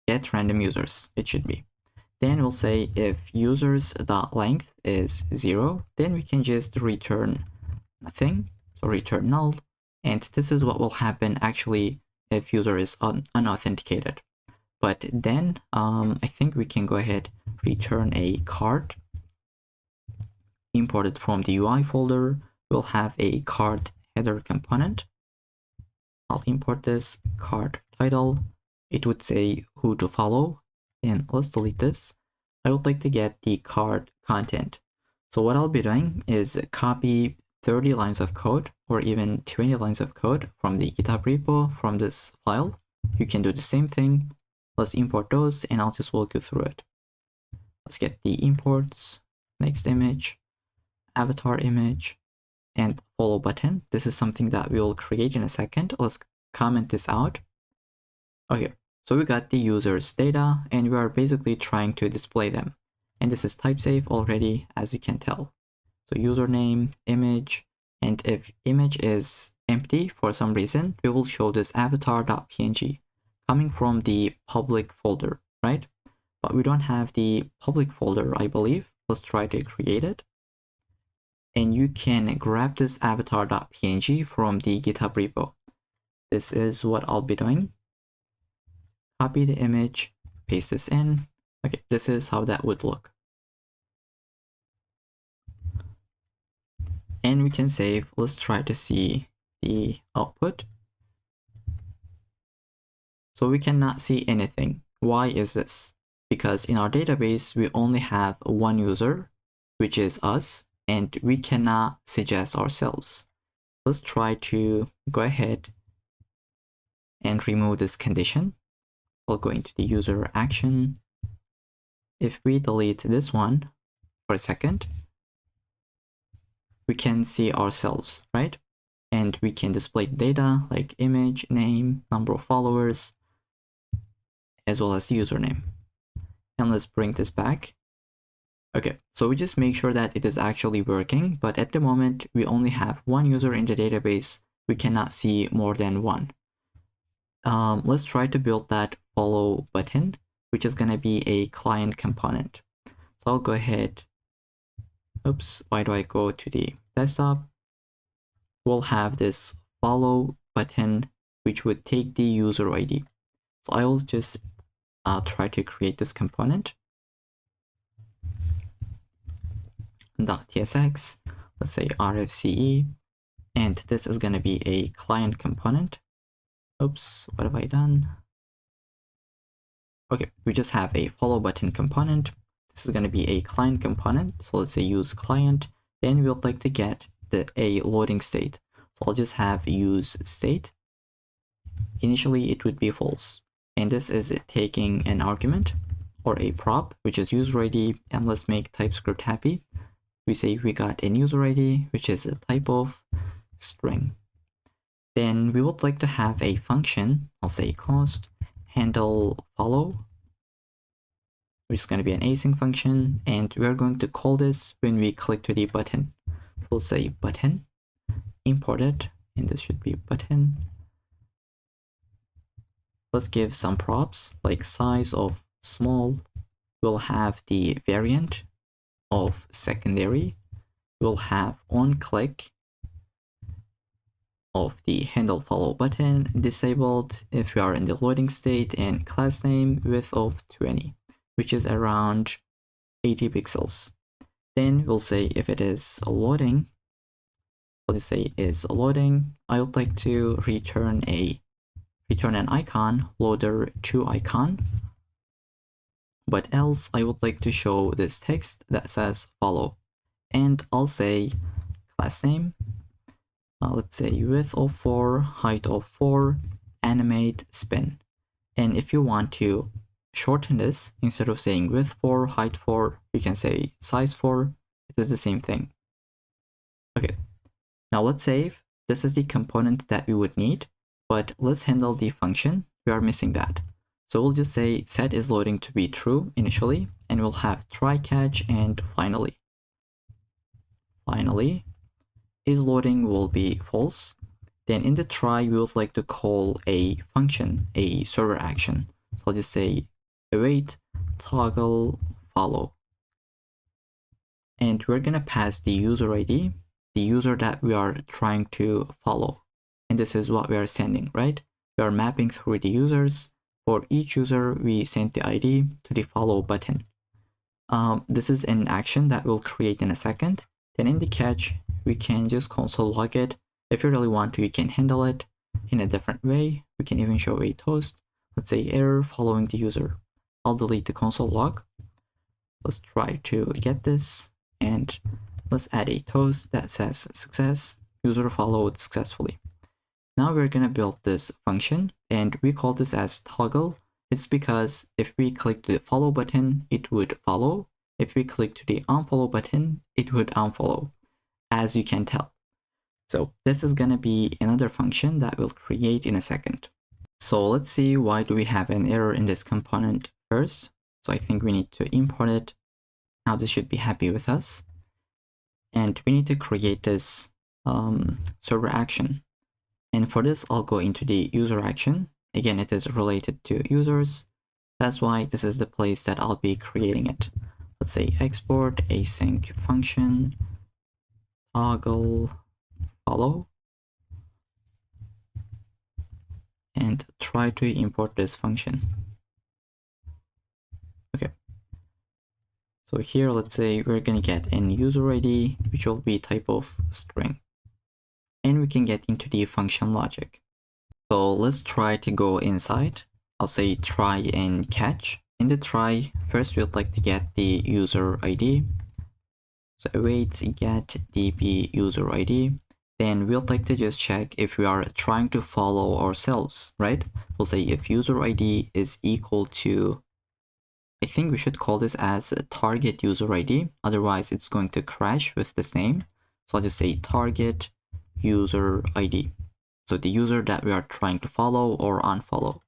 get random users, it should be. Then we'll say if users.length is 0, then we can just return nothing, so return null. And this is what will happen actually if user is unauthenticated. But then I think we can go ahead, return a card, import it from the UI folder. We'll have a card header component. I'll import this card title. It would say who to follow. And let's delete this. I would like to get the card content. So what I'll be doing is copy 30 lines of code or even 20 lines of code from the GitHub repo from this file. You can do the same thing. Let's import those and I'll just walk you through it. Let's get the imports, next image, avatar image, and follow button. This is something that we will create in a second. Let's comment this out. Okay, so we got the user's data and we are basically trying to display them. And this is type safe already, as you can tell. So username, image, and if image is empty for some reason, we will show this avatar.png coming from the public folder, right? But we don't have the public folder, I believe. Let's try to create it. And you can grab this avatar.png from the GitHub repo. This is what I'll be doing. Copy the image, paste this in. Okay, this is how that would look. And we can save. Let's try to see the output. So we cannot see anything. Why is this? Because in our database, we only have one user, which is us, and we cannot suggest ourselves. Let's try to go ahead and remove this condition. I'll go into the user action. If we delete this one for a second, we can see ourselves, right? And we can display data like image, name, number of followers, as well as the username. And let's bring this back. Okay, so we just make sure that it is actually working, but at the moment we only have one user in the database. We cannot see more than one. Let's try to build that follow button, which is gonna be a client component. So I'll go ahead. Oops, why do I go to the desktop? We'll have this follow button, which would take the user ID. So I will just try to create this component. .tsx, let's say rfce, and this is going to be a client component. Oops, what have I done? Okay, we just have a follow button component. This is going to be a client component. So let's say use client. Then we would like to get a loading state. So I'll just have use state. Initially, it would be false. And this is taking an argument or a prop, which is user ID. And let's make TypeScript happy. We say we got an user ID, which is a type of string. Then we would like to have a function. I'll say const handle follow. which is going to be an async function, and we're going to call this when we click to the button. So we'll say button, import it, and this should be button. Let's give some props like size of small. We'll have the variant of secondary. We'll have on click of the handle follow button disabled if we are in the loading state, and class name width of 20, which is around 80 pixels. Then we'll say if it is loading, let's say is loading, I would like to return an icon, loader to icon, but else I would like to show this text that says follow, and I'll say class name, let's say width of 4, height of 4, animate spin. And if you want to shorten this, instead of saying width 4, height 4, you can say size 4. It is the same thing. Okay, now let's save. This is the component that we would need, but let's handle the function. We are missing that. So we'll just say set is loading to be true initially, and we'll have try catch and finally. Finally is loading will be false. Then in the try, we would like to call a function, a server action. So I'll just say await toggle follow. And we're gonna pass the user ID, the user that we are trying to follow. And this is what we are sending, right? We are mapping through the users. For each user, we send the ID to the follow button. This is an action that we'll create in a second. Then in the catch, we can just console log it. If you really want to, you can handle it in a different way. We can even show a toast. Let's say error following the user. I'll delete the console log. Let's try to get this, and let's add a toast that says success, user followed successfully. Now we're gonna build this function, and we call this as toggle. It's because if we click the follow button, it would follow. If we click to the unfollow button, it would unfollow, as you can tell. So this is gonna be another function that we'll create in a second. So let's see, why do we have an error in this component first. So I think we need to import it. Now this should be happy with us. And we need to create this server action. And for this, I'll go into the user action. Again, it is related to users. That's why this is the place that I'll be creating it. Let's say export async function toggle follow, and try to import this function. Okay. So here, let's say we're gonna get an user ID, which will be type of string. And we can get into the function logic. So let's try to go inside. I'll say try and catch. In the try, first we'd like to get the user ID. So await get DB user ID. Then we'll like to just check if we are trying to follow ourselves, right? We'll say if user ID is equal to, I think we should call this as a target user ID. Otherwise, it's going to crash with this name. So I'll just say target user ID. So the user that we are trying to follow or unfollow.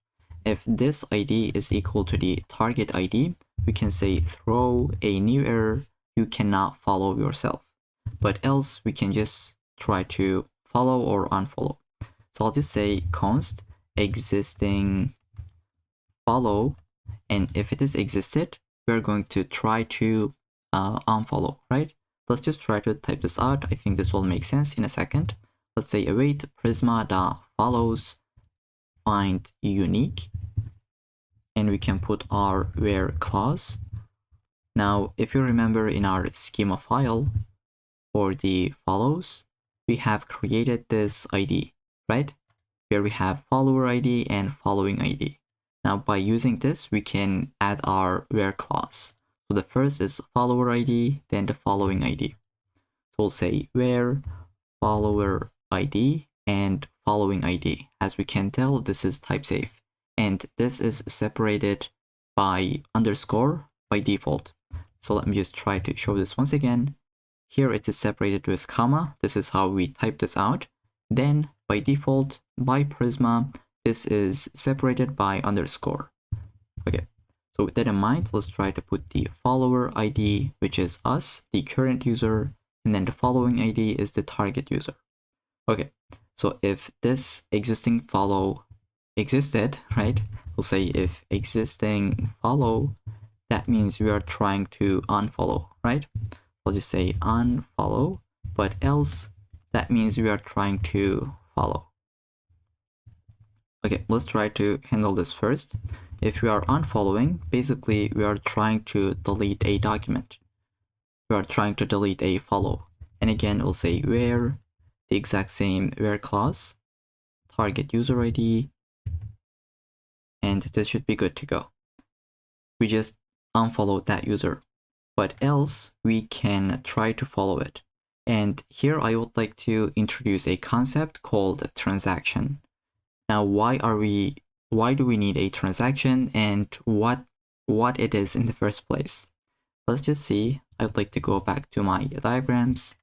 If this ID is equal to the target ID, we can say throw a new error, you cannot follow yourself. But else we can just try to follow or unfollow. So I'll just say const existing follow, and if it is existed, we're going to try to unfollow, right? Let's just try to type this out. I think this will make sense in a second. Let's say await prisma.follows find unique, and we can put our where clause. Now, if you remember in our schema file for the follows, we have created this ID, right? Where we have follower ID and following ID. Now, by using this, we can add our where clause. So the first is follower ID, then the following ID. So we'll say where follower ID and following ID. As we can tell, this is type safe, and this is separated by underscore by default. So let me just try to show this once again. Here it is separated with comma. This is how we type this out. Then by default, by Prisma, this is separated by underscore. Okay, So with that in mind, let's try to put the follower ID, which is us, the current user, and then the following ID is the target user. Okay, so if this existing follow existed, right? We'll say if existing follow, that means we are trying to unfollow, right? We'll just say unfollow, but else, that means we are trying to follow. Okay, let's try to handle this first. If we are unfollowing, basically we are trying to delete a document. We are trying to delete a follow. And again, we'll say where, the exact same where clause, target user ID, and this should be good to go. We just unfollowed that user, but else we can try to follow it. And here I would like to introduce a concept called transaction. Now, why do we need a transaction and what it is in the first place? Let's just see. I'd like to go back to my diagrams.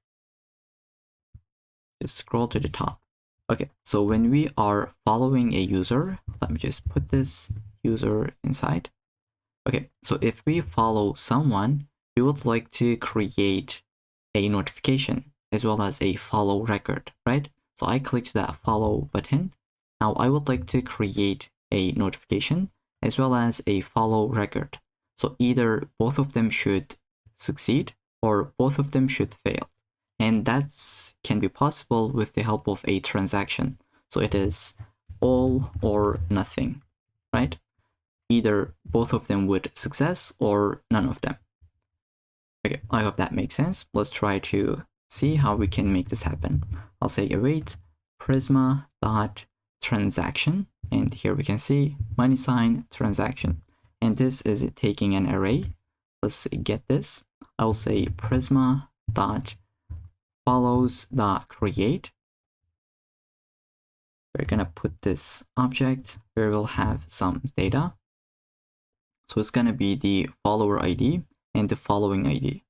Just scroll to the top. Okay, so when we are following a user, let me just put this user inside. Okay, so if we follow someone, we would like to create a notification as well as a follow record, right? So I clicked that follow button. Now I would like to create a notification as well as a follow record. So either both of them should succeed or both of them should fail. And that can be possible with the help of a transaction. So it is all or nothing, right? Either both of them would success or none of them. Okay, I hope that makes sense. Let's try to see how we can make this happen. I'll say await Prisma.transaction, and here we can see $sign transaction. And this is taking an array. Let's get this. I will say Prisma.follows.create. We're gonna put this object where we'll have some data. So it's gonna be the follower ID and the following ID.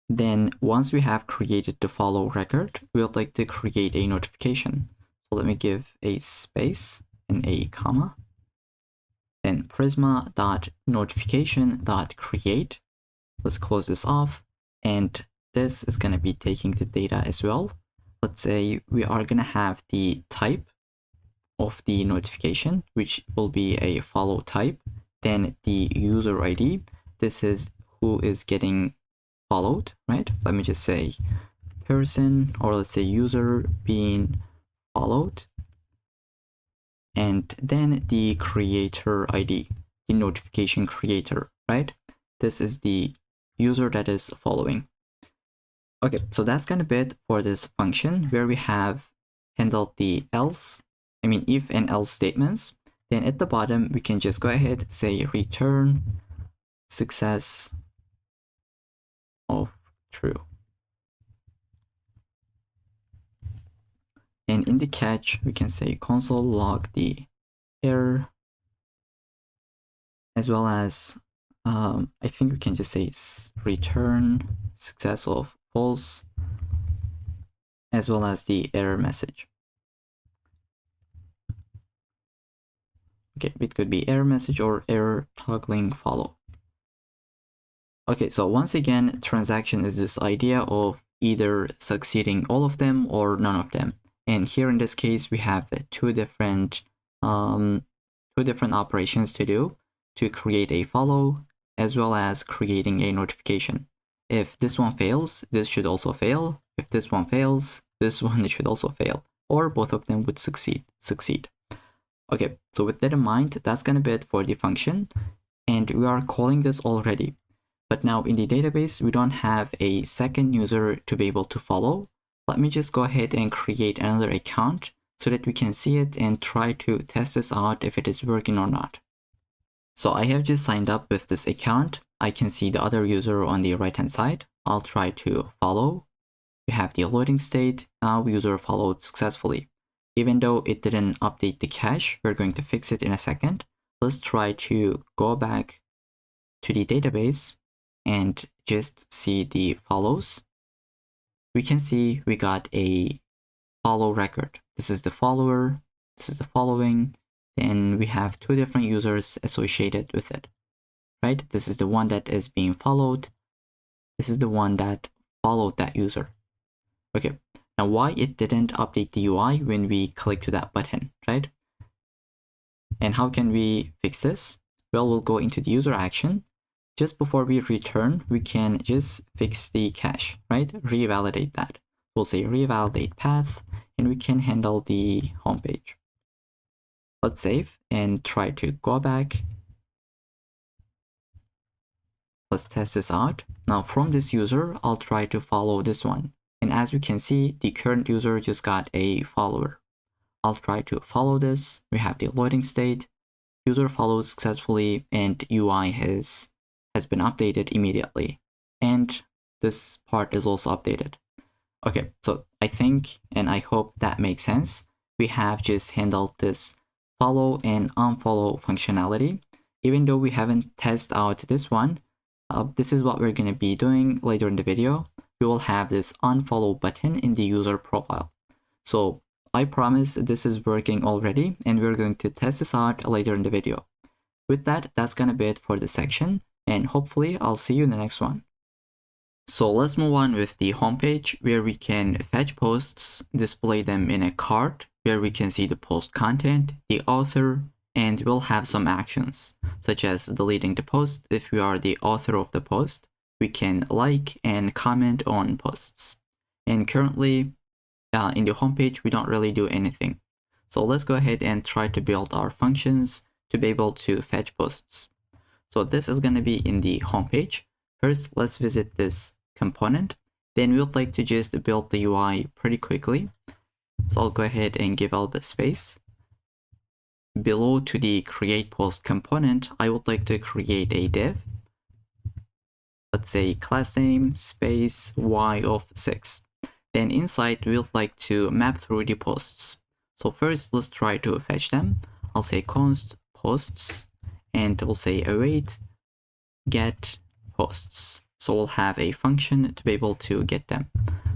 Then once we have created the follow record, we would like to create a notification. So let me give a space and a comma. Then prisma.notification.create. Let's close this off. And this is going to be taking the data as well. Let's say we are going to have the type of the notification, which will be a follow type. Then the user ID. This is who is getting followed, right? Let me just say person, or let's say user being followed. And then the creator ID, the notification creator, right? This is the user that is following. Okay, so that's kind of it for this function where we have handled the if and else statements. Then at the bottom, we can just go ahead, say return success of true. And in the catch, we can say console log the error, as well as I think we can just say return success of false, as well as the error message. Okay, it could be error message or error toggling follow. Okay, so once again, transaction is this idea of either succeeding all of them or none of them. And here in this case, we have two different operations to do to create a follow as well as creating a notification. If this one fails, this should also fail. If this one fails, this one should also fail, or both of them would succeed. Okay, so with that in mind, that's gonna be it for the function, and we are calling this already. But now in the database, we don't have a second user to be able to follow. Let me just go ahead and create another account so that we can see it and try to test this out if it is working or not. So I have just signed up with this account. I can see the other user on the right hand side. I'll try to follow. We have the loading state. Now user followed successfully. Even though it didn't update the cache, we're going to fix it in a second. Let's try to go back to the database and just see the follows. We can see we got a follow record. This is the follower, this is the following, and we have two different users associated with it. right? This is the one that is being followed. This is the one that followed that user. Okay, now why it didn't update the UI when we click to that button, right? And how can we fix this? Well, we'll go into the user action. Just before we return, we can just fix the cache, right? Revalidate that. We'll say revalidate path, and we can handle the homepage. Let's save and try to go back. Let's test this out. Now from this user, I'll try to follow this one. And as we can see, the current user just got a follower. I'll try to follow this. We have the loading state. User follows successfully and UI has been updated immediately. And this part is also updated. Okay, so I think and I hope that makes sense. We have just handled this follow and unfollow functionality. Even though we haven't tested out this one, this is what we're going to be doing later in the video. We will have this unfollow button in the user profile. So I promise this is working already, and we're going to test this out later in the video. With that, that's gonna be it for this section, and hopefully I'll see you in the next one. So let's move on with the homepage, where we can fetch posts, display them in a card, where we can see the post content, the author, and we'll have some actions, such as deleting the post. If we are the author of the post, we can like and comment on posts. And currently, in the homepage, we don't really do anything. So let's go ahead and try to build our functions to be able to fetch posts. So this is going to be in the homepage. First, let's visit this component. Then we would like to just build the UI pretty quickly. So I'll go ahead and give a little bit space. Below to the create post component, I would like to create a div. Let's say class name space y of 6. Then inside, we would like to map through the posts. So first, let's try to fetch them. I'll say const posts, and we'll say await get posts. So we'll have a function to be able to get them.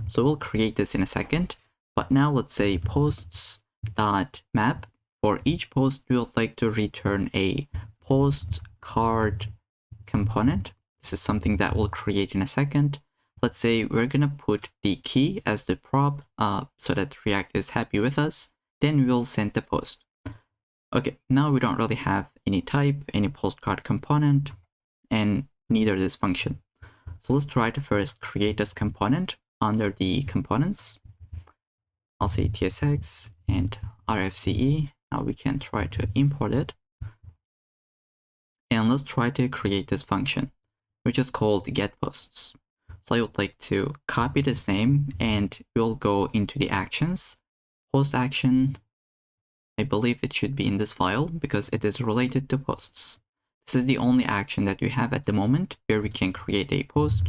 So we'll create this in a second. But now let's say posts.map. For each post, we would like to return a post card component. This is something that we'll create in a second. Let's say we're gonna put the key as the prop so that React is happy with us. Then we'll send the post. Okay, now we don't really have any type, any postcard component, and neither this function. So let's try to first create this component under the components. I'll say TSX and RFCE. Now we can try to import it. And let's try to create this function, which is called getPosts. So I would like to copy this name, and we'll go into the actions, post action. I believe it should be in this file because it is related to posts. This is the only action that we have at the moment where we can create a post.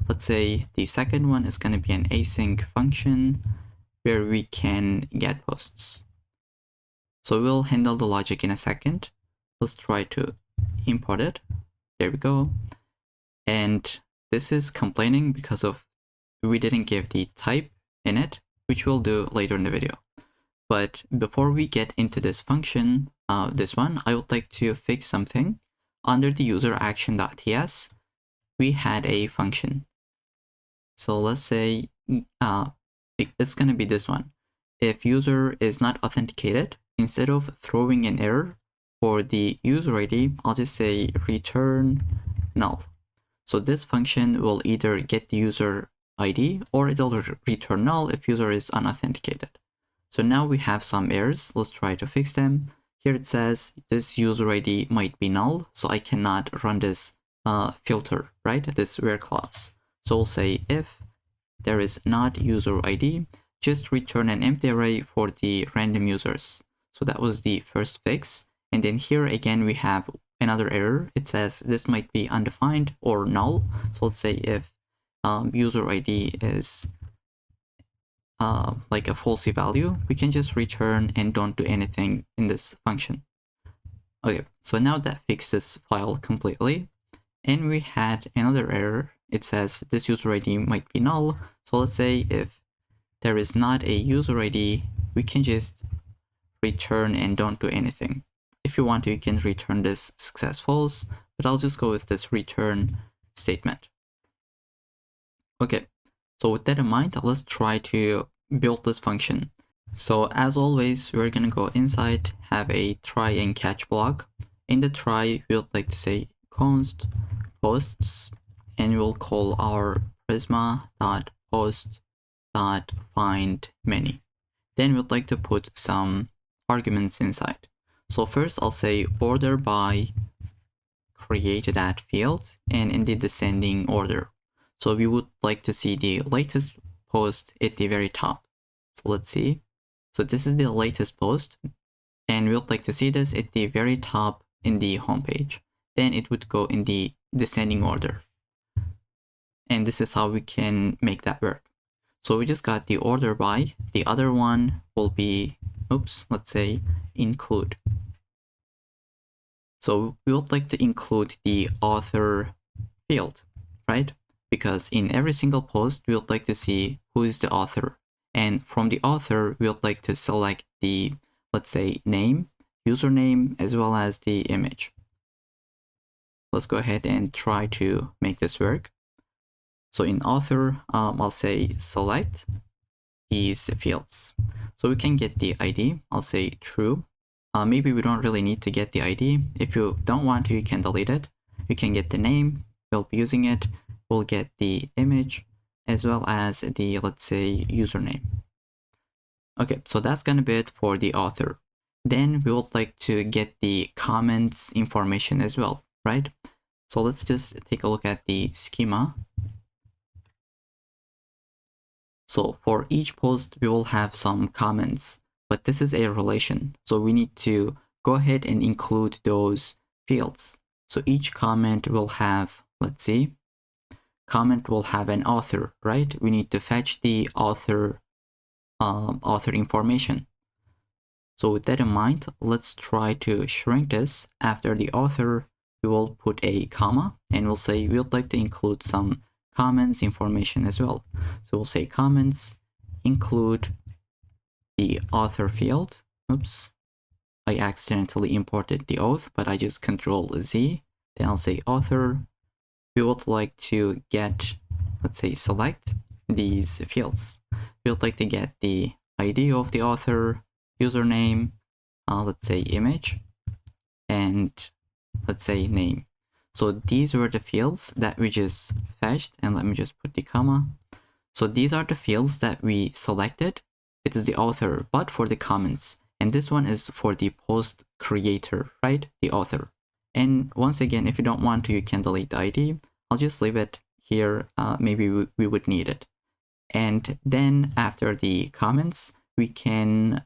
Let's say the second one is going to be an async function where we can get posts. So we'll handle the logic in a second. Let's try to import it. There we go. And this is complaining because of we didn't give the type in it, which we'll do later in the video. But before we get into this function, this one, I would like to fix something. Under the user action.ts, we had a function. So let's say it's going to be this one. If user is not authenticated, instead of throwing an error for the user ID, I'll just say return null. So this function will either get the user ID or it'll return null if user is unauthenticated. So now we have some errors. Let's try to fix them. Here it says this user ID might be null, so I cannot run this filter, right? This where clause. So we'll say if there is not user ID, just return an empty array for the random users. So that was the first fix. And then here again, we have another error. It says this might be undefined or null. So let's say if user ID is like a falsy value, we can just return and don't do anything in this function. Okay, so now that fixed this file completely. And we had another error. It says this user ID might be null. So let's say if there is not a user ID, we can just return and don't do anything. if you want to, you can return this success false, but I'll just go with this return statement. Okay, so with that in mind, let's try to build this function. So as always, we're gonna go inside, have a try and catch block. In the try, we would like to say const posts, and we'll call our prisma.post.findMany. Then we'd like to put some arguments inside. So first I'll say order by created at field and in the descending order. So we would like to see the latest post at the very top. So let's see. So this is the latest post, and we would like to see this at the very top in the homepage. Then it would go in the descending order. And this is how we can make that work. So we just got the order by. The other one will be, let's say include. So we would like to include the author field, right? Because in every single post, we would like to see who is the author. And from the author, we would like to select the, let's say, name, username, as well as the image. Let's go ahead and try to make this work. So in author, I'll say select these fields. So we can get the ID. I'll say true. Maybe we don't really need to get the ID. If you don't want to, you can delete it. You can get the name. We'll be using it. We'll get the image as well as the, let's say, username. Okay, so that's gonna be it for the author. Then we would like to get the comments information as well, right? So let's just take a look at the schema. So for each post, we will have some comments, but this is a relation. So we need to go ahead and include those fields. So each comment will have, let's see, comment will have an author, right? We need to fetch the author information. So with that in mind, let's try to shrink this. After the author, we will put a comma and we'll say we would like to include some comments information as well. So we'll say comments include the author field. I accidentally imported the auth, but I just Control Z. Then I'll say author. We would like to get, let's say, select these fields. We would like to get the ID of the author, username, let's say image, and let's say name. So these were the fields that we just fetched, and let me just put the comma. So these are the fields that we selected. It is the author, but for the comments. And this one is for the post creator, right? The author. And once again, if you don't want to, you can delete the ID. I'll just leave it here. Maybe we would need it. And then after the comments, we can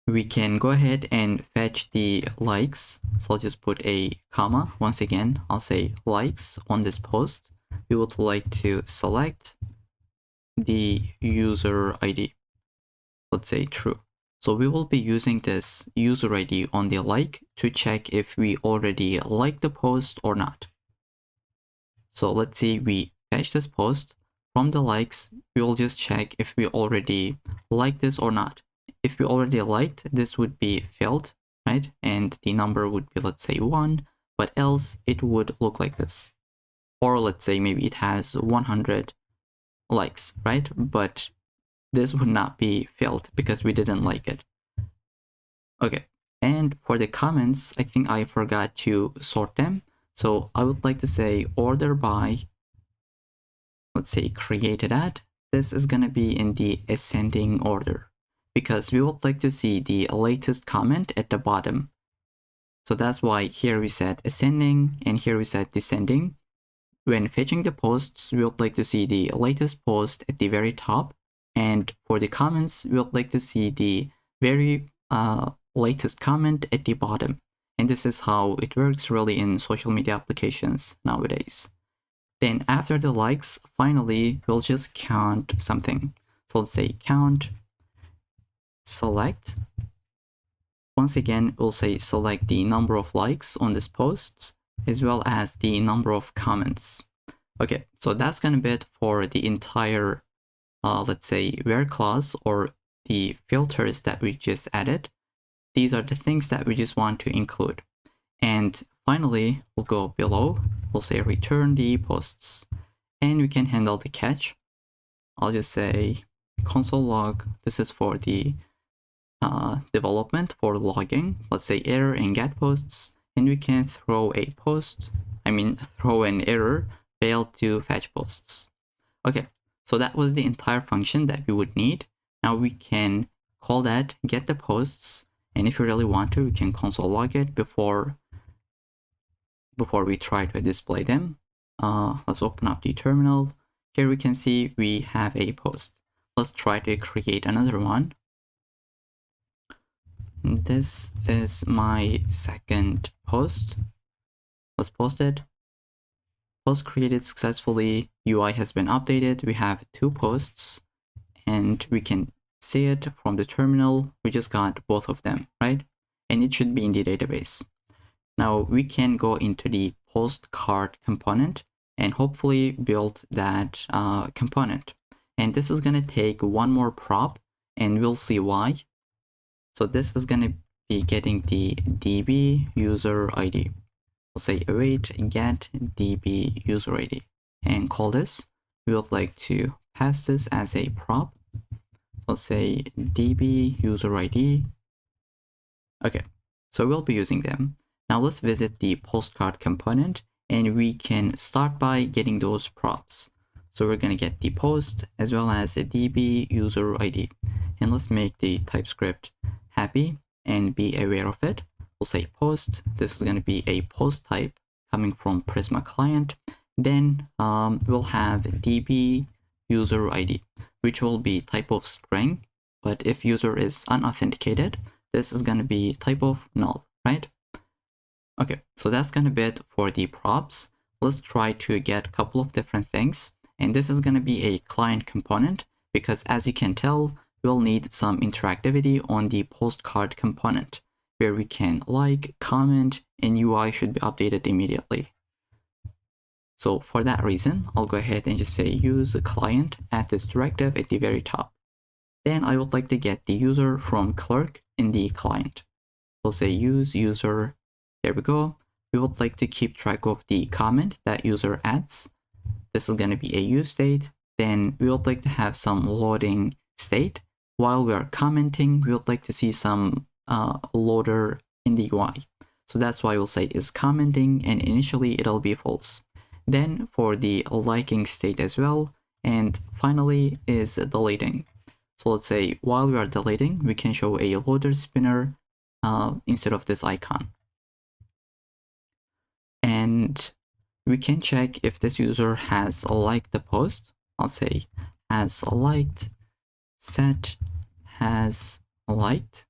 go ahead and fetch the likes. So I'll just put a comma. Once again, I'll say likes on this post. We would like to select the user ID. Let's say true. So we will be using this user ID on the like to check if we already like the post or not. So let's see, we fetch this post. From the likes, we will just check if we already like this or not. If we already liked, this would be filled, right? And the number would be, let's say 1, but else it would look like this. Or let's say maybe it has 100 likes, right? But this would not be filled because we didn't like it. Okay, and for the comments, I think I forgot to sort them. So I would like to say order by, let's say created at. This is gonna be in the ascending order because we would like to see the latest comment at the bottom. So that's why here we said ascending and here we said descending. When fetching the posts, we would like to see the latest post at the very top. And for the comments, we would like to see the very latest comment at the bottom. And this is how it works really in social media applications nowadays. Then after the likes, finally, we'll just count something. So let's say count, select. Once again, we'll say select the number of likes on this post, as well as the number of comments. Okay, so that's gonna be it for the entire, let's say, where clause or the filters that we just added. these are the things that we just want to include. And finally, we'll go below, we'll say return the posts, and we can handle the catch. I'll just say console log, this is for the development for logging, let's say error and get posts, and we can throw a throw an error, failed to fetch posts. Okay, so that was the entire function that we would need. Now we can call that get the posts, and if you really want to, we can console log it before we try to display them. Let's open up the terminal. Here we can see we have a post. Let's try to create another one. This is my second post. Let's post it. Post created successfully. UI has been updated. We have 2 posts, and we can see it from the terminal. We just got both of them, right? And it should be in the database. Now we can go into the post card component and hopefully build that component. And this is going to take one more prop, and we'll see why. So this is going to be getting the DB user ID. We'll say await get DB user ID and call this. We would like to pass this as a prop. Let's say DB user ID. Okay, so we'll be using them. Now let's visit the postcard component, and we can start by getting those props. So we're going to get the post as well as a DB user ID. And let's make the TypeScript happy and be aware of it. We'll say post. This is going to be a post type coming from Prisma client. Then we'll have DB user ID, which will be type of string. But if user is unauthenticated, this is going to be type of null, right? Okay, so that's going to be it for the props. Let's try to get a couple of different things. And this is going to be a client component because, as you can tell, we'll need some interactivity on the postcard component where we can like, comment, and UI should be updated immediately. So for that reason, I'll go ahead and just say use the client at this directive at the very top. Then I would like to get the user from Clerk in the client. We'll say use user. There we go. We would like to keep track of the comment that user adds. This is going to be a use state. Then we would like to have some loading state. While we are commenting, we would like to see some loader in the UI. So that's why we'll say is commenting, and initially it'll be false. Then for the liking state as well. And finally is deleting. So let's say while we are deleting, we can show a loader spinner instead of this icon. And we can check if this user has liked the post. I'll say has liked, set has liked.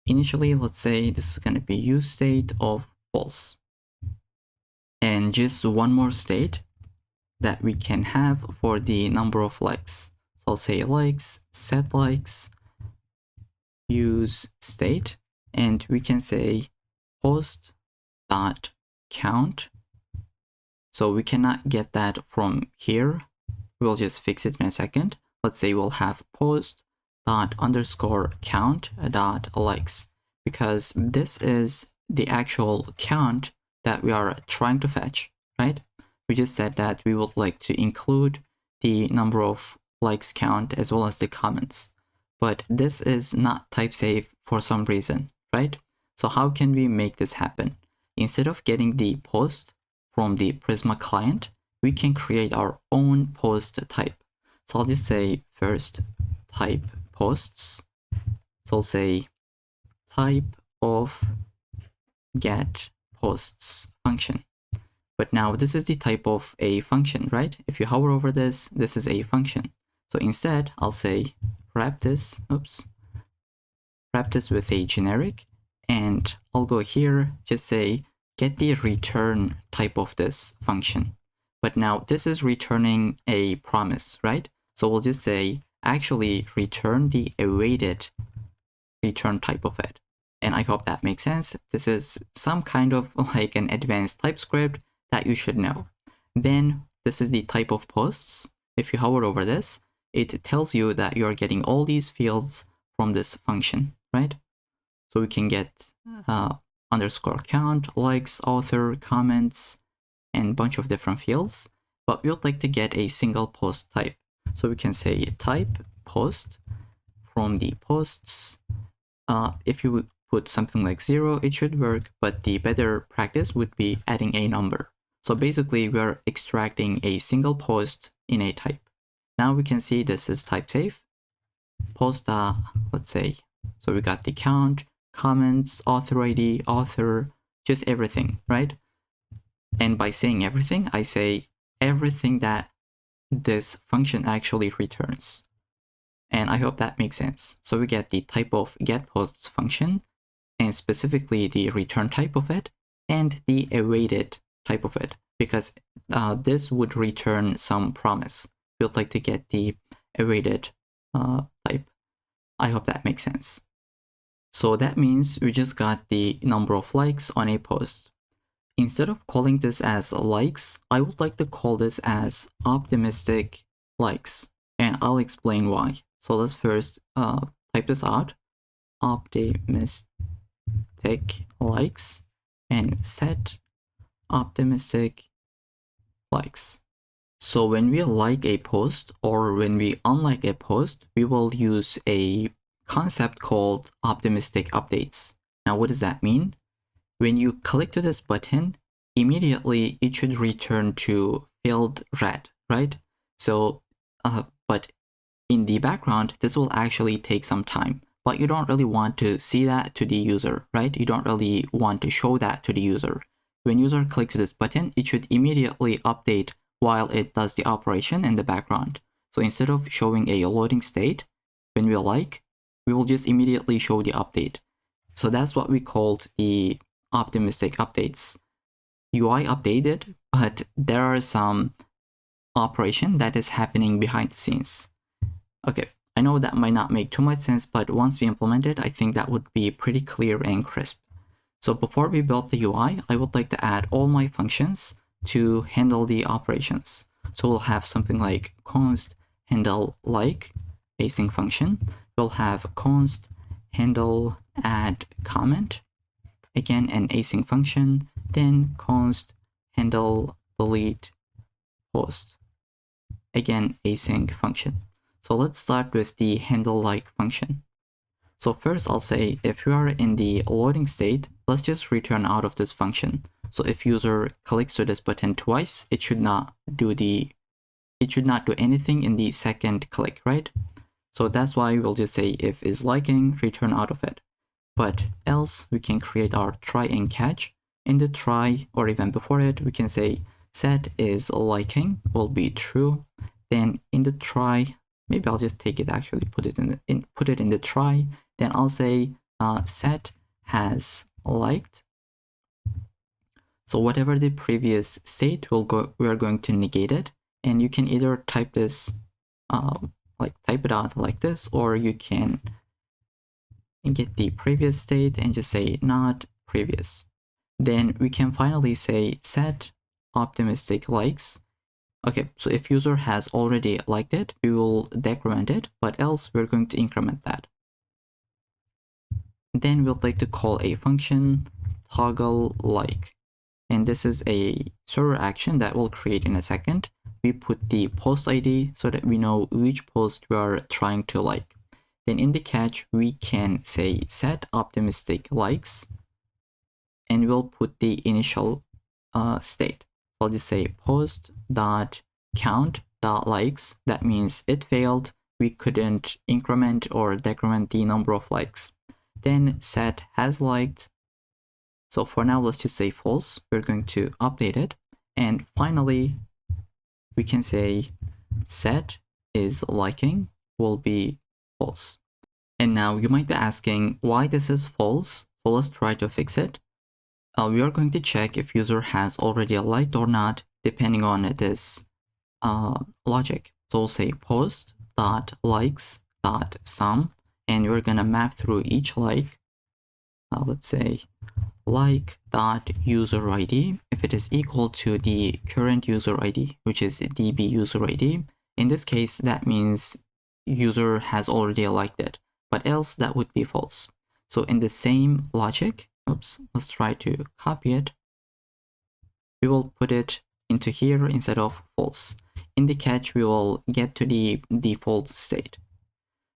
Initially, let's say this is going to be use state of false. And just one more state that we can have for the number of likes. So I'll say likes, set likes, use state, and we can say post dot count. So we cannot get that from here. We'll just fix it in a second. Let's say we'll have post dot underscore count dot likes, because this is the actual count that we are trying to fetch, right? We just said that we would like to include the number of likes count as well as the comments, but this is not type safe for some reason, right? So how can we make this happen? Instead of getting the post from the Prisma client, we can create our own post type. So I'll just say first type posts. So I'll say type of get posts function. But now this is the type of a function, right? If you hover over this, this is a function. So instead, I'll say wrap this with a generic, and I'll go here, just say get the return type of this function. But now this is returning a promise, right? So we'll just say actually return the awaited return type of it. And I hope that makes sense. This is some kind of like an advanced TypeScript that you should know. Then this is the type of posts. If you hover over this, it tells you that you're getting all these fields from this function, right? So we can get underscore count, likes, author, comments, and a bunch of different fields, but we would like to get a single post type. So we can say type post from the posts. If you would put something like 0, it should work, but the better practice would be adding a number. So basically, we are extracting a single post in a type. Now we can see this is type safe. Post, let's say, so we got the count, comments, author ID, author, just everything, right? And by saying everything, I say everything that this function actually returns. And I hope that makes sense. So we get the type of getPosts function, and specifically the return type of it, and the awaited type of it, because this would return some promise. We'd like to get the awaited type. I hope that makes sense. So that means we just got the number of likes on a post. Instead of calling this as likes, I would like to call this as optimistic likes, and I'll explain why. So let's first type this out, optimistic likes, and set optimistic likes. So when we like a post or when we unlike a post, we will use a concept called optimistic updates. Now, what does that mean? When you click to this button, immediately it should return to filled red, right? So, but in the background, this will actually take some time, but you don't really want to see that to the user, right? You don't really want to show that to the user. When user clicks to this button, it should immediately update while it does the operation in the background. So instead of showing a loading state, when we like, we will just immediately show the update. So that's what we called the optimistic updates. UI updated, but there are some operation that is happening behind the scenes. Okay, I know that might not make too much sense, but once we implement it, I think that would be pretty clear and crisp. So before we build the UI, I would like to add all my functions to handle the operations. So we'll have something like const handle like async function. We'll have const handle add comment, again an async function, then const handle delete post, again async function. So let's start with the handle like function. So first I'll say if you are in the loading state, let's just return out of this function. So if user clicks to this button twice, it should not do anything in the second click, right? So that's why we'll just say if is liking, return out of it. But else we can create our try and catch. In the try, or even before it, we can say set is liking will be true. Then in the try, maybe I'll just take it, actually put it in the try. Then I'll say set has liked. So whatever the previous state we are going to negate it. And you can either type this, type it out like this, or you can get the previous state and just say not previous. Then we can finally say set optimistic likes. Okay, so if user has already liked it, we will decrement it, but else we're going to increment that. Then we'll like to call a function toggle like, and this is a server action that we'll create in a second. We put the post ID so that we know which post we are trying to like. Then in the catch, we can say set optimistic likes, and we'll put the initial state. So I'll just say post.count.likes. That means it failed. We couldn't increment or decrement the number of likes. Then set has liked. So for now, let's just say false. We're going to update it. And finally, we can say set is liking will be false. And now you might be asking why this is false. So let's try to fix it. We are going to check if user has already liked or not, depending on this logic. So we'll say post.likes.sum, and we're gonna map through each like. Let's say like.user ID, if it is equal to the current user ID, which is DB user ID. In this case, that means user has already liked it. but else that would be false. So in the same logic, let's try to copy it. We will put it into here instead of false. In the catch, we will get to the default state.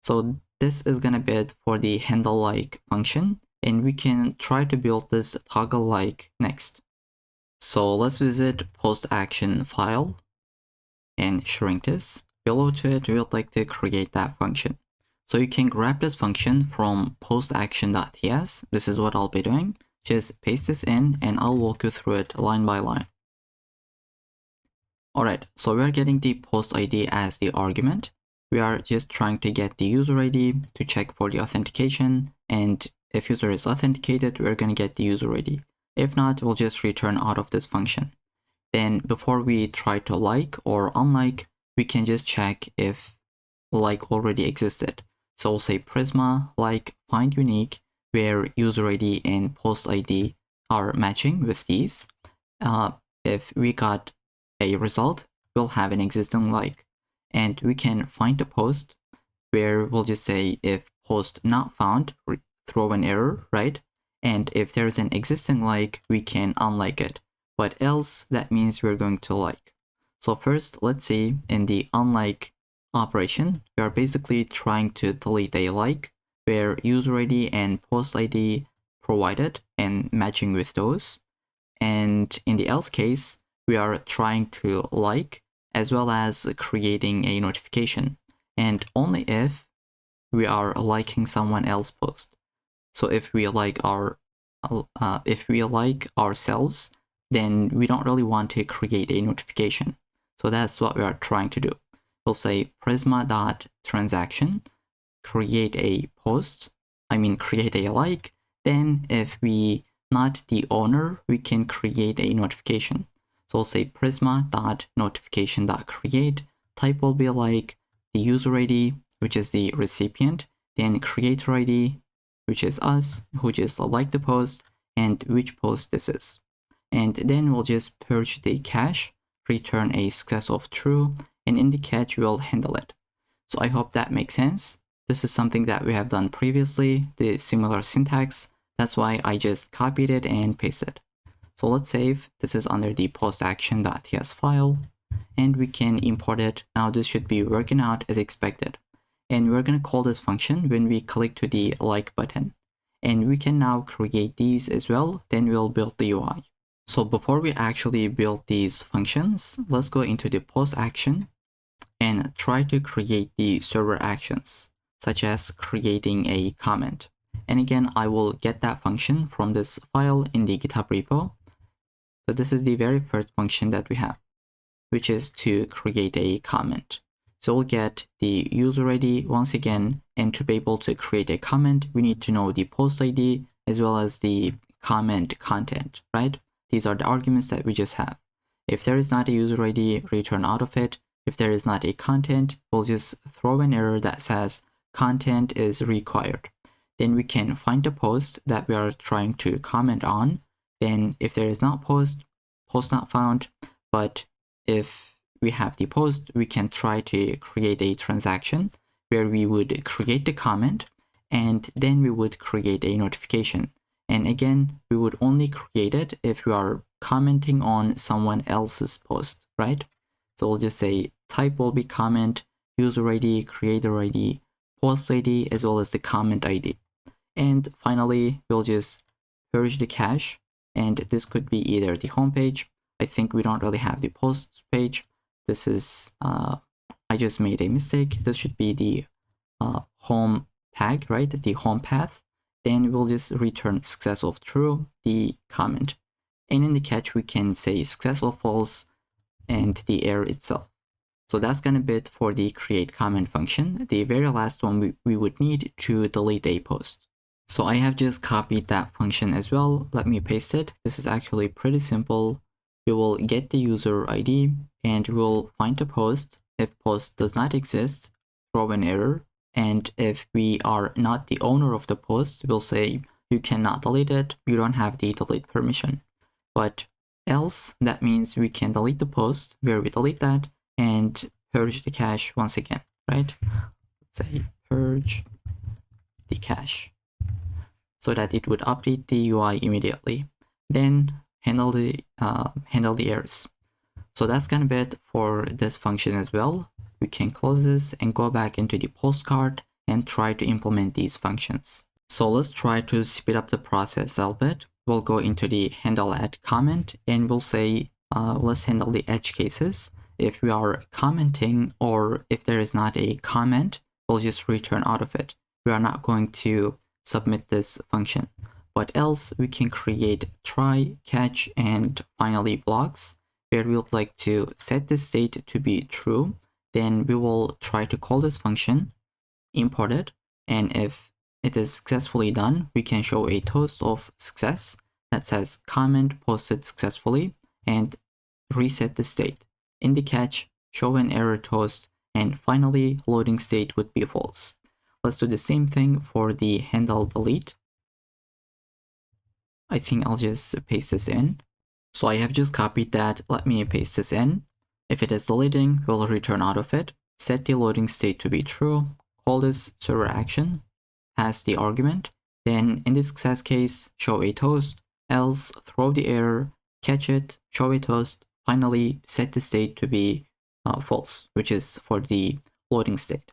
So this is gonna be it for the handle-like function, and we can try to build this toggle-like next. So let's visit post action file and shrink this. Below to it, we would like to create that function. So you can grab this function from post action.ts. This is what I'll be doing. Just paste this in and I'll walk you through it line by line. Alright, so we're getting the post ID as the argument. We are just trying to get the user ID to check for the authentication, and if user is authenticated, we're going to get the user ID. If not, we'll just return out of this function. Then before we try to like or unlike, we can just check if like already existed. So we'll say Prisma like find unique, where user ID and post ID are matching with these. If we got a result, we'll have an existing like. And we can find a post where we'll just say if post not found, throw an error, right? And if there's an existing like, we can unlike it. But else, that means we're going to like. So first, let's see in the unlike operation, we are basically trying to delete a like where user ID and post ID provided and matching with those. And in the else case, we are trying to like as well as creating a notification, and only if we are liking someone else's post. So if we like ourselves, then we don't really want to create a notification. So that's what we are trying to do. We'll say prisma.transaction, create a post, create a like. Then if we not the owner, we can create a notification. So we'll say prisma.notification.create, type will be like the user ID, which is the recipient, then creator ID, which is us, who just liked the post, and which post this is. And then we'll just purge the cache, return a success of true, and in the catch we'll handle it. So I hope that makes sense. This is something that we have done previously, the similar syntax. That's why I just copied it and pasted. So let's save. This is under the postaction.ts file, and we can import it. Now this should be working out as expected. And we're going to call this function when we click to the like button. And we can now create these as well, then we'll build the UI. So before we actually build these functions, let's go into the post action and try to create the server actions, such as creating a comment. And again, I will get that function from this file in the GitHub repo. So this is the very first function that we have, which is to create a comment. So we'll get the user ID once again, and to be able to create a comment, we need to know the post ID as well as the comment content, right? These are the arguments that we just have. If there is not a user ID, return out of it. If there is not a content, we'll just throw an error that says content is required. Then we can find the post that we are trying to comment on. Then if there is not post not found. But if we have the post, we can try to create a transaction where we would create the comment and then we would create a notification. And again, we would only create it if we are commenting on someone else's post, right? So we'll just say type will be comment, user ID, creator ID, post ID, as well as the comment ID. And finally, we'll just purge the cache, and this could be either the home page. I think we don't really have the posts page. This is, I just made a mistake. This should be the home tag, right? The home path. Then we'll just return success of true, the comment. And in the catch, we can say successful false and the error itself. So that's gonna be it for the create comment function. The very last one we would need to delete a post. So I have just copied that function as well. Let me paste it. This is actually pretty simple. We will get the user ID and we'll find a post. If post does not exist, throw an error. And if we are not the owner of the post, we'll say you cannot delete it. You don't have the delete permission. But else, that means we can delete the post, where we delete that and purge the cache once again, right? Let's say purge the cache so that it would update the UI immediately. Then handle the errors. So that's kind of it for this function as well. We can close this and go back into the postcard and try to implement these functions. So let's try to speed up the process a little bit. We'll go into the handle add comment and we'll say, let's handle the edge cases. If we are commenting or if there is not a comment, we'll just return out of it. We are not going to submit this function. But else we can create try, catch, and finally blocks where we would like to set the state to be true. Then we will try to call this function, import it, and if it is successfully done, we can show a toast of success that says comment posted successfully and reset the state. In the catch, show an error toast, and finally loading state would be false. Let's do the same thing for the handle delete. I think I'll just paste this in. So I have just copied that. Let me paste this in. If it is deleting, we'll return out of it. Set the loading state to be true. Call this server action, pass the argument. Then in this success case, show a toast, else throw the error, catch it, show a toast, finally set the state to be false, which is for the loading state.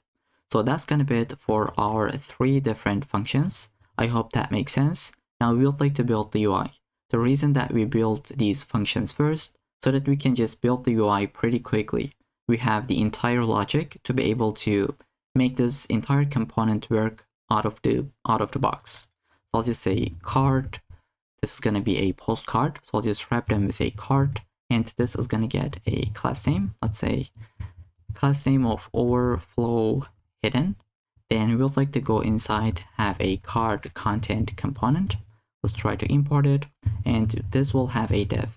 So that's kind of it for our 3 different functions. I hope that makes sense. Now we would like to build the UI. The reason that we built these functions first, so that we can just build the UI pretty quickly. We have the entire logic to be able to make this entire component work out of the box. So I'll just say card. This is going to be a postcard. So I'll just wrap them with a card. And this is going to get a class name. Let's say class name of overflow hidden. Then we would like to go inside, have a card content component. Let's try to import it. And this will have a div.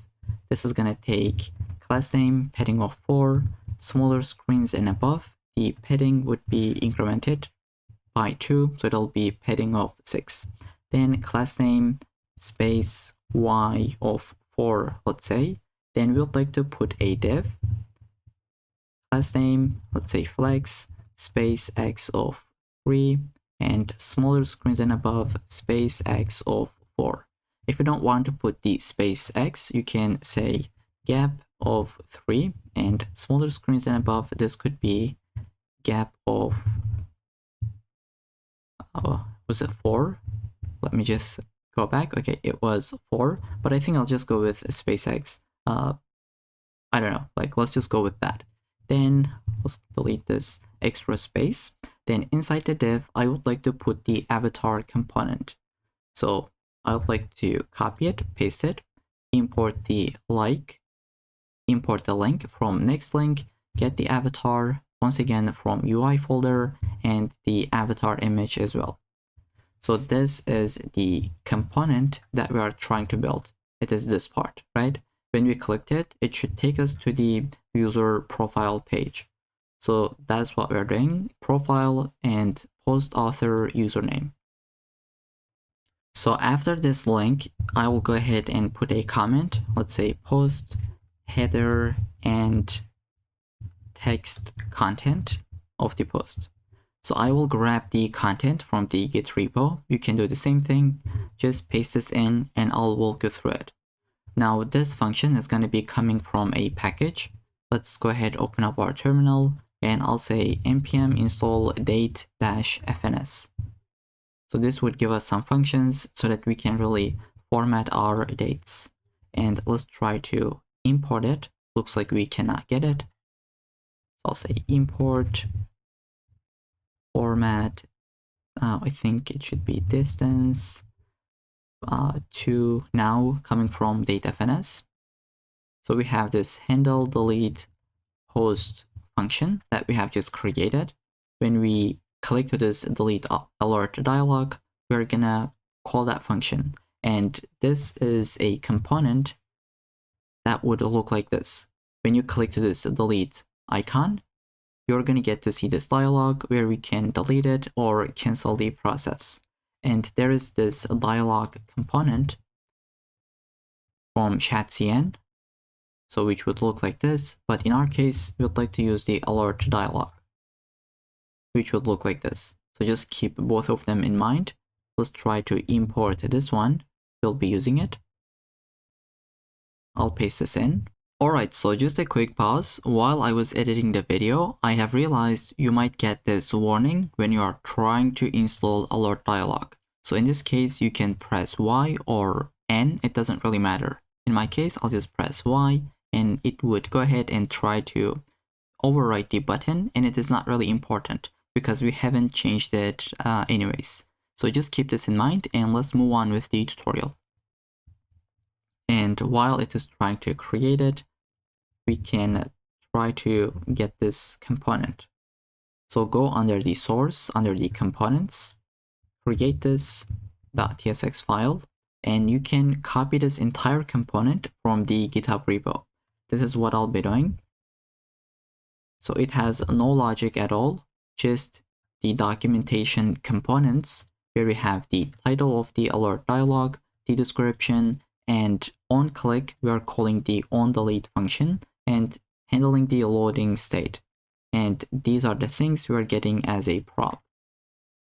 This is going to take class name padding of 4, smaller screens and above. The padding would be incremented by 2, so it'll be padding of 6. Then class name space y of 4, let's say. Then we would like to put a div. Class name, let's say flex, space x of 3, and smaller screens and above, space x of 4. If you don't want to put the space x, you can say gap of 3, and smaller screens and above, this could be gap of, was it 4? Let me just go back. Okay, it was 4, but I think I'll just go with space x. I don't know, like let's just go with that. Then let's delete this extra space. Then inside the div, I would like to put the avatar component. So I would like to copy it, paste it, import the link from next link, get the avatar once again from UI folder and the avatar image as well. So this is the component that we are trying to build. It is this part, right? When we clicked it, it should take us to the user profile page. So that's what we're doing, profile and post author username. So after this link, I will go ahead and put a comment. Let's say post header and text content of the post. So I will grab the content from the Git repo. You can do the same thing, just paste this in and I'll walk you through it. Now this function is going to be coming from a package. Let's go ahead, open up our terminal, and I'll say npm install date-fns. So this would give us some functions so that we can really format our dates. And let's try to import it. Looks like we cannot get it. So I'll say import format. I think it should be distance to now coming from date-fns. So we have this handle delete post function that we have just created. When we click to this delete alert dialog, we're gonna call that function. And this is a component that would look like this. When you click to this delete icon, you're gonna get to see this dialog where we can delete it or cancel the process. And there is this dialog component from Shadcn, so which would look like this, but in our case, we would like to use the alert dialog, which would look like this. So just keep both of them in mind. Let's try to import this one. We'll be using it. I'll paste this in. Alright, so just a quick pause. While I was editing the video, I have realized you might get this warning when you are trying to install alert dialog. So in this case, you can press Y or N, it doesn't really matter. In my case, I'll just press Y and it would go ahead and try to overwrite the button, and it is not really important because we haven't changed it anyways. So just keep this in mind and let's move on with the tutorial. And while it is trying to create it, we can try to get this component. So go under the source, under the components, create this .tsx file, and you can copy this entire component from the GitHub repo. This is what I'll be doing. So it has no logic at all, just the documentation components where we have the title of the alert dialog, the description, and on click we are calling the onDelete function and handling the loading state. And these are the things we are getting as a prop.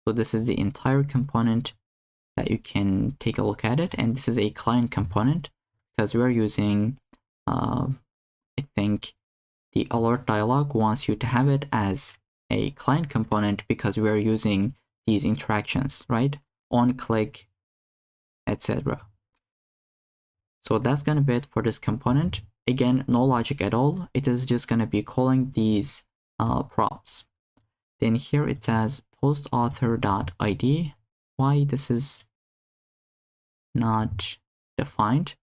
So this is the entire component that you can take a look at it, and this is a client component because we are using I think the alert dialog wants you to have it as a client component because we are using these interactions, right? On click, etc. So that's gonna be it for this component. Again, no logic at all. It is just gonna be calling these props. Then here it says postauthor.id. Why this is not defined?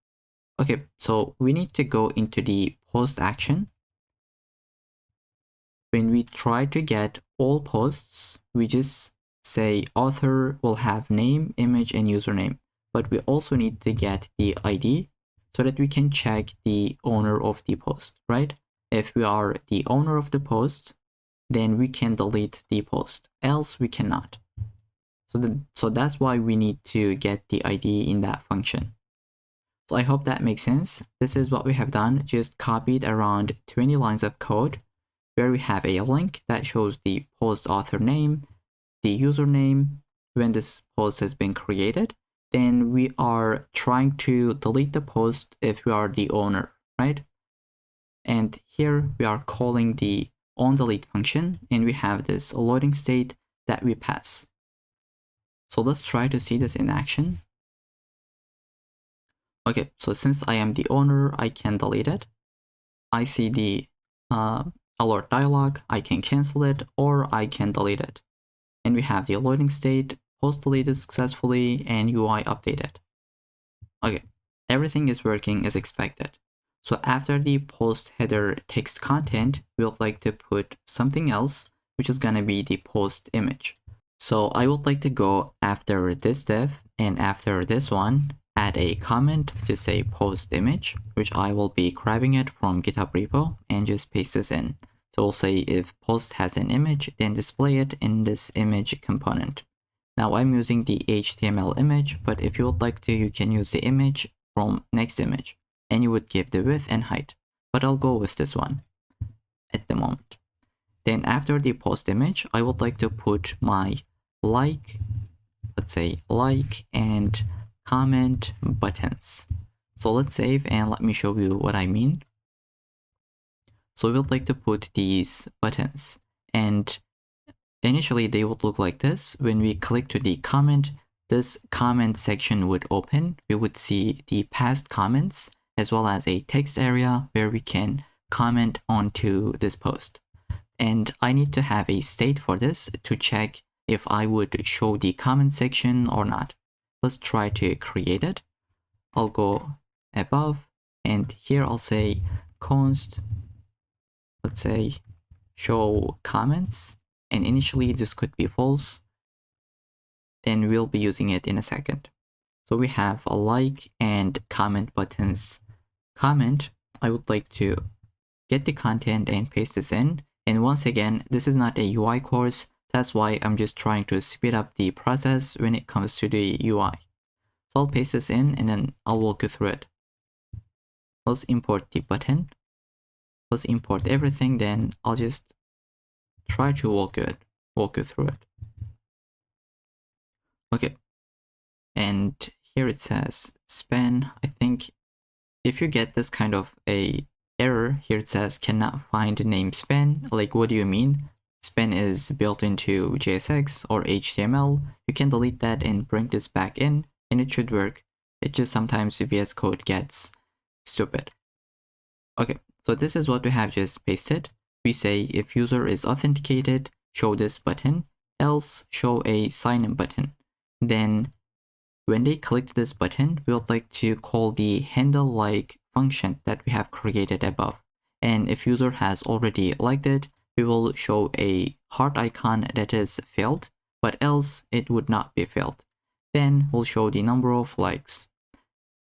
Okay, so we need to go into the post action. When we try to get all posts, we just say author will have name, image, and username. But we also need to get the ID so that we can check the owner of the post, right? If we are the owner of the post, then we can delete the post, else we cannot. So that's why we need to get the ID in that function. So I hope that makes sense. This is what we have done, just copied around 20 lines of code where we have a link that shows the post author name, the username, when this post has been created. Then we are trying to delete the post if we are the owner, right? And here we are calling the onDelete function, and we have this loading state that we pass. So let's try to see this in action. Okay, so since I am the owner, I can delete it. I see the alert dialog, I can cancel it or I can delete it. And we have the loading state, post deleted successfully, and UI updated. Okay, everything is working as expected. So after the post header text content, we would like to put something else, which is gonna be the post image. So I would like to go after this div and after this one, add a comment to say post image, which I will be grabbing it from GitHub repo and just paste this in. So we'll say if post has an image, then display it in this image component. Now I'm using the HTML image, but if you would like to, you can use the image from next image and you would give the width and height, but I'll go with this one at the moment. Then after the post image, I would like to put my like, let's say like and comment buttons. So let's save and let me show you what I mean. So we would like to put these buttons, and initially they would look like this. When we click to the comment, this comment section would open. We would see the past comments as well as a text area where we can comment onto this post. And I need to have a state for this to check if I would show the comment section or not. Let's try to create it. I'll go above and here I'll say const, let's say show comments, and initially this could be false. Then we'll be using it in a second. So we have a like and comment buttons. Comment, I would like to get the content and paste this in. And once again, this is not a UI course. That's why I'm just trying to speed up the process when it comes to the UI. So I'll paste this in and then I'll walk you through it. Let's import the button. Let's import everything, then I'll just try to walk you through it. Okay, and here it says span. I think if you get this kind of a error, here it says cannot find the name span. Like, what do you mean? Span is built into JSX or HTML. You can delete that and bring this back in, and it should work. It just sometimes VS Code gets stupid. Okay, so this is what we have just pasted. We say if user is authenticated, show this button, else show a sign in button. Then when they click this button, we would like to call the handle-like function that we have created above. And if user has already liked it, we will show a heart icon that is filled, but else it would not be filled. Then we'll show the number of likes.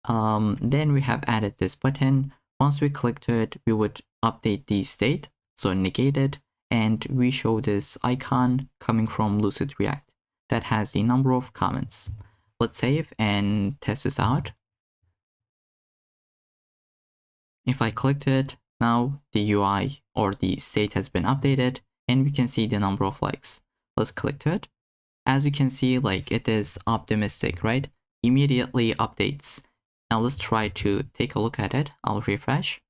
Then we have added this button. Once we click to it, we would update the state, so negate it, and we show this icon coming from Lucid React that has the number of comments. Let's save and test this out. If I clicked it, now the UI or the state has been updated and we can see the number of likes. Let's click to it. As you can see, like, it is optimistic, right? Immediately updates. Now let's try to take a look at it. I'll refresh.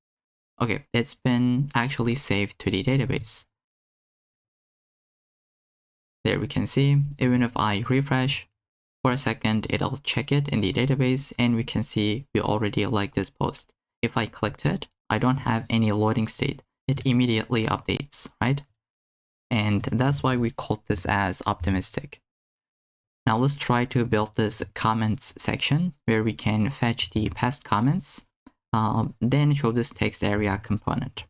Okay, it's been actually saved to the database. There we can see, even if I refresh, for a second, it'll check it in the database and we can see we already like this post. If I clicked it, I don't have any loading state. It immediately updates, right? And that's why we called this as optimistic. Now let's try to build this comments section where we can fetch the past comments, then show this text area component.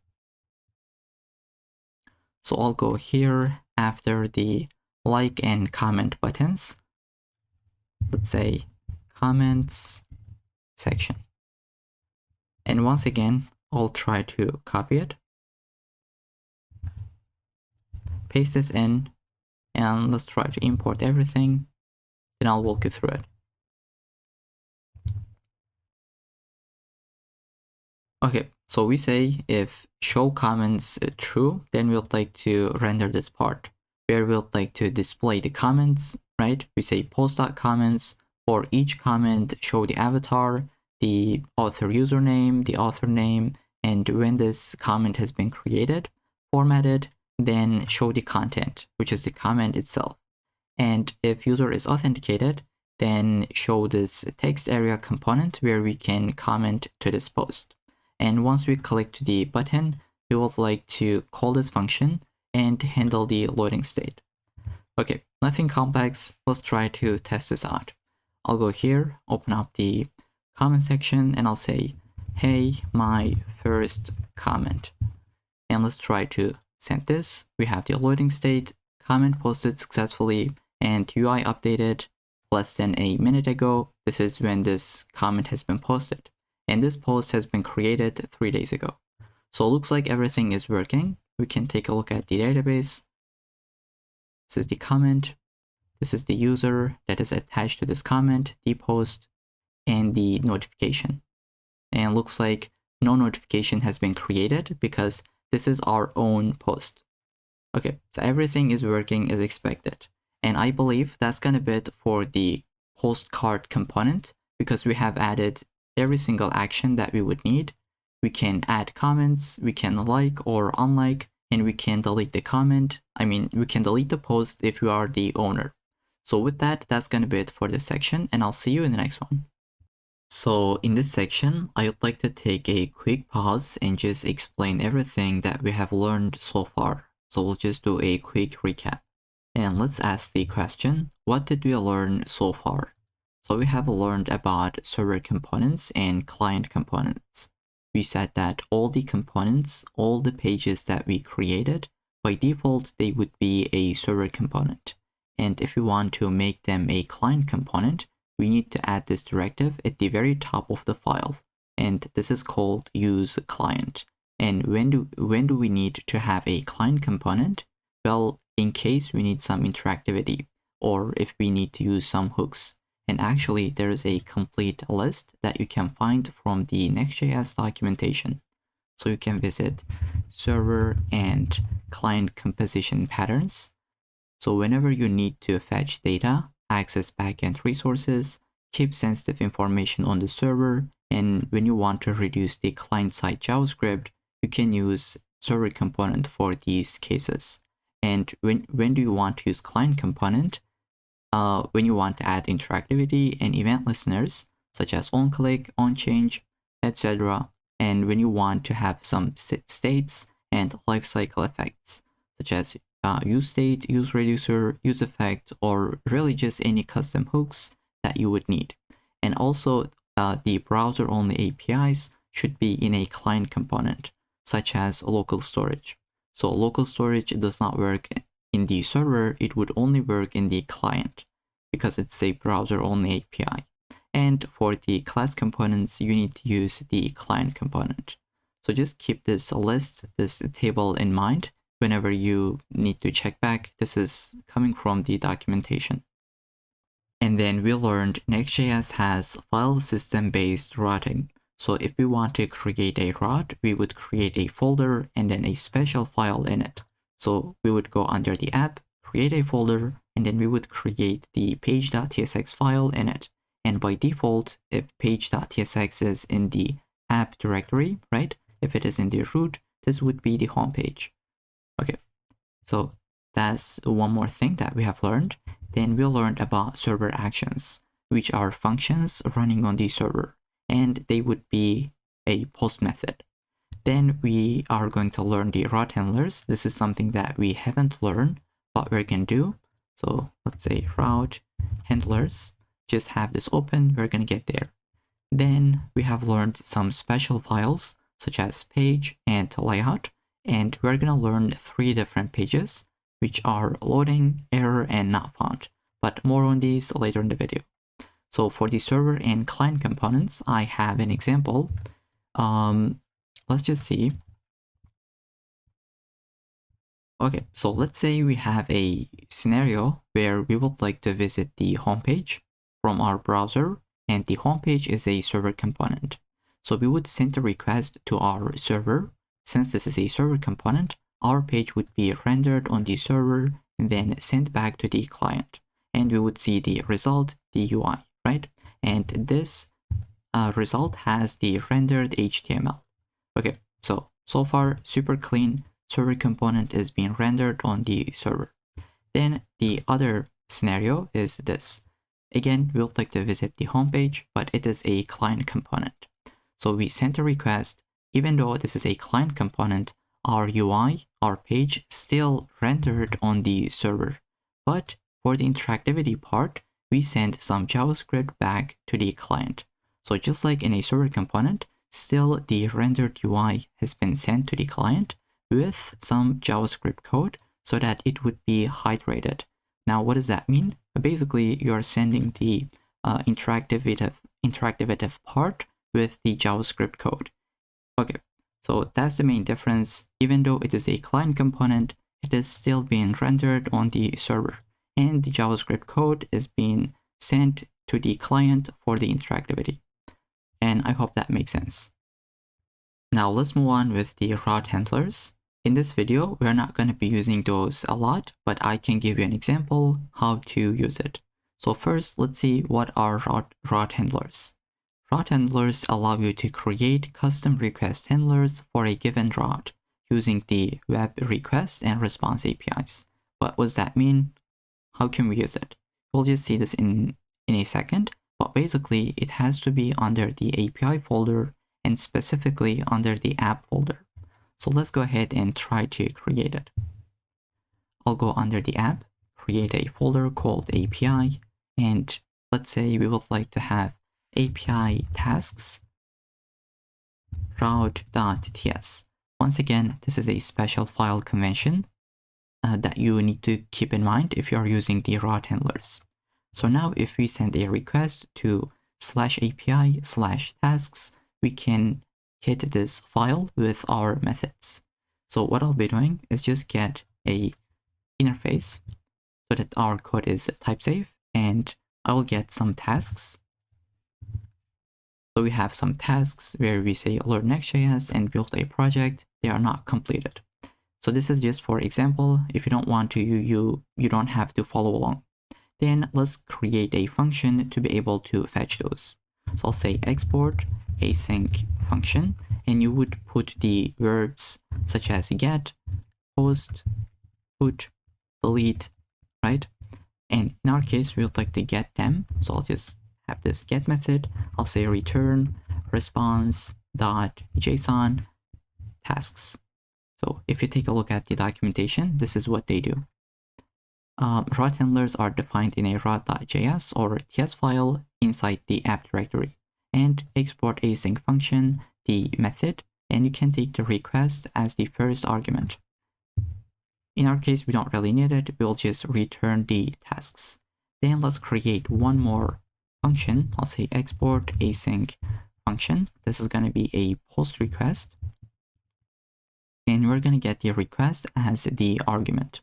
So I'll go here after the like and comment buttons. Let's say comments section. And once again, I'll try to copy it, paste this in, and let's try to import everything. Then I'll walk you through it. Okay, so we say if show comments true, then we'll like to render this part where we'll like to display the comments, right? We say post.comments. For each comment, show the avatar, the author username, the author name, and when this comment has been created, formatted, then show the content, which is the comment itself. And if user is authenticated, then show this text area component where we can comment to this post. And once we click to the button, we would like to call this function and handle the loading state. Okay, nothing complex. Let's try to test this out. I'll go here, open up the comment section, and I'll say, hey, my first comment. And let's try to send this. We have the loading state, comment posted successfully, and UI updated less than a minute ago. This is when this comment has been posted. And this post has been created 3 days ago. So it looks like everything is working. We can take a look at the database. This is the comment. This is the user that is attached to this comment, the post, and the notification. And it looks like no notification has been created because this is our own post. Okay, so everything is working as expected. And I believe that's gonna be it for the postcard component because we have added every single action that we would need. We can add comments, we can like or unlike, and we can delete the comment. I mean, we can delete the post if you are the owner. So with that, that's gonna be it for this section, and I'll see you in the next one. So in this section, I would like to take a quick pause and just explain everything that we have learned so far. So we'll just do a quick recap. And let's ask the question, what did we learn so far? So we have learned about server components and client components. We said that all the components, all the pages that we created, by default, they would be a server component. And if we want to make them a client component, we need to add this directive at the very top of the file. And this is called use client. And when do we need to have a client component? Well, in case we need some interactivity, or if we need to use some hooks. And actually, there is a complete list that you can find from the Next.js documentation. So you can visit server and client composition patterns. So whenever you need to fetch data, access backend resources, keep sensitive information on the server, and when you want to reduce the client-side JavaScript, you can use server component for these cases. And when do you want to use client component? When you want to add interactivity and event listeners, such as onClick, onChange, etc. And when you want to have some states and lifecycle effects, such as useState, useReducer, useEffect, or really just any custom hooks that you would need. And also, the browser-only APIs should be in a client component, such as local storage. So local storage does not work in the server, it would only work in the client because it's a browser-only API. And for the class components, you need to use the client component. So just keep this list, this table in mind whenever you need to check back. This is coming from the documentation. And then we learned Next.js has file system-based routing. So if we want to create a route, we would create a folder and then a special file in it. So we would go under the app, create a folder, and then we would create the page.tsx file in it. And by default, if page.tsx is in the app directory, right? If it is in the root, this would be the home page. Okay, so that's one more thing that we have learned. Then we learned about server actions, which are functions running on the server, and they would be a post method. Then we are going to learn the route handlers. This is something that we haven't learned, but we can do. So let's say route handlers. Just have this open, we're going to get there. Then we have learned some special files such as page and layout, and we're going to learn 3 different pages, which are loading, error, and not found, but more on these later in the video. So for the server and client components, I have an example. Let's just see. Okay, so let's say we have a scenario where we would like to visit the homepage from our browser, and the homepage is a server component. So we would send a request to our server. Since this is a server component, our page would be rendered on the server and then sent back to the client. And we would see the result, the UI, right? And this result has the rendered HTML. Okay, so far, super clean. Server component is being rendered on the server. Then the other scenario is this. Again, we would like to visit the homepage, but it is a client component. So we sent a request. Even though this is a client component, our UI, our page, still rendered on the server. But for the interactivity part, we send some JavaScript back to the client. So just like in a server component, still the rendered UI has been sent to the client with some JavaScript code so that it would be hydrated. Now, what does that mean? Basically, you're sending the interactive part with the JavaScript code. Okay, so that's the main difference. Even though it is a client component, it is still being rendered on the server, and the JavaScript code is being sent to the client for the interactivity. And I hope that makes sense. Now let's move on with the route handlers. In this video, we're not going to be using those a lot, but I can give you an example how to use it. So first, let's see what are route handlers. Route handlers allow you to create custom request handlers for a given route using the web request and response APIs. What does that mean? How can we use it? We'll just see this in a second, but basically it has to be under the API folder and specifically under the app folder. So let's go ahead and try to create it. I'll go under the app, create a folder called API, and let's say we would like to have API tasks route.tsx. Once again, this is a special file convention that you need to keep in mind if you are using the route handlers. So now if we send a request to /API/tasks, we can hit this file with our methods. So what I'll be doing is just get a interface so that our code is type safe, and I will get some tasks. So we have some tasks where we say learn Next.js and build a project. They are not completed. So this is just for example. If you don't want to, you don't have to follow along. Then let's create a function to be able to fetch those. So I'll say export async function, and you would put the verbs such as get, post, put, delete, right? And in our case, we would like to get them. So I'll just have this get method. I'll say return response.json tasks. So if you take a look at the documentation, this is what they do. Route handlers are defined in a route.js or TS file inside the app directory, and export async function, the method, and you can take the request as the first argument. In our case, we don't really need it. We'll just return the tasks. Then let's create one more function. I'll say export async function. This is going to be a post request, and we're going to get the request as the argument.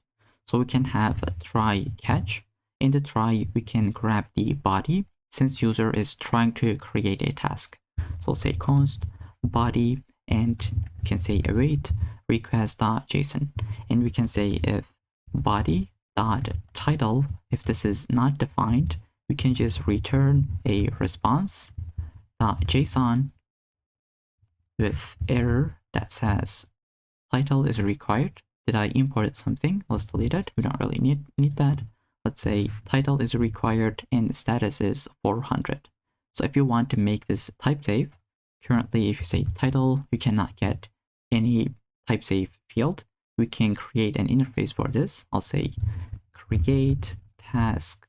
So we can have a try catch. In the try, we can grab the body since user is trying to create a task. So say const body, and we can say await request.json, and we can say if body.title, if this is not defined, we can just return a response.json with error that says title is required. Did I import something? Let's delete it. We don't really need that. Let's say title is required and status is 400. So if you want to make this type safe, currently if you say title, you cannot get any type safe field. We can create an interface for this. I'll say create task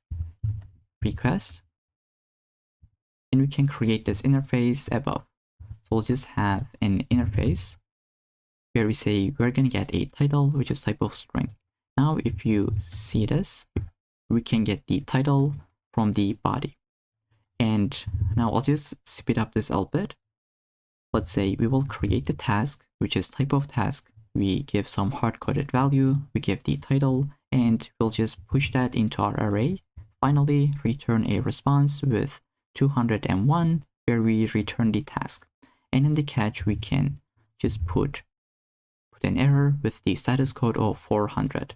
request, and we can create this interface above. So we'll just have an interface where we say we're going to get a title, which is type of string. Now, if you see this, we can get the title from the body. And now I'll just speed up this a little bit. Let's say we will create the task, which is type of task. We give some hard-coded value, we give the title, and we'll just push that into our array. Finally, return a response with 201, where we return the task. And in the catch, we can just put an error with the status code of 400.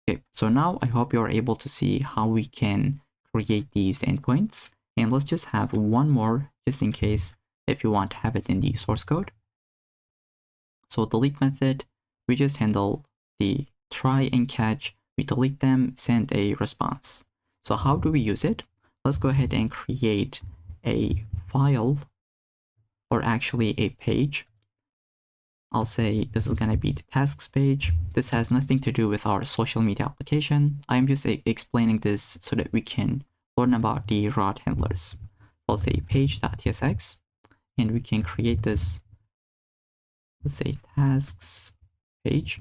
Okay, so now I hope you're able to see how we can create these endpoints. And let's just have one more, just in case if you want to have it in the source code. So delete method, we just handle the try and catch, we delete them, send a response. So how do we use it? Let's go ahead and create a file, or actually a page. I'll say this is going to be the tasks page. This has nothing to do with our social media application. I'm just explaining this so that we can learn about the route handlers. I'll say page.tsx, and we can create this, let's say tasks page.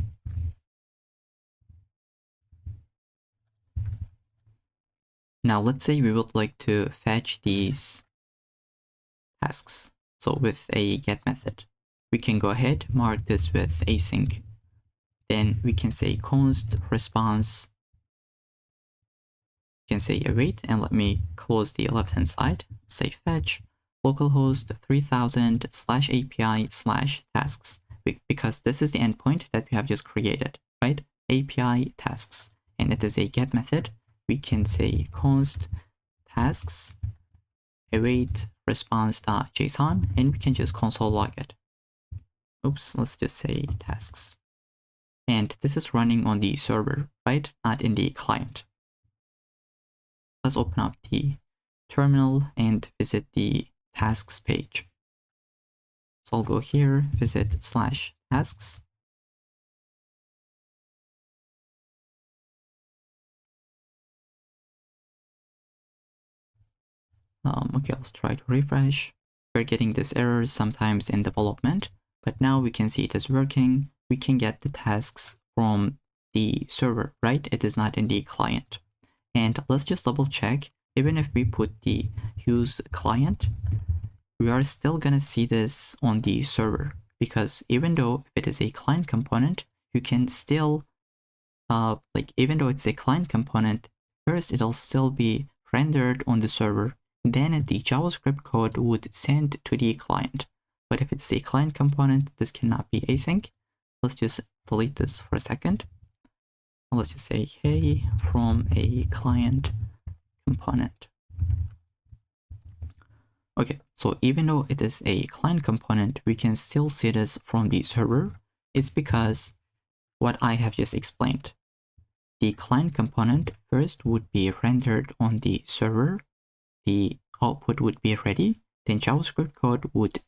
Now let's say we would like to fetch these tasks. So with a get method, we can go ahead, mark this with async. Then we can say const response. You can say await, and let me close the left-hand side. Say fetch localhost 3000/API/tasks, because this is the endpoint that we have just created, right? API tasks, and it is a get method. We can say const tasks await response.json, and we can just console log it. Oops, let's just say tasks. And this is running on the server, right? Not in the client. Let's open up the terminal and visit the tasks page. So I'll go here, visit /tasks. Okay, let's try to refresh. We're getting this error sometimes in development, but now we can see it is working. We can get the tasks from the server, right? It is not in the client. And let's just double check. Even if we put the use client, we are still gonna see this on the server, because even though it is a client component, you can still, even though it's a client component, first it'll still be rendered on the server, then the JavaScript code would send to the client. But if it's a client component, this cannot be async. Let's just delete this for a second. Let's just say, hey, from a client component. Okay, so even though it is a client component, we can still see this from the server. It's because what I have just explained. The client component first would be rendered on the server, the output would be ready, then JavaScript code would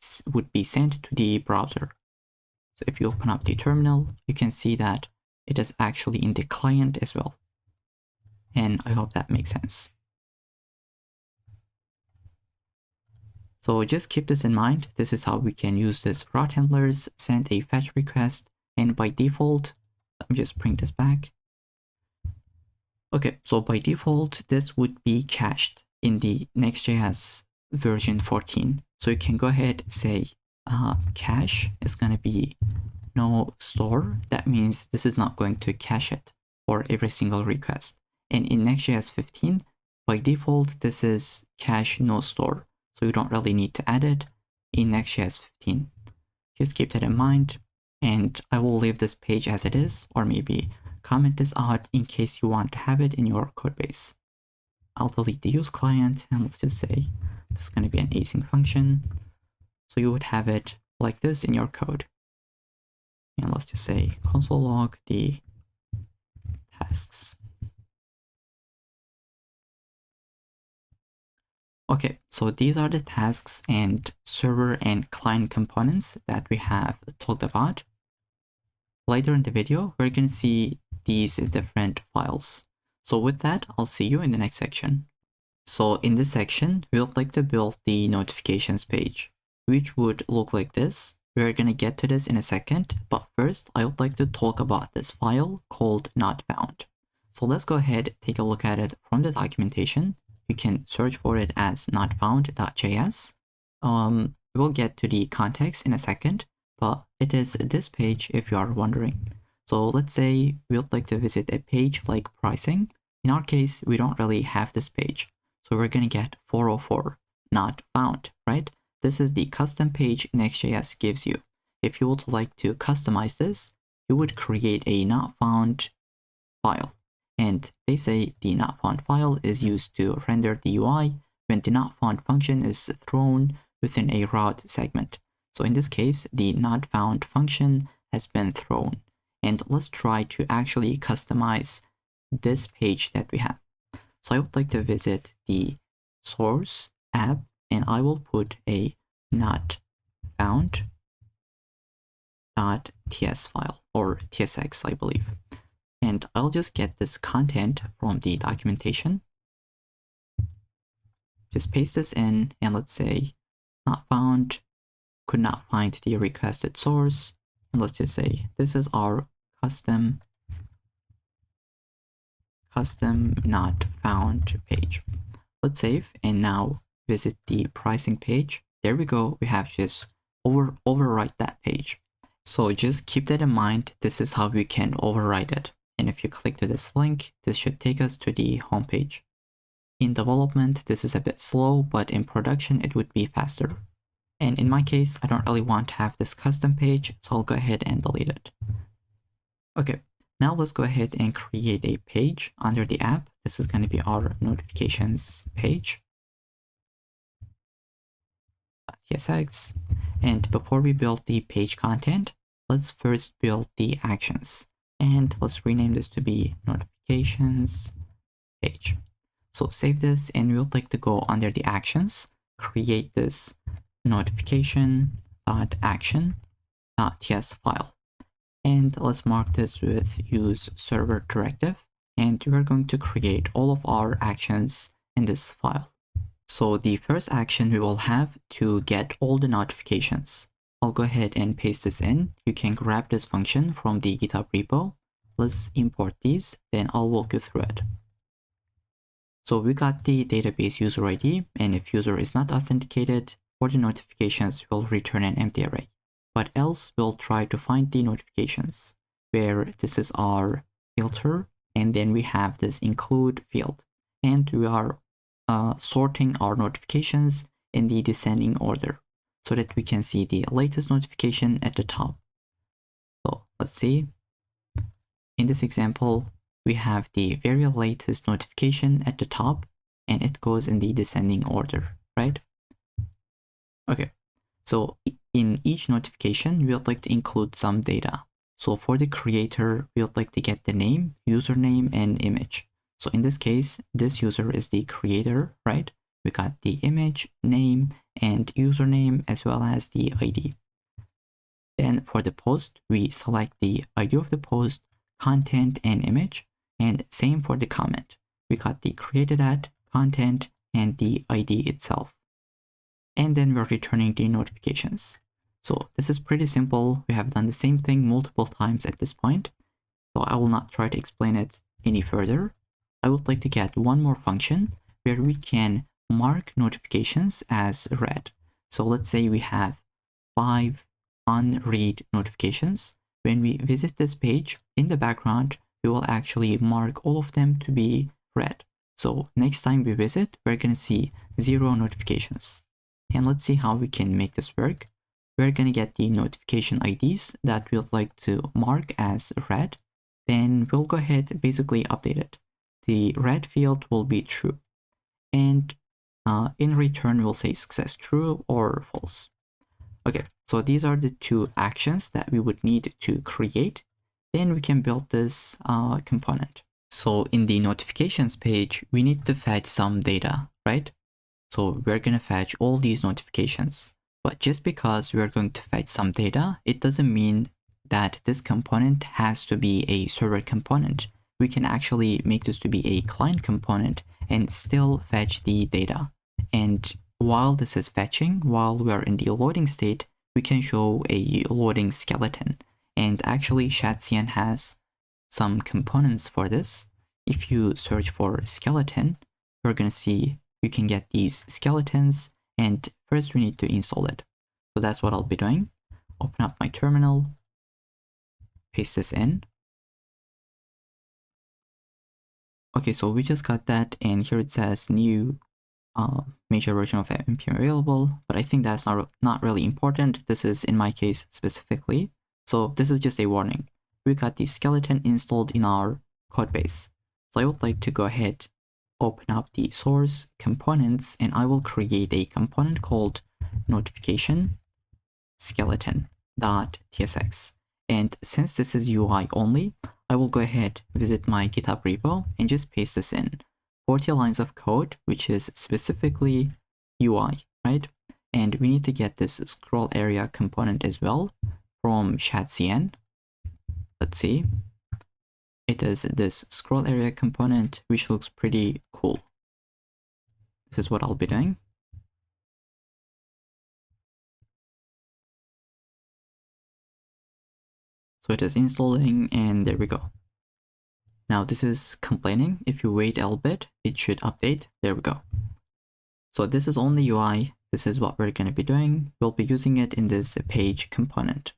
be sent to the browser. So if you open up the terminal, you can see that it is actually in the client as well. And I hope that makes sense. So just keep this in mind. This is how we can use this route handlers, send a fetch request, and by default, let me just bring this back. Okay, so by default, this would be cached in the Next.js version 14. So you can go ahead and say cache is going to be no store. That means this is not going to cache it for every single request. And in Next.js 15, by default, this is cache no store. So you don't really need to add it in Next.js 15. Just keep that in mind. And I will leave this page as it is, or maybe comment this out in case you want to have it in your codebase. I'll delete the use client, and let's just say this is going to be an async function. So you would have it like this in your code. And let's just say console log the tasks. Okay, so these are the tasks and server and client components that we have talked about. Later in the video, we're going to see these different files. So with that, I'll see you in the next section. So in this section, we would like to build the notifications page, which would look like this. We're going to get to this in a second, but first I would like to talk about this file called not-found. So let's go ahead and take a look at it from the documentation. You can search for it as not-found.tsx. We'll get to the context in a second, but it is this page if you are wondering. So let's say we would like to visit a page like pricing. In our case, we don't really have this page. So we're going to get 404, not found, right? This is the custom page Next.js gives you. If you would like to customize this, you would create a not found file. And they say the not found file is used to render the UI when the not found function is thrown within a route segment. So in this case, the not found function has been thrown. And let's try to actually customize this page that we have. So I would like to visit the source app, and I will put a not-found.tsx file, or tsx, I believe. And I'll just get this content from the documentation. Just paste this in, and let's say not found, could not find the requested source. And let's just say this is our custom not found page. Let's save and now visit the pricing page. There we go. We have just overwrite that page. So just keep that in mind. This is how we can overwrite it. And if you click to this link, this should take us to the home page. In development, this is a bit slow, but in production, it would be faster. And in my case, I don't really want to have this custom page, so I'll go ahead and delete it. Okay, now let's go ahead and create a page under the app. This is going to be our notifications page. .tsx. And before we build the page content, let's first build the actions. And let's rename this to be notifications page. So save this, and we would like to go under the actions, create this notification.action.ts file. And let's mark this with use server directive. And we're going to create all of our actions in this file. So the first action we will have to get all the notifications. I'll go ahead and paste this in. You can grab this function from the GitHub repo. Let's import these, then I'll walk you through it. So we got the database user ID, and if user is not authenticated, for the notifications, we'll return an empty array. But else, we'll try to find the notifications, where this is our filter, and then we have this include field. And we are sorting our notifications in the descending order, so that we can see the latest notification at the top. So let's see. In this example, we have the very latest notification at the top, and it goes in the descending order, right? Okay, so in each notification, we would like to include some data. So for the creator, we would like to get the name, username, and image. So in this case, this user is the creator, right? We got the image, name, and username, as well as the ID. Then for the post, we select the ID of the post, content, and image. And same for the comment. We got the created at, content, and the ID itself. And then we're returning the notifications. So this is pretty simple. We have done the same thing multiple times at this point. So I will not try to explain it any further. I would like to get one more function where we can mark notifications as read. So let's say we have 5 unread notifications. When we visit this page, in the background, we will actually mark all of them to be read. So next time we visit, we're going to see 0 notifications. And let's see how we can make this work. We're going to get the notification IDs that we would like to mark as read. Then we'll go ahead and basically update it. The read field will be true. And in return, we'll say success true or false. Okay, so these are the 2 actions that we would need to create. Then we can build this component. So in the notifications page, we need to fetch some data, right? So we're going to fetch all these notifications. But just because we're going to fetch some data, it doesn't mean that this component has to be a server component. We can actually make this to be a client component and still fetch the data. And while this is fetching, while we are in the loading state, we can show a loading skeleton. And actually Shadcn has some components for this. If you search for skeleton, you're going to see you can get these skeletons, and first we need to install it. So that's what I'll be doing. Open up my terminal, paste this in. Okay, so we just got that, and here it says new major version of npm available, but I think that's not really important. This is in my case specifically. So this is just a warning. We got the skeleton installed in our code base. So I would like to go ahead, open up the source components, and I will create a component called notification skeleton.tsx. And since this is UI only, I will go ahead, visit my GitHub repo, and just paste this in. 40 lines of code, which is specifically UI, right? And we need to get this scroll area component as well from Shadcn. Let's see. It is this scroll area component, which looks pretty cool. This is what I'll be doing. So it is installing, and there we go. Now this is complaining. If you wait a little bit, it should update. There we go. So this is only UI. This is what we're going to be doing. We'll be using it in this page component.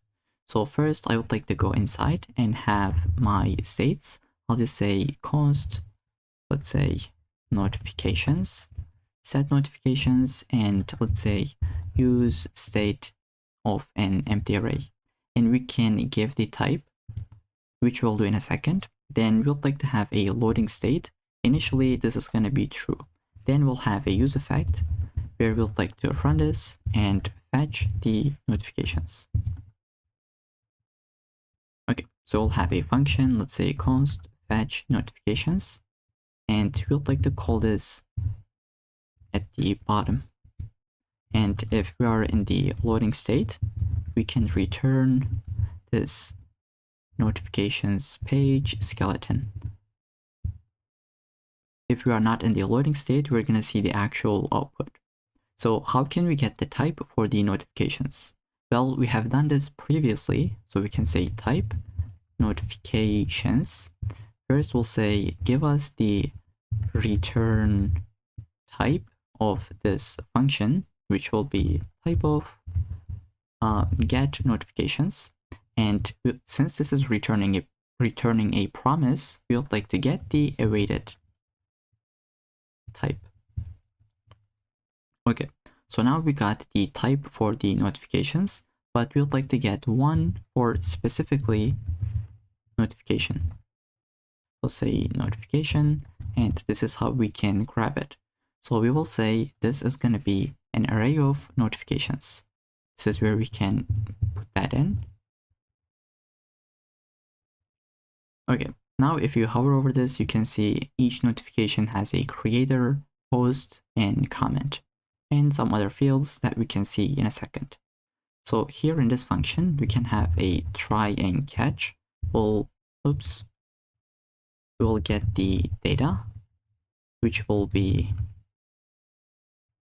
So first, I would like to go inside and have my states. I'll just say const, let's say notifications, set notifications, and let's say use state of an empty array. And we can give the type, which we'll do in a second. Then we'll like to have a loading state. Initially, this is going to be true. Then we'll have a use effect where we'll like to run this and fetch the notifications. Okay, so we'll have a function, let's say const fetch notifications, and we'll like to call this at the bottom. And if we are in the loading state, we can return this notifications page skeleton. If we are not in the loading state, we're going to see the actual output. So how can we get the type for the notifications? Well, we have done this previously, so we can say type notifications. First, we'll say give us the return type of this function, which will be type of get notifications. And since this is returning a promise, we would like to get the awaited type. Okay, so now we got the type for the notifications, but we would like to get one for specifically notification. We'll say notification, and this is how we can grab it. So we will say this is going to be an array of notifications. This is where we can put that in. Okay, now if you hover over this, you can see each notification has a creator, post, and comment, and some other fields that we can see in a second. So here in this function, we can have a try and catch. We'll get the data, which will be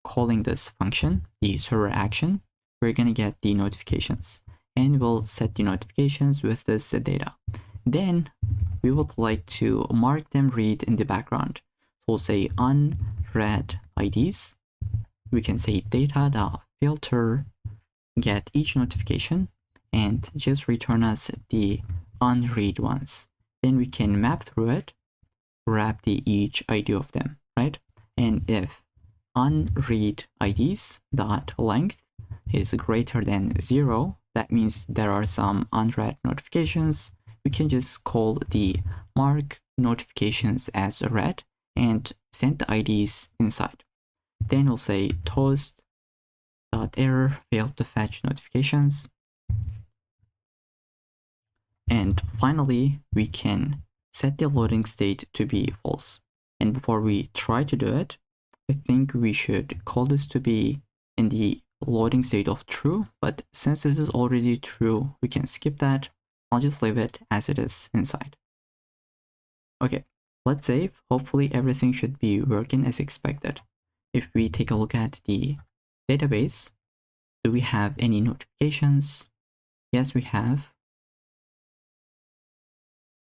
calling this function, the server action. We're going to get the notifications, and we'll set the notifications with this data. Then we would like to mark them read in the background. So we'll say unread IDs. We can say data.filter get each notification and just return us the unread ones. Then we can map through it, grab each ID of them, right? And if unread IDs dot length is greater than 0, that means there are some unread notifications. We can just call the mark notifications as read and send the IDs inside. Then we'll say toast.error failed to fetch notifications. And finally, we can set the loading state to be false. And before we try to do it, I think we should call this to be in the loading state of true, but since this is already true, we can skip that. I'll just leave it as it is inside. Okay, let's save. Hopefully everything should be working as expected. If we take a look at the database, do we have any notifications? Yes, we have.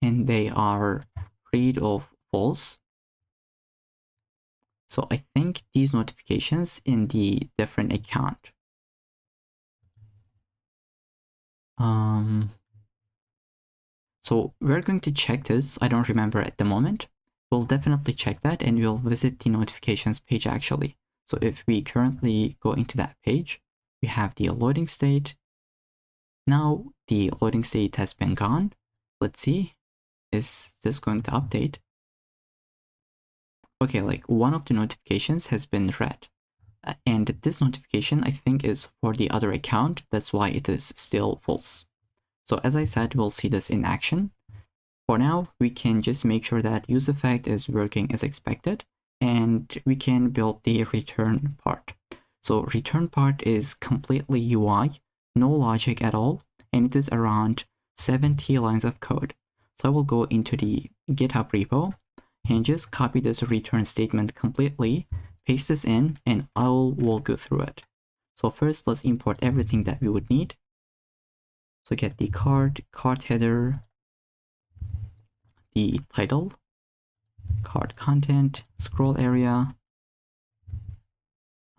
And they are read or false. So I think these notifications in the different account. So we're going to check this. I don't remember at the moment. We'll definitely check that and we'll visit the notifications page actually. So if we currently go into that page, we have the loading state. Now the loading state has been gone. Let's see, is this going to update? Okay, like one of the notifications has been read. And this notification I think is for the other account. That's why it is still false. So as I said, we'll see this in action. For now, we can just make sure that useEffect is working as expected, and we can build the return part. So return part is completely UI, no logic at all, and it is around 70 lines of code. So I will go into the GitHub repo and just copy this return statement completely, paste this in, and I'll walk you through it. So first, let's import everything that we would need. So get the card header, the title, card content, scroll area,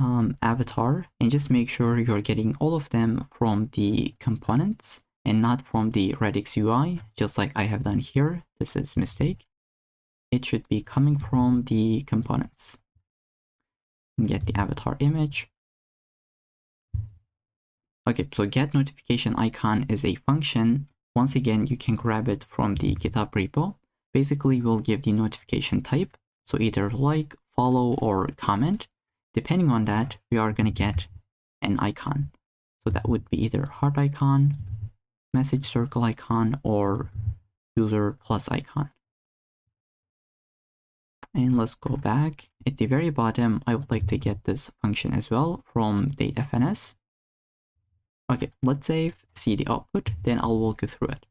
avatar, and just make sure you're getting all of them from the components and not from the Redux UI, just like I have done here. This is a mistake. It should be coming from the components. And get the avatar image. Okay, so get notification icon is a function. Once again, you can grab it from the GitHub repo. Basically, we'll give the notification type. So either like, follow, or comment. Depending on that, we are going to get an icon. So that would be either heart icon, message circle icon, or user plus icon. And let's go back. At the very bottom, I would like to get this function as well from datefns. Okay, let's save, see the output, then I'll walk you through it.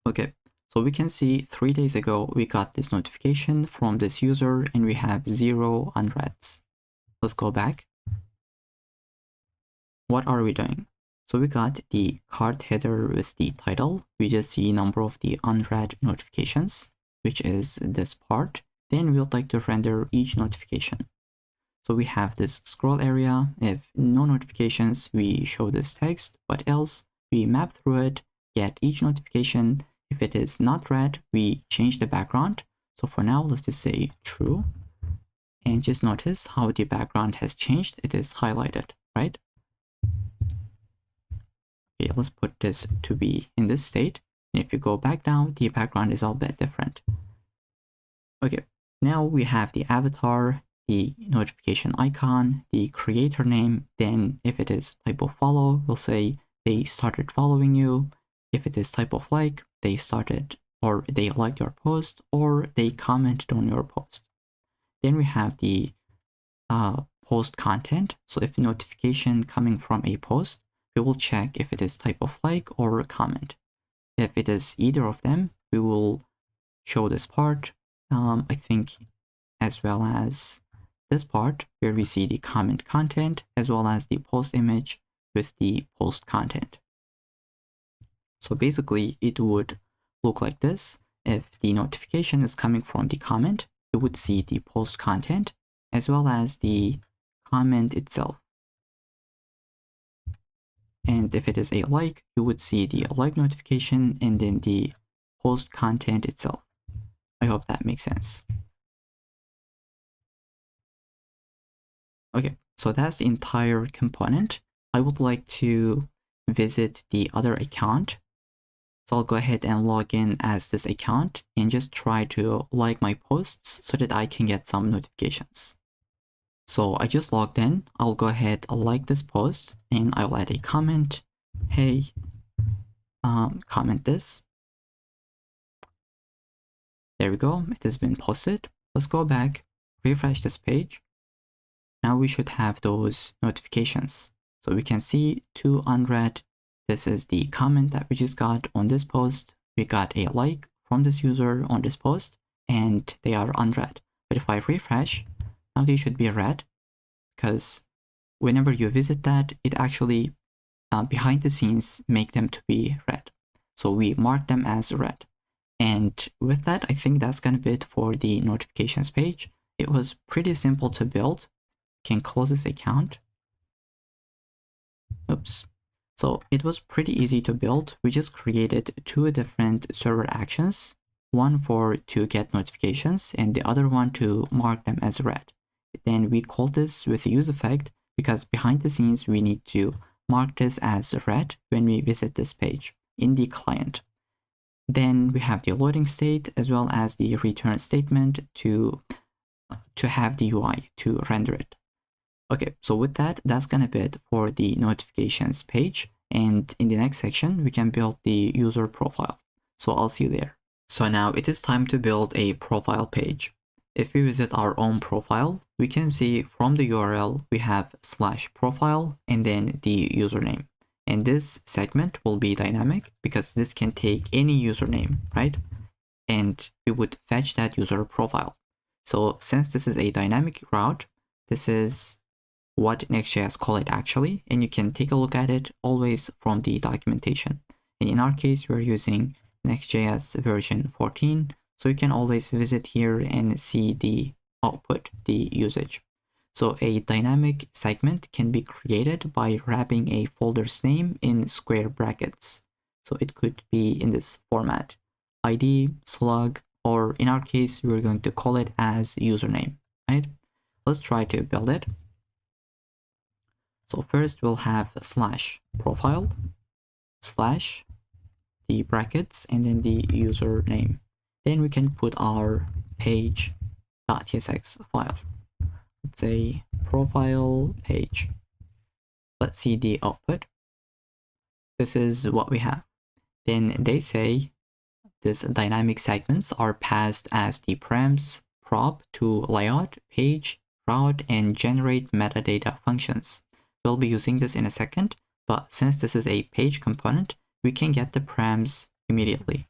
Okay, so we can see 3 days ago, we got this notification from this user and we have 0 unreads. Let's go back. What are we doing? So we got the card header with the title. We just see number of the unread notifications, which is this part. Then we would like to render each notification. So we have this scroll area. If no notifications, we show this text, but else we map through it, get each notification. If it is not read, we change the background. So for now, let's just say true. And just notice how the background has changed. It is highlighted, right? Okay, let's put this to be in this state. And if you go back down, the background is a bit different. Okay, Now we have the avatar, the notification icon, the creator name. Then if it is type of follow, we'll say they started following you. If it is type of like, they started or they liked your post or they commented on your post. Then we have the post content. So if notification coming from a post, we will check if it is type of like or comment. If it is either of them, we will show this part. I think as well as this part where we see the comment content as well as the post image with the post content. So basically it would look like this. If the notification is coming from the comment, you would see the post content as well as the comment itself. And if it is a like, you would see the like notification and then the post content itself. I hope that makes sense. Okay, so that's the entire component. I would like to visit the other account. So I'll go ahead and log in as this account and just try to like my posts so that I can get some notifications. So I just logged in. I'll go ahead and like this post and I'll add a comment. Hey, comment this. There we go. It has been posted. Let's go back, refresh this page. Now we should have those notifications. So we can see 2 unread. This is the comment that we just got on this post. We got a like from this user on this post and they are unread. But if I refresh, now they should be read because whenever you visit that, it actually behind the scenes make them to be read. So we mark them as read. And with that, I think that's gonna be it for the notifications page. It was pretty simple to build. Can close this account. Oops. So it was pretty easy to build. We just created 2 different server actions, one for to get notifications and the other one to mark them as read. Then we called this with use effect because behind the scenes we need to mark this as read when we visit this page in the client. Then we have the loading state as well as the return statement to have the UI to render it. Okay, so with that, that's gonna be it for the notifications page. And in the next section, we can build the user profile. So I'll see you there. So now it is time to build a profile page. If we visit our own profile, we can see from the URL, we have /profile and then the username. And this segment will be dynamic because this can take any username, right? And we would fetch that user profile. So since this is a dynamic route, this is what Next.js call it actually, and you can take a look at it always from the documentation. And in our case, we're using Next.js version 14, so you can always visit here and see the output, the usage. So a dynamic segment can be created by wrapping a folder's name in square brackets. So it could be in this format, ID, slug, or in our case, we're going to call it as username, right? Let's try to build it. So first we'll have /profile / the brackets and then the username. Then we can put our page.tsx file. Let's say profile page. Let's see the output. This is what we have. Then they say these dynamic segments are passed as the params prop to layout, page, route, and generate metadata functions. We'll be using this in a second, but since this is a page component, we can get the params immediately.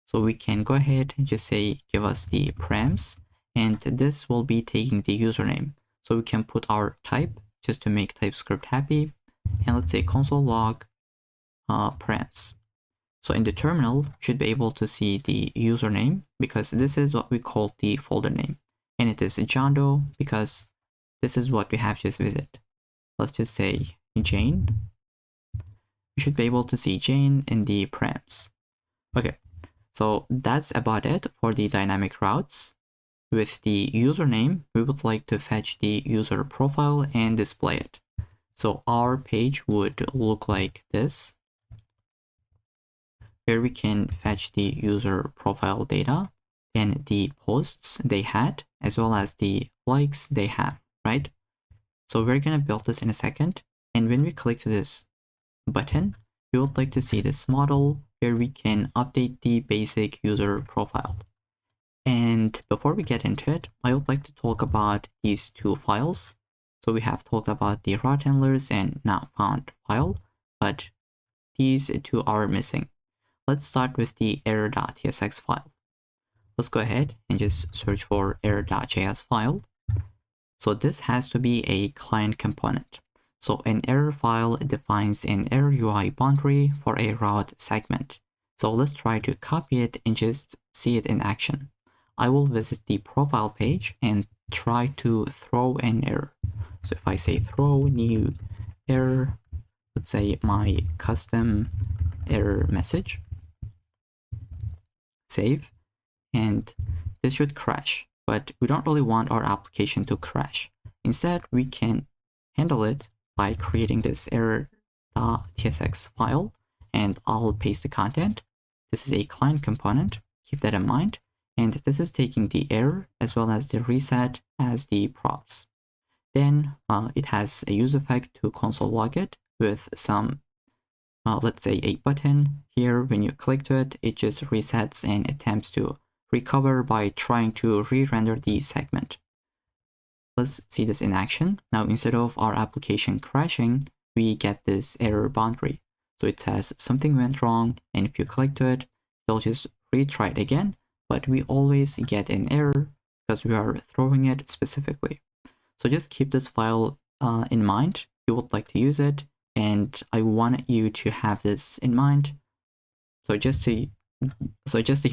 So we can go ahead and just say, give us the params, and this will be taking the username. So we can put our type just to make TypeScript happy, and let's say console log params. So in the terminal, you should be able to see the username because this is what we call the folder name. And it is John Doe because this is what we have just visited. Let's just say Jane. You should be able to see Jane in the params. Okay, so that's about it for the dynamic routes. With the username, we would like to fetch the user profile and display it. So our page would look like this, where we can fetch the user profile data. and the posts they had, as well as the likes they have, right? So we're gonna build this in a second. And when we click to this button, you would like to see this model where we can update the basic user profile. And before we get into it, I would like to talk about these two files. So we have talked about the route handlers and not-found file, but these two are missing. Let's start with the error.tsx file. Let's go ahead and just search for error.js file. So this has to be a client component. So an error file defines an error UI boundary for a route segment. So let's try to copy it and just see it in action. I will visit the profile page and try to throw an error. So if I say throw new error, let's say my custom error message, save, and this should crash, but we don't really want our application to crash. Instead, we can handle it by creating this error.tsx file, and I'll paste the content. This is a client component, keep that in mind, and this is taking the error as well as the reset as the props. Then it has a use effect to console log it with some let's say a button here. When you click to it, it just resets and attempts to recover by trying to re-render the segment. Let's see this in action. Now, instead of our application crashing, we get this error boundary. So it says something went wrong, and if you click to it, it'll just retry it again, but we always get an error because we are throwing it specifically. So just keep this file in mind. You would like to use it, and I want you to have this in mind. So just so you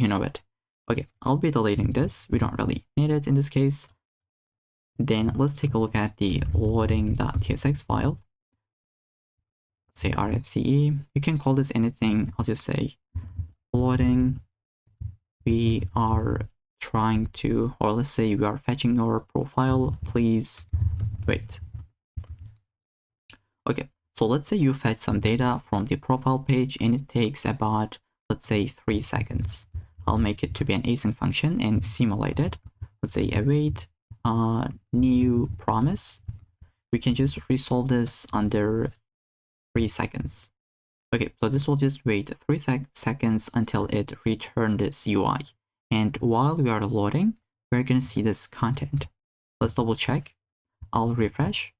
know it. Okay, I'll be deleting this. We don't really need it in this case. Then let's take a look at the loading.tsx file. Let's say RFCE. You can call this anything. I'll just say loading. We are trying to, or let's say we are fetching your profile. Please wait. Okay, so let's say you fetch some data from the profile page and it takes about, let's say, 3 seconds. I'll make it to be an async function and simulate it. Let's say await new promise. We can just resolve this under 3 seconds. Okay, so this will just wait 3 seconds until it returns this UI. And while we are loading, we're going to see this content. Let's double check. I'll refresh.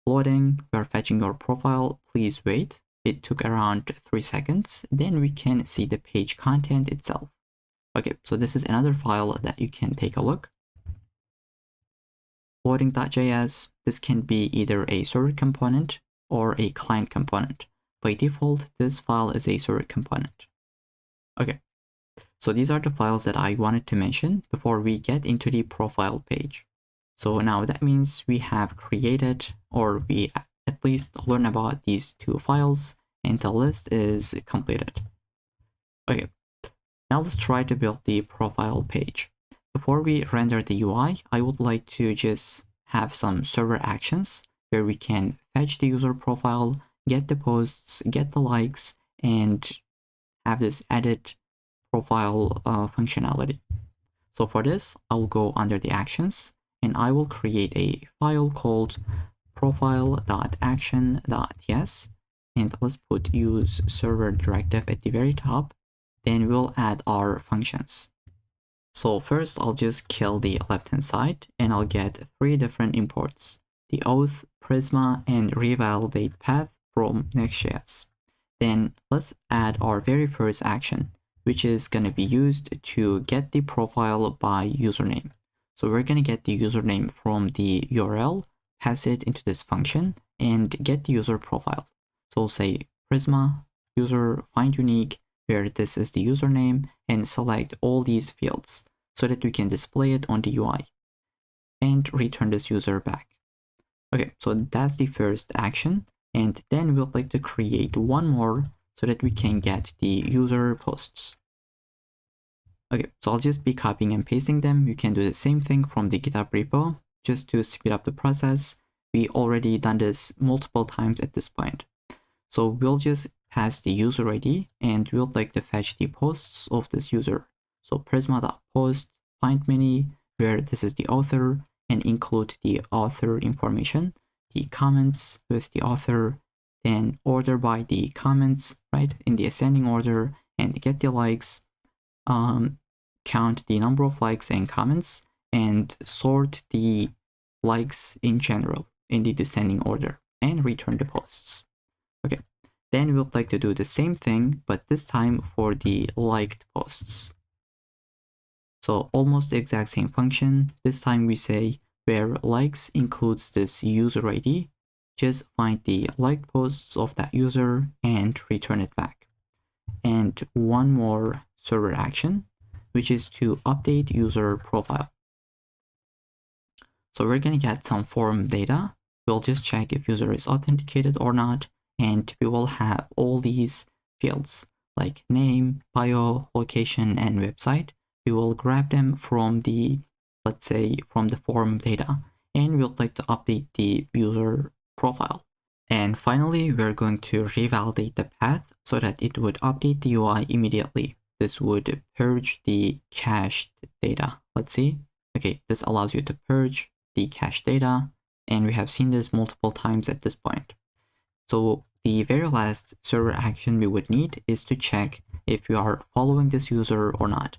Loading, we are fetching your profile. Please wait. It took around 3 seconds. Then we can see the page content itself. Okay, so this is another file that you can take a look. Loading.js, this can be either a server component or a client component. By default, this file is a server component. Okay, so these are the files that I wanted to mention before we get into the profile page. So now that means we have created, or we at least learn about these two files, and the list is completed. Okay, now let's try to build the profile page. Before we render the UI, I would like to just have some server actions where we can fetch the user profile, get the posts, get the likes, and have this edit profile functionality. So for this, I'll go under the actions and I will create a file called profile.action.ts, and let's put use server directive at the very top. Then we'll add our functions. So first, I'll just kill the left-hand side and I'll get 3 different imports: the Auth, Prisma, and Revalidate path from Next.js. Then let's add our very first action, which is going to be used to get the profile by username. So we're going to get the username from the URL, pass it into this function, and get the user profile. So we'll say Prisma user find unique, where this is the username, and select all these fields so that we can display it on the UI and return this user back. Okay, so that's the first action, and then we'll like to create one more so that we can get the user posts. Okay, so I'll just be copying and pasting them. You can do the same thing from the GitHub repo just to speed up the process. We already done this multiple times at this point. So we'll just pass the user ID and we'll like to fetch the posts of this user. So Prisma.post find many, where this is the author, and include the author information, the comments with the author, then order by the comments, right, in the ascending order, and get the likes, count the number of likes and comments, and sort the likes in general in the descending order, and return the posts. Okay, then we would like to do the same thing, but this time for the liked posts. So almost the exact same function. This time we say where likes includes this user ID, just find the liked posts of that user and return it back. And one more server action, which is to update user profile. So we're going to get some form data. We'll just check if user is authenticated or not, and we will have all these fields like name, bio, location, and website. We will grab them from the, let's say, from the form data, and we'd like to update the user profile. And finally, we're going to revalidate the path so that it would update the UI immediately. This would purge the cached data. Let's see. Okay, this allows you to purge the cache data, and we have seen this multiple times at this point. So the very last server action we would need is to check if we are following this user or not.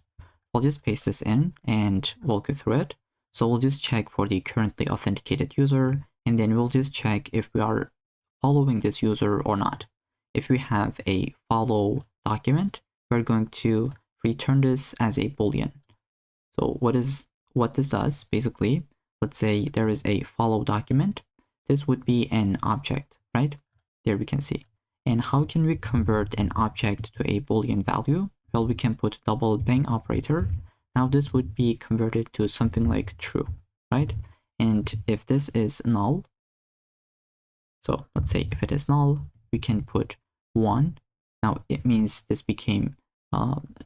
I'll just paste this in and walk you through it. So we'll just check for the currently authenticated user, and then we'll just check if we are following this user or not. If we have a follow document, we're going to return this as a boolean. So what this does, basically, let's say there is a follow document. This would be an object, right? There we can see. And how can we convert an object to a boolean value? Well, we can put double bang operator. Now this would be converted to something like true, right? And if this is null, so let's say if it is null, we can put 1. Now it means this became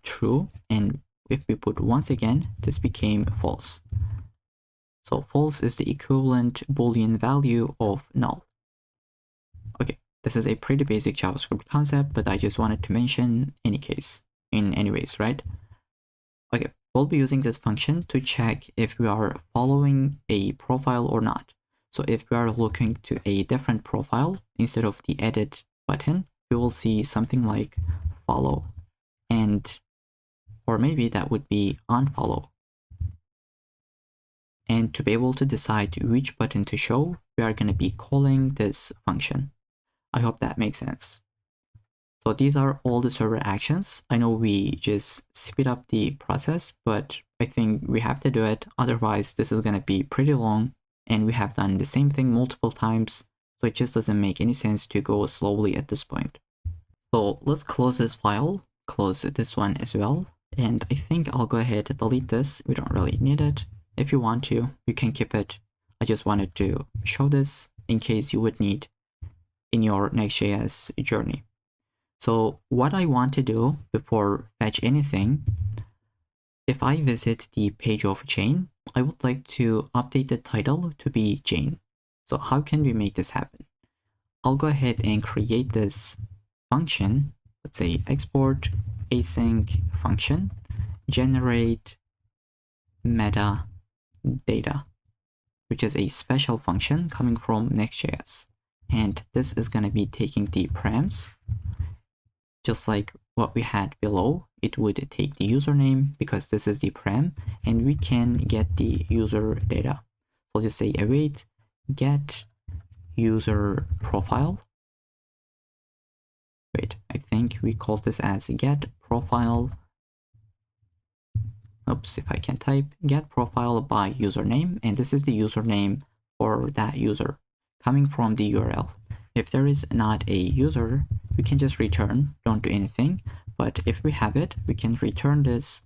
true, and if we put once again, this became false. So false is the equivalent boolean value of null. Okay, this is a pretty basic JavaScript concept, but I just wanted to mention in any ways, right? Okay, we'll be using this function to check if we are following a profile or not. So if we are looking to a different profile, instead of the edit button, we will see something like follow, or maybe that would be unfollow. And to be able to decide which button to show, we are going to be calling this function. I hope that makes sense. So these are all the server actions. I know we just speed up the process, but I think we have to do it. Otherwise, this is going to be pretty long, and we have done the same thing multiple times. So it just doesn't make any sense to go slowly at this point. So let's close this file, close this one as well. And I think I'll go ahead and delete this. We don't really need it. If you want to, you can keep it. I just wanted to show this in case you would need in your Next.js journey. So what I want to do before fetch anything, if I visit the page of Jane, I would like to update the title to be Jane. So how can we make this happen? I'll go ahead and create this function. Let's say export async function, generate meta data, which is a special function coming from Next.js. And this is going to be taking the params, just like what we had below. It would take the username because this is the param, and we can get the user data. So I'll just say await get user profile. Wait, I think we call this as get profile. Oops, if I can type, get profile by username, and this is the username for that user coming from the URL. If there is not a user, we can just return, don't do anything. But if we have it, we can return this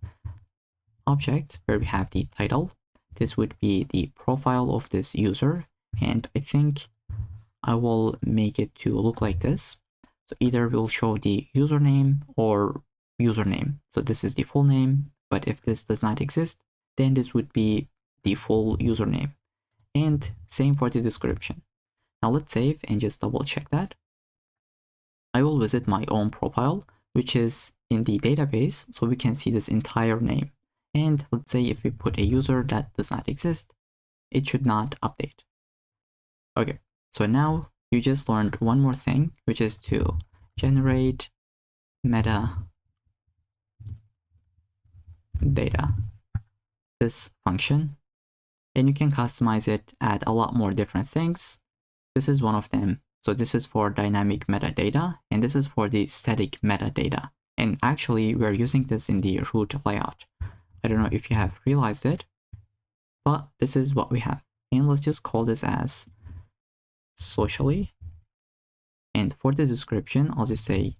object where we have the title. This would be the profile of this user, and I think I will make it to look like this. So either we'll show the username or username. So this is the full name, but if this does not exist, then this would be the full username. And same for the description. Now let's save and just double check that. I will visit my own profile, which is in the database, so we can see this entire name. And let's say if we put a user that does not exist, it should not update. Okay, so now you just learned one more thing, which is to generate metadata, this function, and you can customize it, add a lot more different things. This is one of them. So this is for dynamic metadata, and this is for the static metadata. And actually, we're using this in the root layout. I don't know if you have realized it, but this is what we have. And let's just call this as socially. And for the description, I'll just say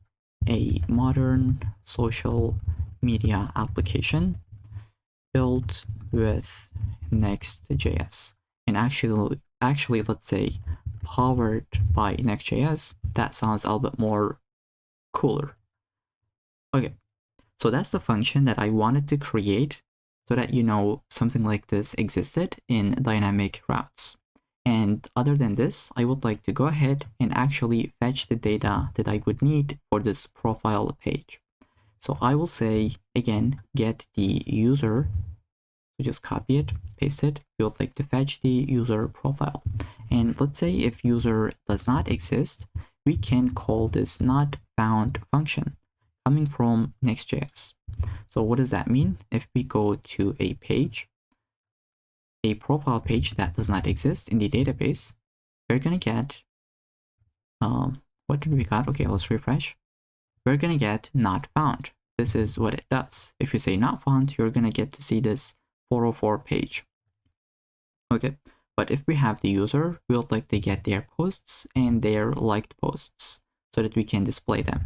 a modern social media application built with Next.js. And actually, let's say powered by Next.js. That sounds a little bit more cooler. Okay, so that's the function that I wanted to create so that you know something like this existed in dynamic routes. And other than this, I would like to go ahead and actually fetch the data that I would need for this profile page. So I will say, again, get the user. So just copy it, paste it. We would like to fetch the user profile. And let's say if user does not exist, we can call this not-found function coming from Next.js. So what does that mean? If we go to a page, a profile page that does not exist in the database, we're gonna get, what did we got? Okay, let's refresh. We're gonna get not found. This is what it does. If you say not found, you're gonna get to see this 404 page. Okay, but if we have the user, we would like to get their posts and their liked posts so that we can display them.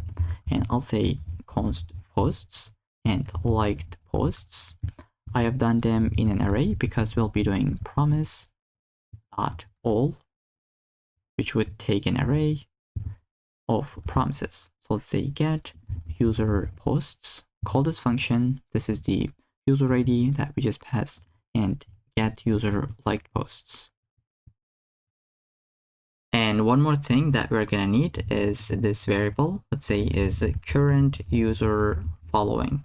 And I'll say const posts and liked posts. I have done them in an array because we'll be doing promise.all, which would take an array of promises. So let's say get user posts, call this function. This is the user ID that we just passed, and get user liked posts. And one more thing that we're gonna need is this variable, let's say is current user following.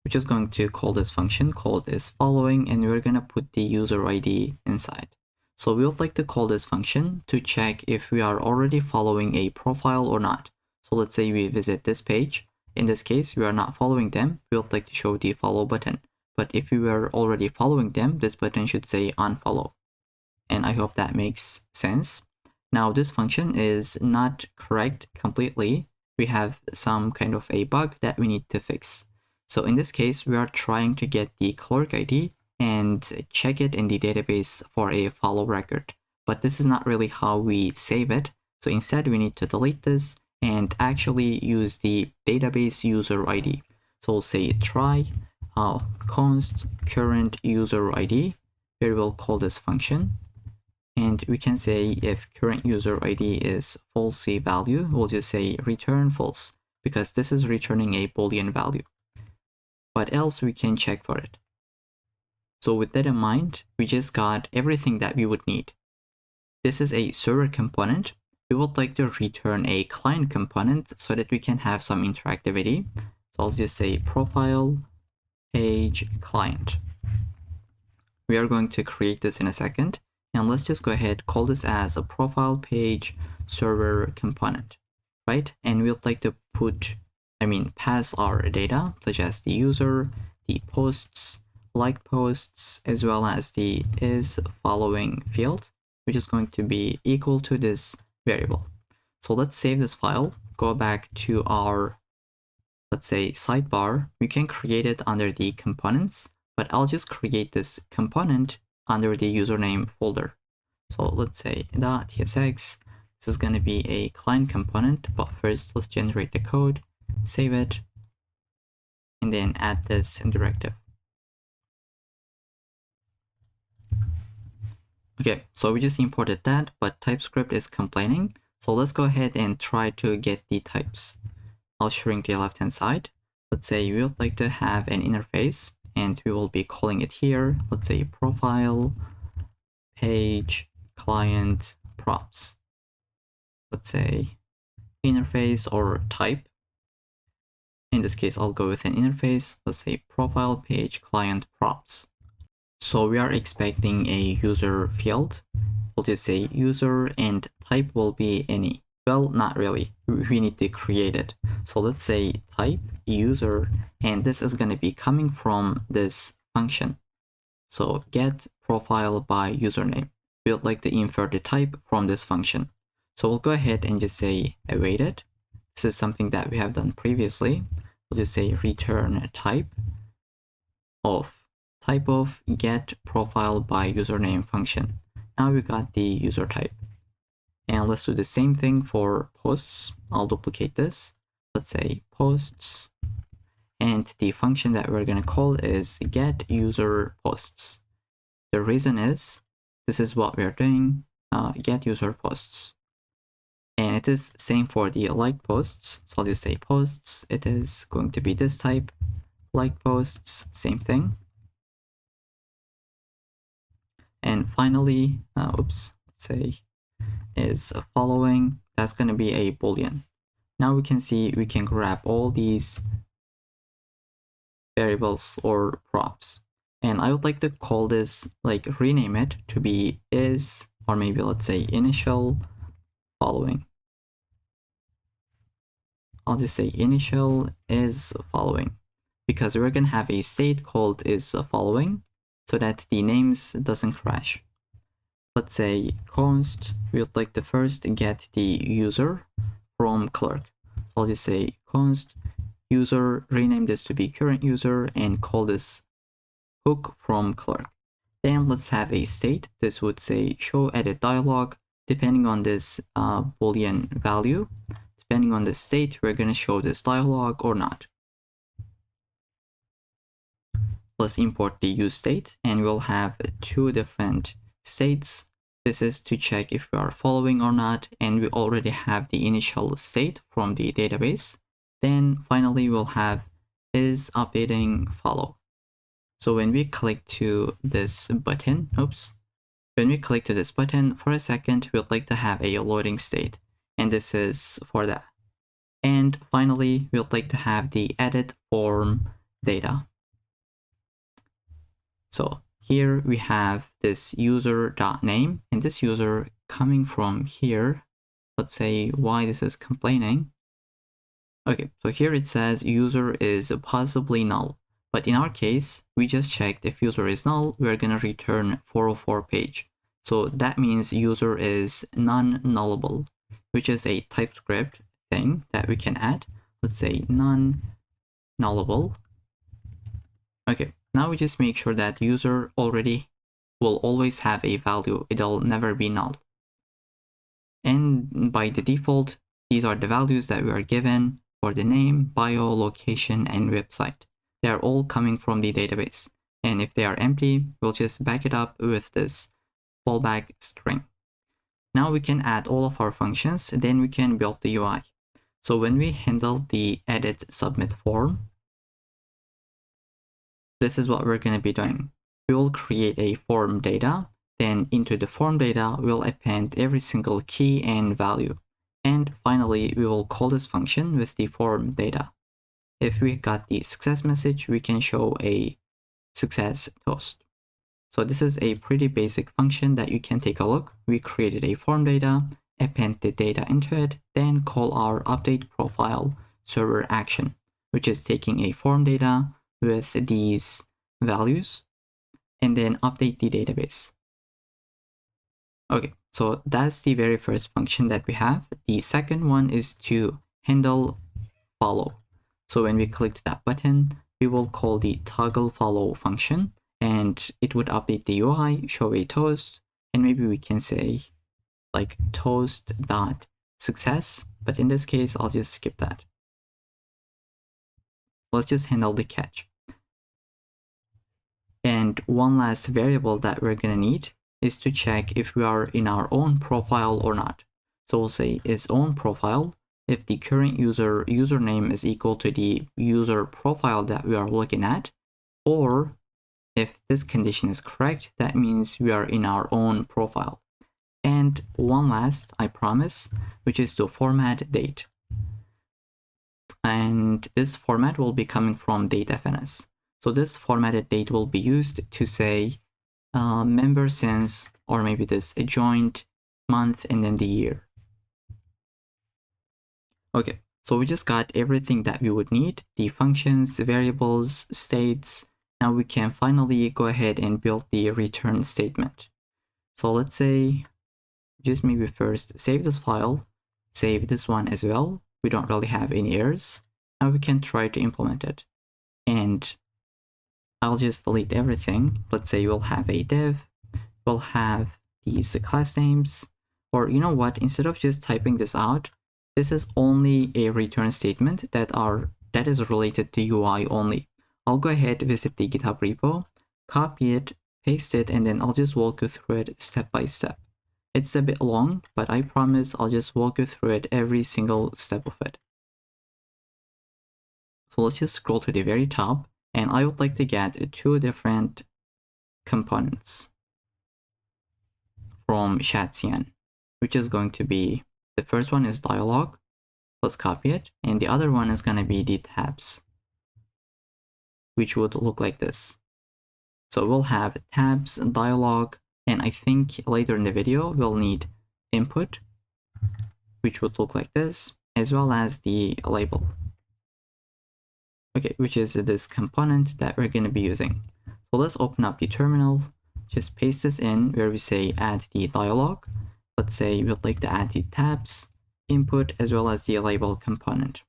We're just going to call this function called is following, and we're gonna put the user ID inside. So we would like to call this function to check if we are already following a profile or not. So let's say we visit this page. In this case, we are not following them. We would like to show the follow button. But if we were already following them, this button should say unfollow. And I hope that makes sense. Now this function is not correct completely. We have some kind of a bug that we need to fix. So in this case, we are trying to get the Clerk ID and check it in the database for a follow record. But this is not really how we save it. So instead, we need to delete this and actually use the database user ID. So we'll say try const current user ID. Here we'll call this function. And we can say if current user ID is false value, we'll just say return false, because this is returning a Boolean value. But else we can check for it. So with that in mind, we just got everything that we would need. This is a server component. We would like to return a client component so that we can have some interactivity. So I'll just say profile page client. We are going to create this in a second. And let's just go ahead, call this as a profile page server component, right? And we would like to pass our data, such as the user, the posts, liked posts, as well as the is following field, which is going to be equal to this variable. So let's save this file, go back to our, let's say, sidebar. We can create it under the components, but I'll just create this component under the username folder. So let's say .tsx. This is going to be a client component, but first let's generate the code, save it, and then add this directive. Okay, so we just imported that, but TypeScript is complaining. So let's go ahead and try to get the types. I'll shrink the left-hand side. Let's say we would like to have an interface, and we will be calling it here. Let's say profile page client props. Let's say interface or type. In this case, I'll go with an interface. Let's say profile page client props. So we are expecting a user field. We'll just say user and type will be any. Well, not really. We need to create it. So let's say type user, and this is going to be coming from this function. So get profile by username. We'd like to infer the type from this function. So we'll go ahead and just say awaited. This is something that we have done previously. We'll just say return type of get profile by username function. Now we got the user type. And let's do the same thing for posts. I'll duplicate this. Let's say posts. And the function that we're going to call is get user posts. The reason is this is what we're doing, get user posts. And it is same for the like posts. So I'll just say posts. It is going to be this type. Like posts, same thing. And finally, let's say is following. That's going to be a boolean. Now we can see we can grab all these variables or props. And I would like to call this, like rename it to be is, or maybe let's say initial following. I'll just say initial is following, because we're going to have a state called is following so that the names doesn't crash. Let's say const, we would like to first get the user from Clerk. So I'll just say const user, rename this to be current user, and call this hook from Clerk. Then let's have a state. This would say show edit dialog. Depending on this boolean value, depending on the state, we're going to show this dialog or not. Let's import the use state, and we'll have two different states. This is to check if we are following or not, and we already have the initial state from the database. Then finally, we'll have is updating follow. So when we click to this button, when we click to this button for a second, we'd like to have a loading state, and this is for that. And finally, we'd like to have the edit form data. So here we have this user.name, and this user coming from here. Let's say why this is complaining. Okay, so here it says user is possibly null. But in our case, we just checked if user is null, we're going to return 404 page. So that means user is non-nullable, which is a TypeScript thing that we can add. Let's say non-nullable. Okay, now we just make sure that user already will always have a value. It'll never be null. And by the default, these are the values that we are given for the name, bio, location, and website. They are all coming from the database. And if they are empty, we'll just back it up with this fallback string. Now we can add all of our functions, then we can build the UI. So when we handle the edit submit form, this is what we're going to be doing. We will create a form data, then into the form data, we'll append every single key and value. And finally, we will call this function with the form data. If we got the success message, we can show a success toast. So this is a pretty basic function that you can take a look. We created a form data, append the data into it, then call our update profile server action, which is taking a form data with these values and then update the database. Okay, so that's the very first function that we have. The second one is to handle follow. So when we click that button, we will call the toggle follow function, and it would update the UI, show a toast, and maybe we can say like toast.success, but in this case, I'll just skip that. Let's just handle the catch. And one last variable that we're gonna need is to check if we are in our own profile or not. So we'll say is own profile if the current username is equal to the user profile that we are looking at, or if this condition is correct, that means we are in our own profile. And one last, I promise, which is to format date. And this format will be coming from date.fns. So this formatted date will be used to say member since, or maybe this a joined month and then the year. Okay, so we just got everything that we would need, the functions, variables, states. Now we can finally go ahead and build the return statement. So let's say, just maybe first save this file, save this one as well. We don't really have any errors. Now we can try to implement it. And I'll just delete everything. Let's say we'll have a div, we'll have these class names, or you know what, instead of just typing this out, this is only a return statement that is related to UI only. I'll go ahead, visit the GitHub repo, copy it, paste it, and then I'll just walk you through it step by step. It's a bit long, but I promise I'll just walk you through it every single step of it. So let's just scroll to the very top, and I would like to get 2 different components from Shadcn, which is going to be, the first one is dialog. Let's copy it, and the other one is going to be the tabs, which would look like this. So we'll have tabs, dialog, and I think later in the video we'll need input, which would look like this, as well as the label. Okay, which is this component that we're going to be using. So let's open up the terminal, just paste this in where we say add the dialog. Let's say we'd like to add the tabs, input, as well as the label component.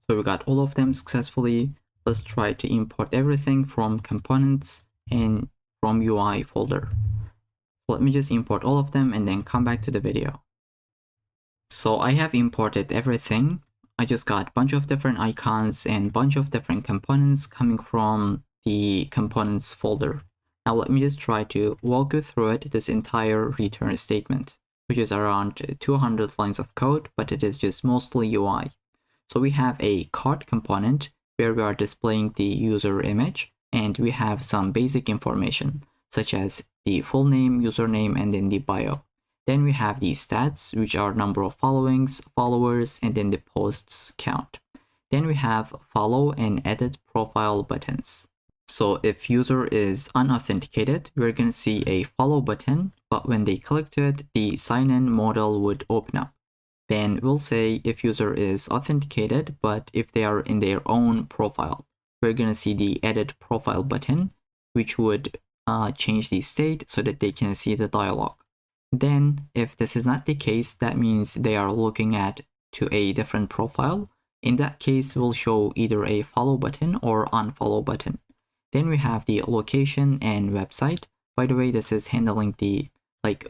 So we got all of them successfully. Let's try to import everything from components and from UI folder. Let me just import all of them and then come back to the video. So I have imported everything. I just got a bunch of different icons and bunch of different components coming from the components folder. Now let me just try to walk you through it, this entire return statement, which is around 200 lines of code, but it is just mostly UI. So we have a cart component where we are displaying the user image, and we have some basic information such as the full name, username, and then the bio. Then we have the stats, which are number of followers, and then the posts count. Then we have follow and edit profile buttons. So if user is unauthenticated, we're going to see a follow button, but when they click to it, the sign-in modal would open up. Then we'll say if user is authenticated, but if they are in their own profile, we're going to see the edit profile button, which would change the state so that they can see the dialog. Then if this is not the case, that means they are looking at to a different profile. In that case, we'll show either a follow button or unfollow button. Then we have the location and website. By the way, this is handling the,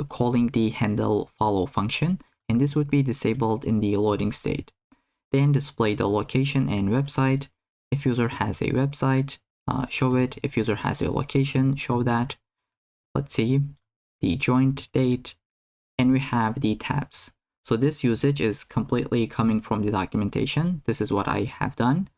calling the handle follow function, and this would be disabled in the loading state. Then display the location and website. If user has a website, show it. If user has a location, show that. Let's see the joint date, and we have the tabs. So this usage is completely coming from the documentation. This is what I have done.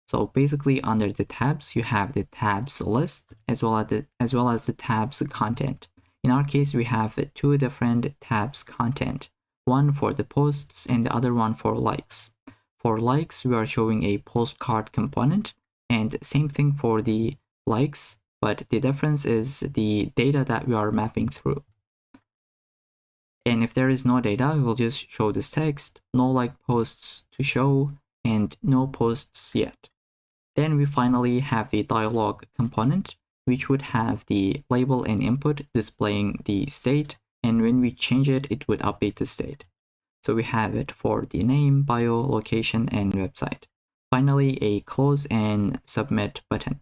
So basically under the tabs, you have the tabs list as well as the tabs content. In our case, we have 2 different tabs content, one for the posts and the other one for likes. For likes, we are showing a postcard component, and same thing for the likes, but the difference is the data that we are mapping through. And if there is no data, we will just show this text, no like posts to show, and no posts yet. Then we finally have the dialog component, which would have the label and input displaying the state, and when we change it, it would update the state. So we have it for the name, bio, location, and website. Finally, a close and submit button.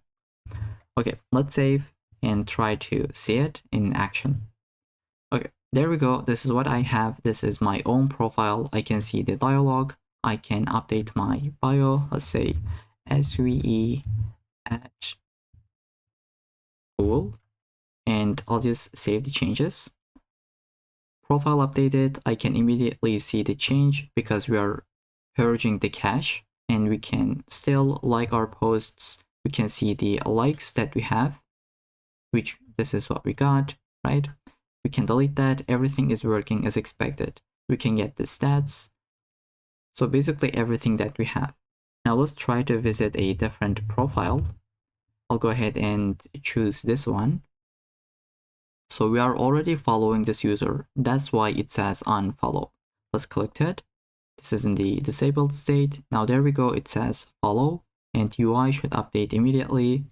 Okay, let's save and try to see it in action. Okay, there we go. This is what I have. This is my own profile. I can see the dialog. I can update my bio. Let's say SVE at Google, and I'll just save the changes. Profile updated. I can immediately see the change because we are purging the cache, and we can still like our posts. We can see the likes that we have, which this is what we got, right? We can delete that. Everything is working as expected. we can get the stats. So basically everything that we have. Now let's try to visit a different profile. I'll go ahead and choose this one. So we are already following this user. That's why it says unfollow. Let's click it. This is in the disabled state. Now there we go. It says follow and UI should update immediately.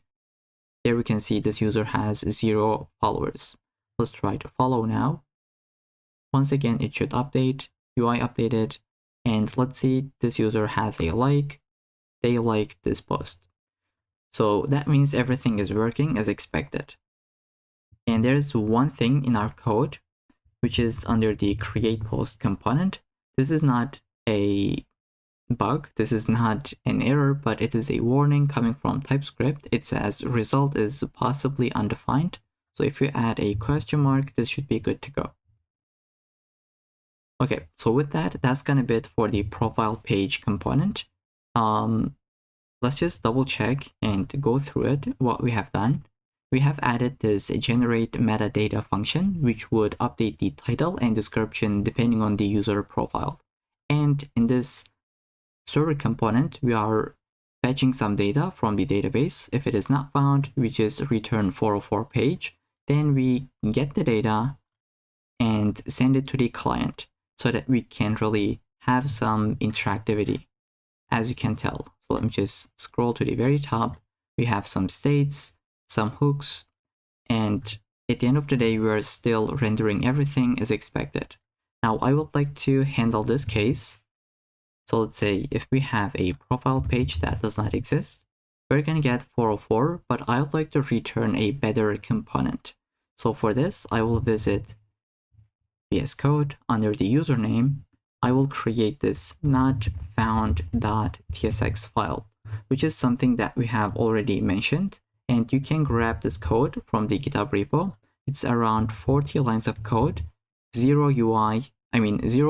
There we can see this user has 0 followers. Let's try to follow now. Once again, it should update, UI updated, and let's see this user has a like. They like this post. So that means everything is working as expected. And there's one thing in our code, which is under the create post component. This is not a bug, this is not an error, but it is a warning coming from TypeScript. It says result is possibly undefined. So if you add a question mark, this should be good to go. Okay, so with that, that's gonna be it for the profile page component. Let's just double check and go through it, what we have done. We have added this generate metadata function, which would update the title and description depending on the user profile. And in this server component, we are fetching some data from the database. If it is not found, we just return 404 page. Then we get the data and send it to the client so that we can really have some interactivity, as you can tell. So let me just scroll to the very top. We have some states, some hooks, and at the end of the day, we are still rendering everything as expected. Now, I would like to handle this case. So let's say if we have a profile page that does not exist, we're going to get 404, but I would like to return a better component. So for this, I will visit VS Code under the username. I will create this not-found.tsx file, which is something that we have already mentioned. And you can grab this code from the GitHub repo. It's around 40 lines of code, zero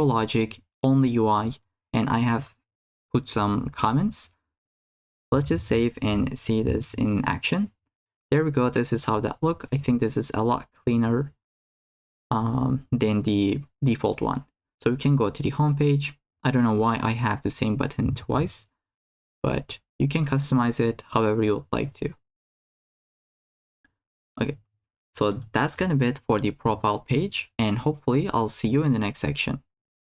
logic, only UI. And I have put some comments. Let's just save and see this in action. There we go. This is how that looks. I think this is a lot cleaner than the default one. So we can go to the home page. I don't know why I have the same button twice, but you can customize it however you would like to. Okay, so that's gonna be it for the profile page, and hopefully I'll see you in the next section.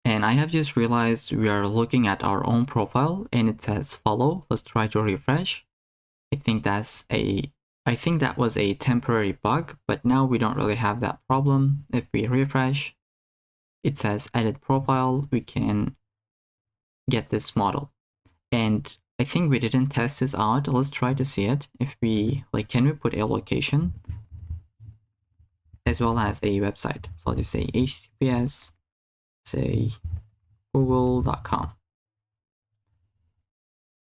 And I have just realized we are looking at our own profile and it says follow. Let's try to refresh. I think that was a temporary bug, but now we don't really have that problem. If we refresh, it says edit profile. We can get this model. And I think we didn't test this out. Let's try to see it. If we can we put a location as well as a website? So I'll just say HTTPS, say google.com.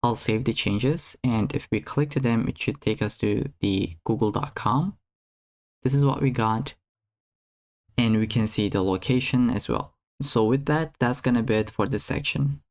I'll save the changes, and if we click to them, it should take us to the google.com. This is what we got, and we can see the location as well. So with that, that's gonna be it for this section.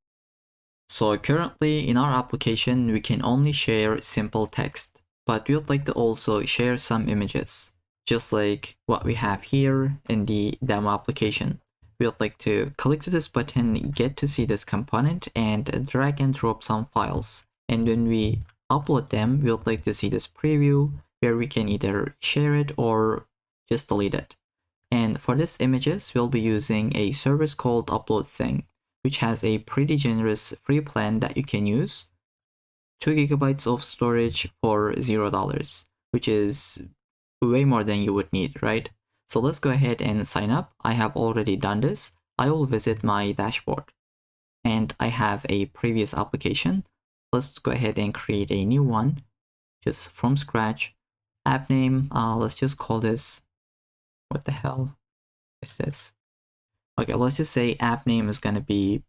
So currently in our application, we can only share simple text, but we would like to also share some images, just like what we have here in the demo application. We would like to click to this button, get to see this component, and drag and drop some files. And when we upload them, we would like to see this preview where we can either share it or just delete it. And for this images, we'll be using a service called UploadThing, which has a pretty generous free plan that you can use. 2 GB of storage for $0, which is way more than you would need, right? So let's go ahead and sign up. I have already done this. I will visit my dashboard and I have a previous application. Let's go ahead and create a new one just from scratch. App name, let's just call this, what the hell is this? Okay, let's just say app name is gonna be,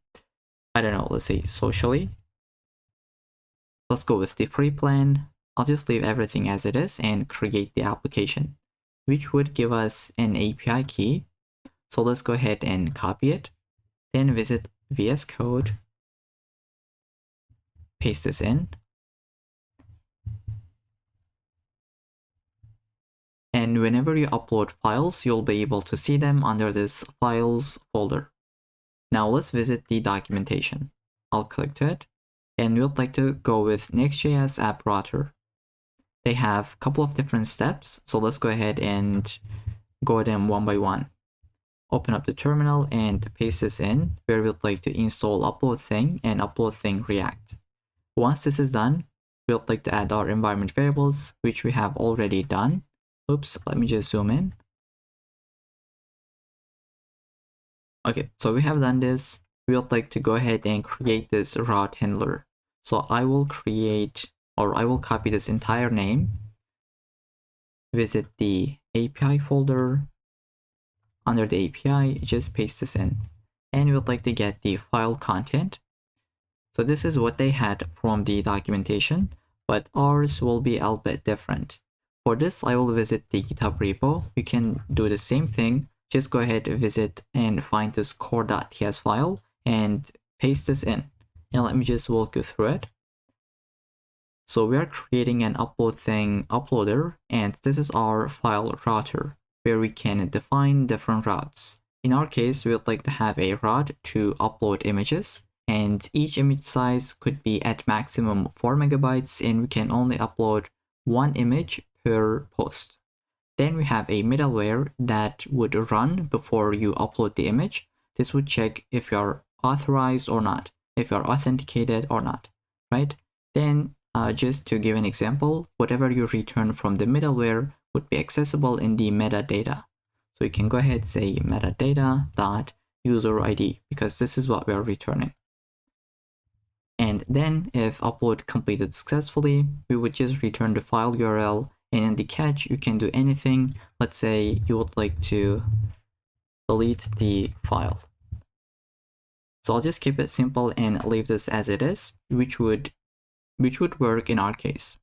I don't know, let's say socially. Let's go with the free plan. I'll just leave everything as it is and create the application, which would give us an API key. So let's go ahead and copy it, then visit VS Code, paste this in, and whenever you upload files, you'll be able to see them under this files folder. Now let's visit the documentation. I'll click to it, and we'd like to go with Next.js app router. They have a couple of different steps, so let's go ahead and go them one by one. Open up the terminal and paste this in where we'd like to install UploadThing and UploadThing React. Once this is done, we'd like to add our environment variables, which we have already done. Oops, let me just zoom in. Okay, so we have done this. We would like to go ahead and create this route handler. So I will copy this entire name, visit the API folder. Under the API, just paste this in. And we would like to get the file content. So this is what they had from the documentation, but ours will be a bit different. For this, I will visit the GitHub repo. You can do the same thing. Just go ahead, visit, and find this core.ts file and paste this in. And let me just walk you through it. So we are creating an UploadThing uploader, and this is our file router, where we can define different routes. In our case, we would like to have a route to upload images, and each image size could be at maximum 4 megabytes, and we can only upload one image per post. Then we have a middleware that would run before you upload the image. This would check if you're authorized or not, if you're authenticated or not, right? Then just to give an example, whatever you return from the middleware would be accessible in the metadata. So you can go ahead and say metadata.user ID because this is what we are returning. And then if upload completed successfully, we would just return the file URL, and in the catch, you can do anything. Let's say you would like to delete the file. So I'll just keep it simple and leave this as it is, which would work in our case.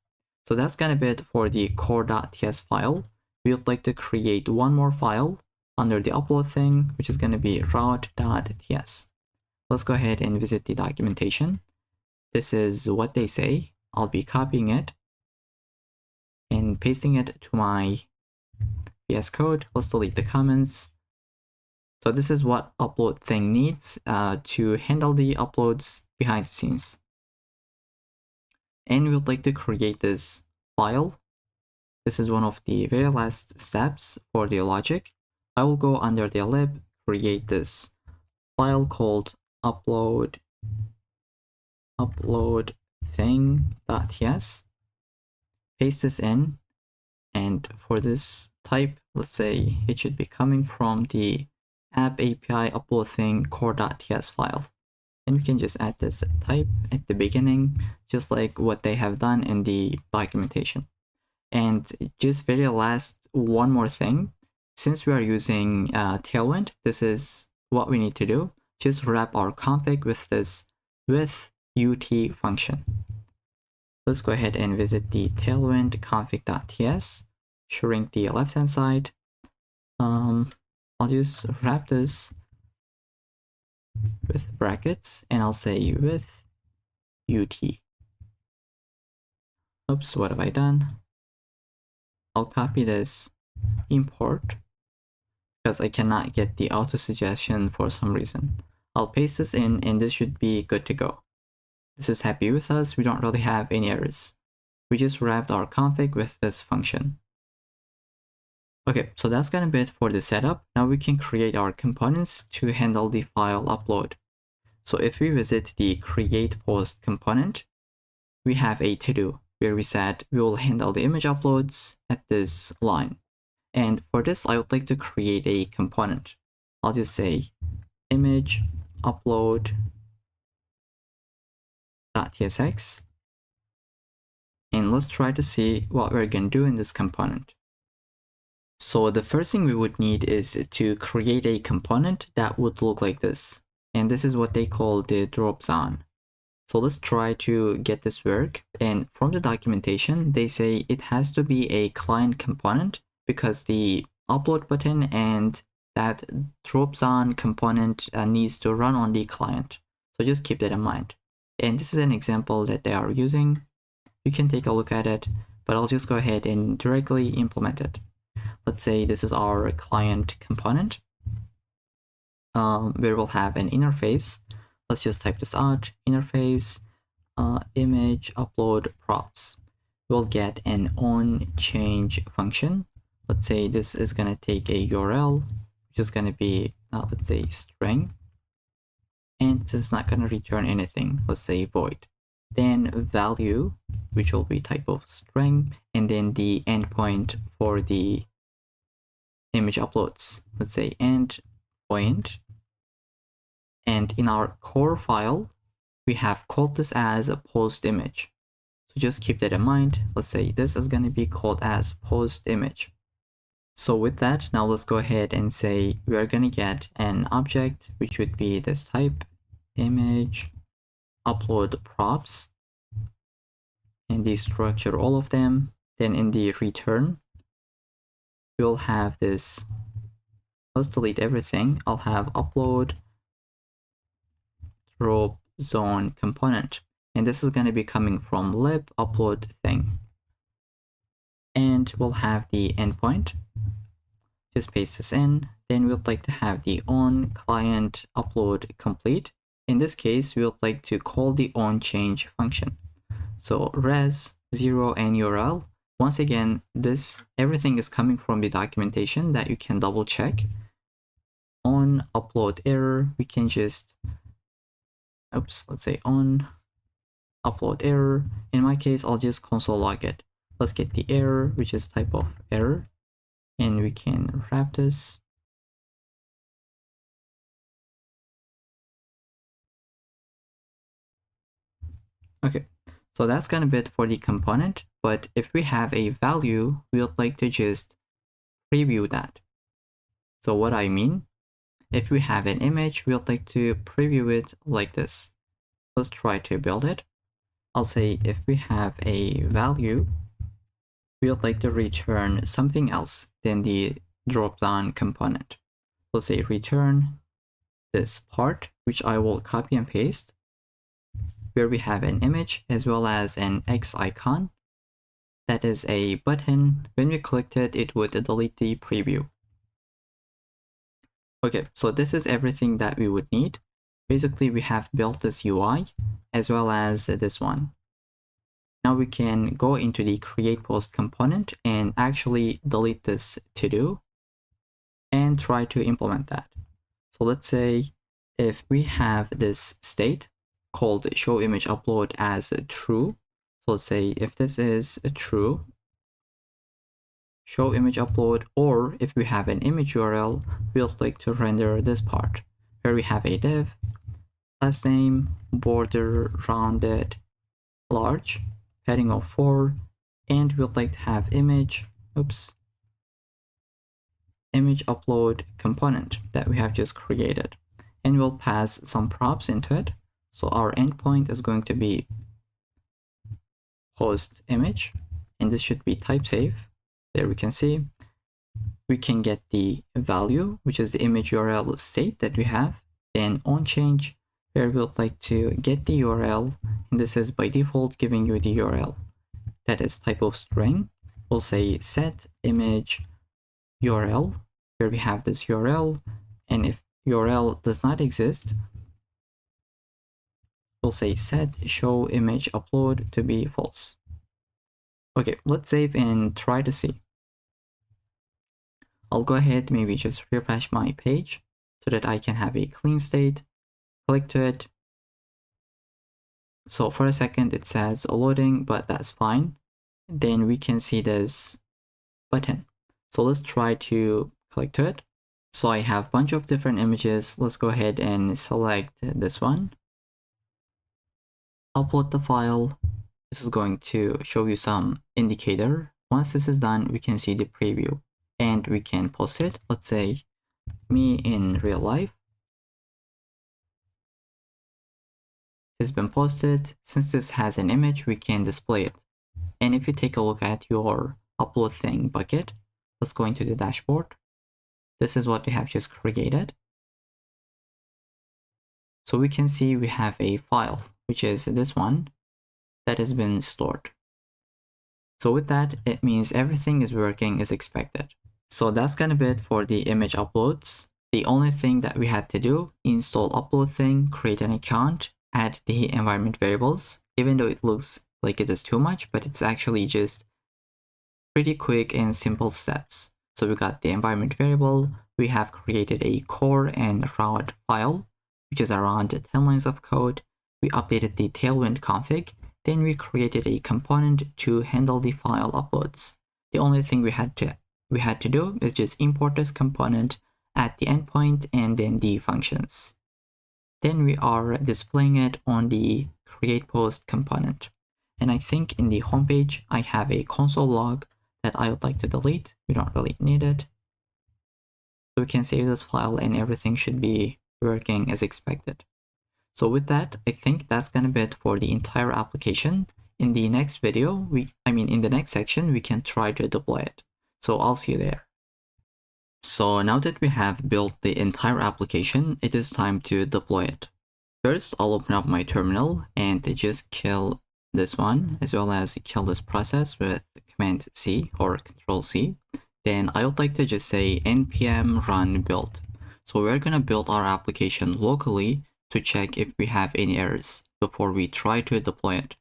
So that's gonna be it for the core.ts file. We would like to create one more file under the UploadThing, which is gonna be route.ts. Let's go ahead and visit the documentation. This is what they say. I'll be copying it and pasting it to my VS Code. Let's delete the comments. So this is what UploadThing needs to handle the uploads behind the scenes. And we would like to create this file. This is one of the very last steps for the logic. I will go under the lib, create this file called UploadThing.ts. Paste this in, and for this type, let's say it should be coming from the app API UploadThing core.ts file. And we can just add this type at the beginning, just like what they have done in the documentation. And just very last, one more thing. Since we are using Tailwind, this is what we need to do. Just wrap our config with this with UT function. Let's go ahead and visit the Tailwind config.ts, shrink the left-hand side. I'll just wrap this with brackets, and I'll say with UT. Oops, what have I done? I'll copy this import because I cannot get the auto suggestion for some reason. I'll paste this in, and this should be good to go. This is happy with us. We don't really have any errors. We just wrapped our config with this function. Okay, so that's gonna be it for the setup. Now we can create our components to handle the file upload. So if we visit the create post component, we have a to-do where we said we will handle the image uploads at this line. And for this, I would like to create a component. I'll just say image upload.tsx. And let's try to see what we're going to do in this component. So the first thing we would need is to create a component that would look like this. And this is what they call the drop zone. So let's try to get this work. And from the documentation, they say it has to be a client component because the upload button and that drop zone component needs to run on the client. So just keep that in mind. And this is an example that they are using. You can take a look at it, but I'll just go ahead and directly implement it. Let's say this is our client component. where we'll have an interface. Let's just type this out, interface, image upload props. We'll get an onChange function. Let's say this is going to take a URL, which is going to be, let's say, string. And this is not going to return anything. Let's say void. Then value, which will be type of string, and then the endpoint for the image uploads. Let's say endpoint. And in our core file, we have called this as a post image. So just keep that in mind. Let's say this is going to be called as post image. So with that, now let's go ahead and say we are going to get an object, which would be this type image upload props, and destructure all of them. Then in the return, we'll have this. Let's delete everything. I'll have upload drop zone component, and this is going to be coming from lib upload thing. And we'll have the endpoint. Just paste this in. Then we'd like to have the on client upload complete. In this case, we would like to call the onChange function. So res 0 and URL. Once again, everything is coming from the documentation that you can double check. On upload error, we can just, let's say on upload error. In my case, I'll just console log it. Let's get the error, which is type of error, and we can wrap this. Okay, so that's gonna be it for the component, but if we have a value, we would like to just preview that. So what I mean, if we have an image, we would like to preview it like this. Let's try to build it. I'll say if we have a value, we would like to return something else than the drop-down component. Let's say return this part, which I will copy and paste, where we have an image as well as an X icon. That is a button. When we clicked it, it would delete the preview. Okay, so this is everything that we would need. Basically, we have built this UI as well as this one. Now we can go into the create post component and actually delete this to do and try to implement that. So let's say if we have this state called show image upload as true. So let's say if this is true, show image upload, or if we have an image URL, we'll like to render this part where we have a div, last name, border rounded large, heading of 4, and we'd like to have image upload component that we have just created, and we'll pass some props into it. So our endpoint is going to be post image, and this should be type safe. There we can see we can get the value, which is the image URL state that we have, then onChange, where we'd like to get the URL, and this is by default giving you the URL that is type of string. We'll say set image URL, where we have this URL, and if URL does not exist, we'll say set show image upload to be false. Okay, let's save and try to see. I'll go ahead, maybe just refresh my page so that I can have a clean state. Click to it. So for a second it says loading, but that's fine. Then we can see this button. So let's try to click to it. So I have a bunch of different images. Let's go ahead and select this one. Upload the file. This is going to show you some indicator. Once this is done, we can see the preview and we can post it. Let's say me in real life. It's been posted. Since this has an image, we can display it. And if you take a look at your UploadThing bucket, let's go into the dashboard. This is what we have just created. So we can see we have a file, which is this one, that has been stored. So with that, it means everything is working as expected. So that's gonna be it for the image uploads. The only thing that we had to do, install UploadThing, create an account, add the environment variables, even though it looks like it is too much, but it's actually just pretty quick and simple steps. So we got the environment variable, we have created a core and route file, which is around 10 lines of code. We updated the Tailwind config, then we created a component to handle the file uploads. The only thing we had to do is just import this component, add the endpoint, and then the functions. Then we are displaying it on the create post component. And I think in the homepage, I have a console log that I would like to delete. We don't really need it. So we can save this file and everything should be working as expected. So with that, I think that's gonna be it for the entire application. In the next video, in the next section, we can try to deploy it. So I'll see you there. So now that we have built the entire application, it is time to deploy it. First, I'll open up my terminal and just kill this one, as well as kill this process with Command C or Control C. Then I would like to just say npm run build. So we're gonna build our application locally to check if we have any errors before we try to deploy it.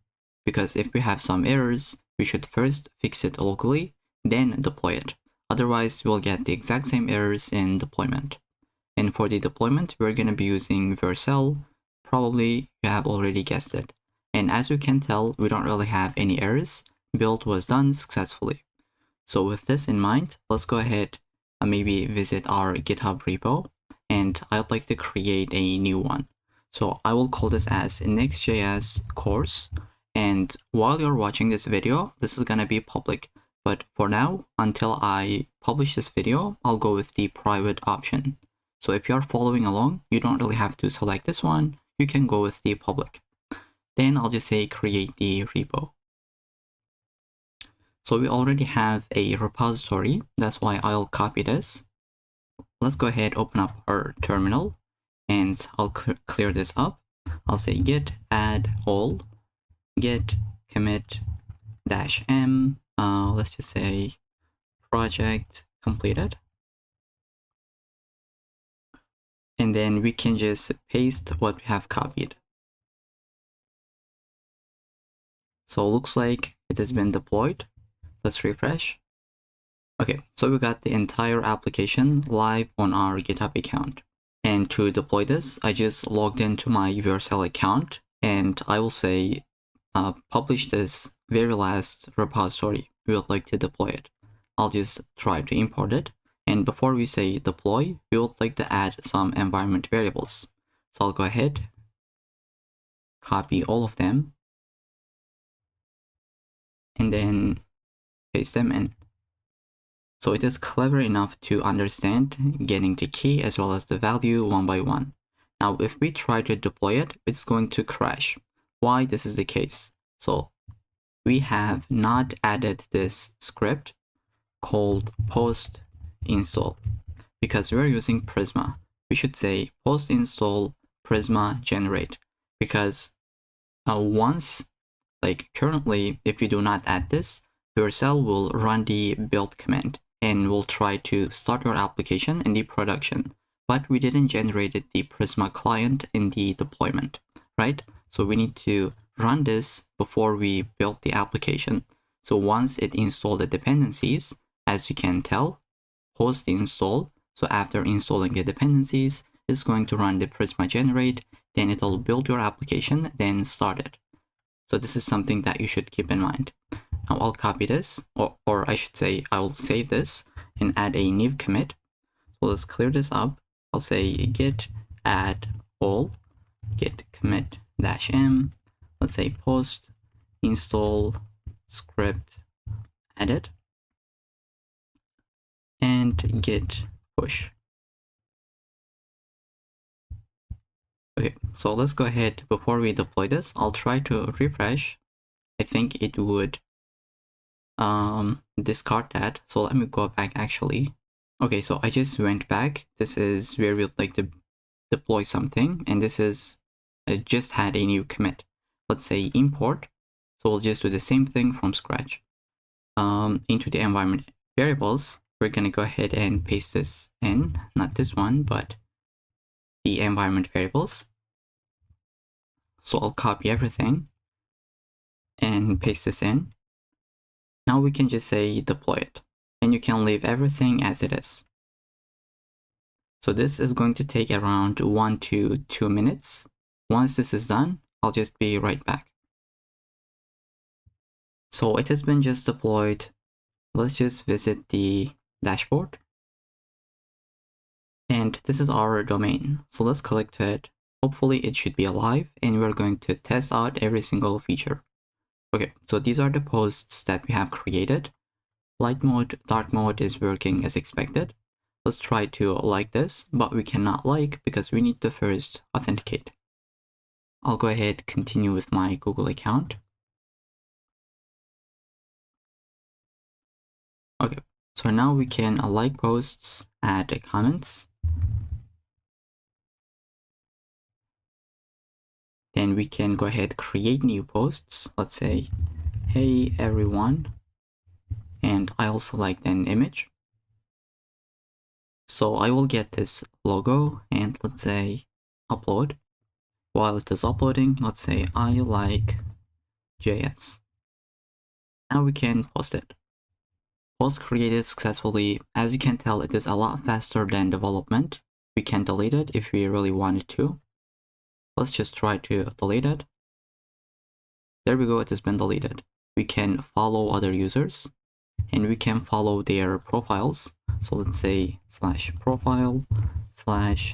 Because if we have some errors, we should first fix it locally, then deploy it. Otherwise, we'll get the exact same errors in deployment. And for the deployment, we're going to be using Vercel. Probably you have already guessed it. And as you can tell, we don't really have any errors. Build was done successfully. So with this in mind, let's go ahead and maybe visit our GitHub repo. And I'd like to create a new one. So I will call this as Next.js course. And while you're watching this video, this is going to be public. But for now, until I publish this video, I'll go with the private option. So if you're following along, you don't really have to select this one. You can go with the public. Then I'll just say create the repo. So we already have a repository. That's why I'll copy this. Let's go ahead, open up our terminal, and I'll clear this up. I'll say git add all, git commit -m. Let's just say project completed. And then we can just paste what we have copied. So it looks like it has been deployed. Let's refresh. Okay, so we got the entire application live on our GitHub account. And to deploy this, I just logged into my Vercel account, and I will say publish this very last repository. We would like to deploy it. I'll just try to import it. And before we say deploy, we would like to add some environment variables. So I'll go ahead, copy all of them, and then paste them in. So it is clever enough to understand getting the key as well as the value one by one. Now, if we try to deploy it, it's going to crash. Why this is the case? So we have not added this script called post install because we're using Prisma. We should say post install Prisma generate, because currently, if you do not add this, Vercel will run the build command and will try to start your application in the production, but we didn't generate the Prisma client in the deployment, right? So we need to run this before we build the application. So once it installed the dependencies, as you can tell, post install. So after installing the dependencies, it's going to run the Prisma generate, then it'll build your application, then start it. So this is something that you should keep in mind. Now I'll copy this, or I should say I'll save this and add a new commit. So let's clear this up. I'll say git add all, git commit -m. Let's say post install script added, and git push. Okay, so let's go ahead. Before we deploy this, I'll try to refresh. I think it would discard that. So let me go back actually. Okay, so I just went back. This is where we'd like to deploy something, and this is just had a new commit. Let's say import. So we'll just do the same thing from scratch. Into the environment variables, we're going to go ahead and paste this in, not this one, but the environment variables. So I'll copy everything and paste this in. Now we can just say deploy it, and you can leave everything as it is. So this is going to take around 1 to 2 minutes. Once this is done, I'll just be right back. So it has been just deployed. Let's just visit the dashboard. And this is our domain. So let's click to it. Hopefully it should be alive, and we're going to test out every single feature. Okay, so these are the posts that we have created. Light mode, dark mode is working as expected. Let's try to like this, but we cannot like because we need to first authenticate. I'll go ahead, continue with my Google account. Okay, so now we can like posts, add comments. Then we can go ahead, create new posts. Let's say, hey everyone, and I'll select an image. So I will get this logo and let's say upload. While it is uploading, let's say I like JS. Now we can post it. Post created successfully. As you can tell, it is a lot faster than development. We can delete it if we really wanted to. Let's just try to delete it. There we go, it has been deleted. We can follow other users and we can follow their profiles. So let's say /profile/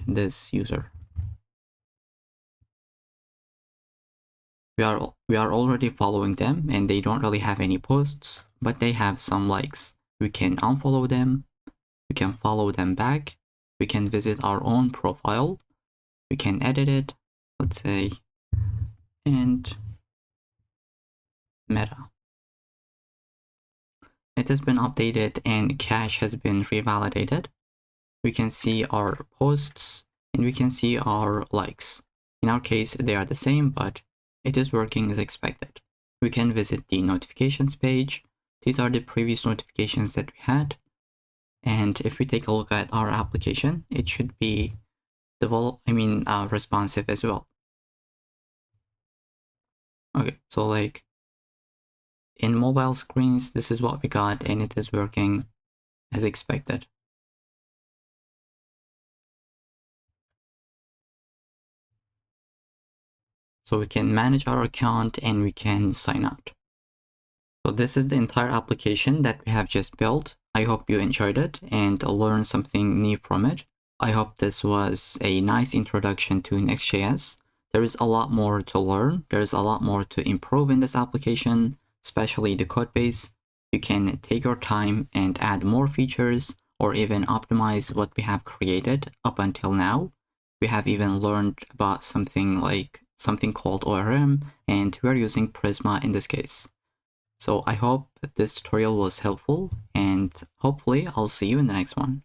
this user. We are already following them and they don't really have any posts, but they have some likes. We can unfollow them. We can follow them back. We can visit our own profile. We can edit it. Let's say, and meta. It has been updated and cache has been revalidated. We can see our posts and we can see our likes. In our case, they are the same, but it is working as expected. We can visit the notifications page. These are the previous notifications that we had. And if we take a look at our application, it should be responsive as well. Okay, so like in mobile screens, this is what we got and it is working as expected. So we can manage our account and we can sign out. So this is the entire application that we have just built. I hope you enjoyed it and learned something new from it. I hope this was a nice introduction to Next.js. There is a lot more to learn. There's a lot more to improve in this application, especially the code base. You can take your time and add more features or even optimize what we have created up until now. We have even learned about something called ORM, and we're using Prisma in this case. So I hope this tutorial was helpful, and hopefully I'll see you in the next one.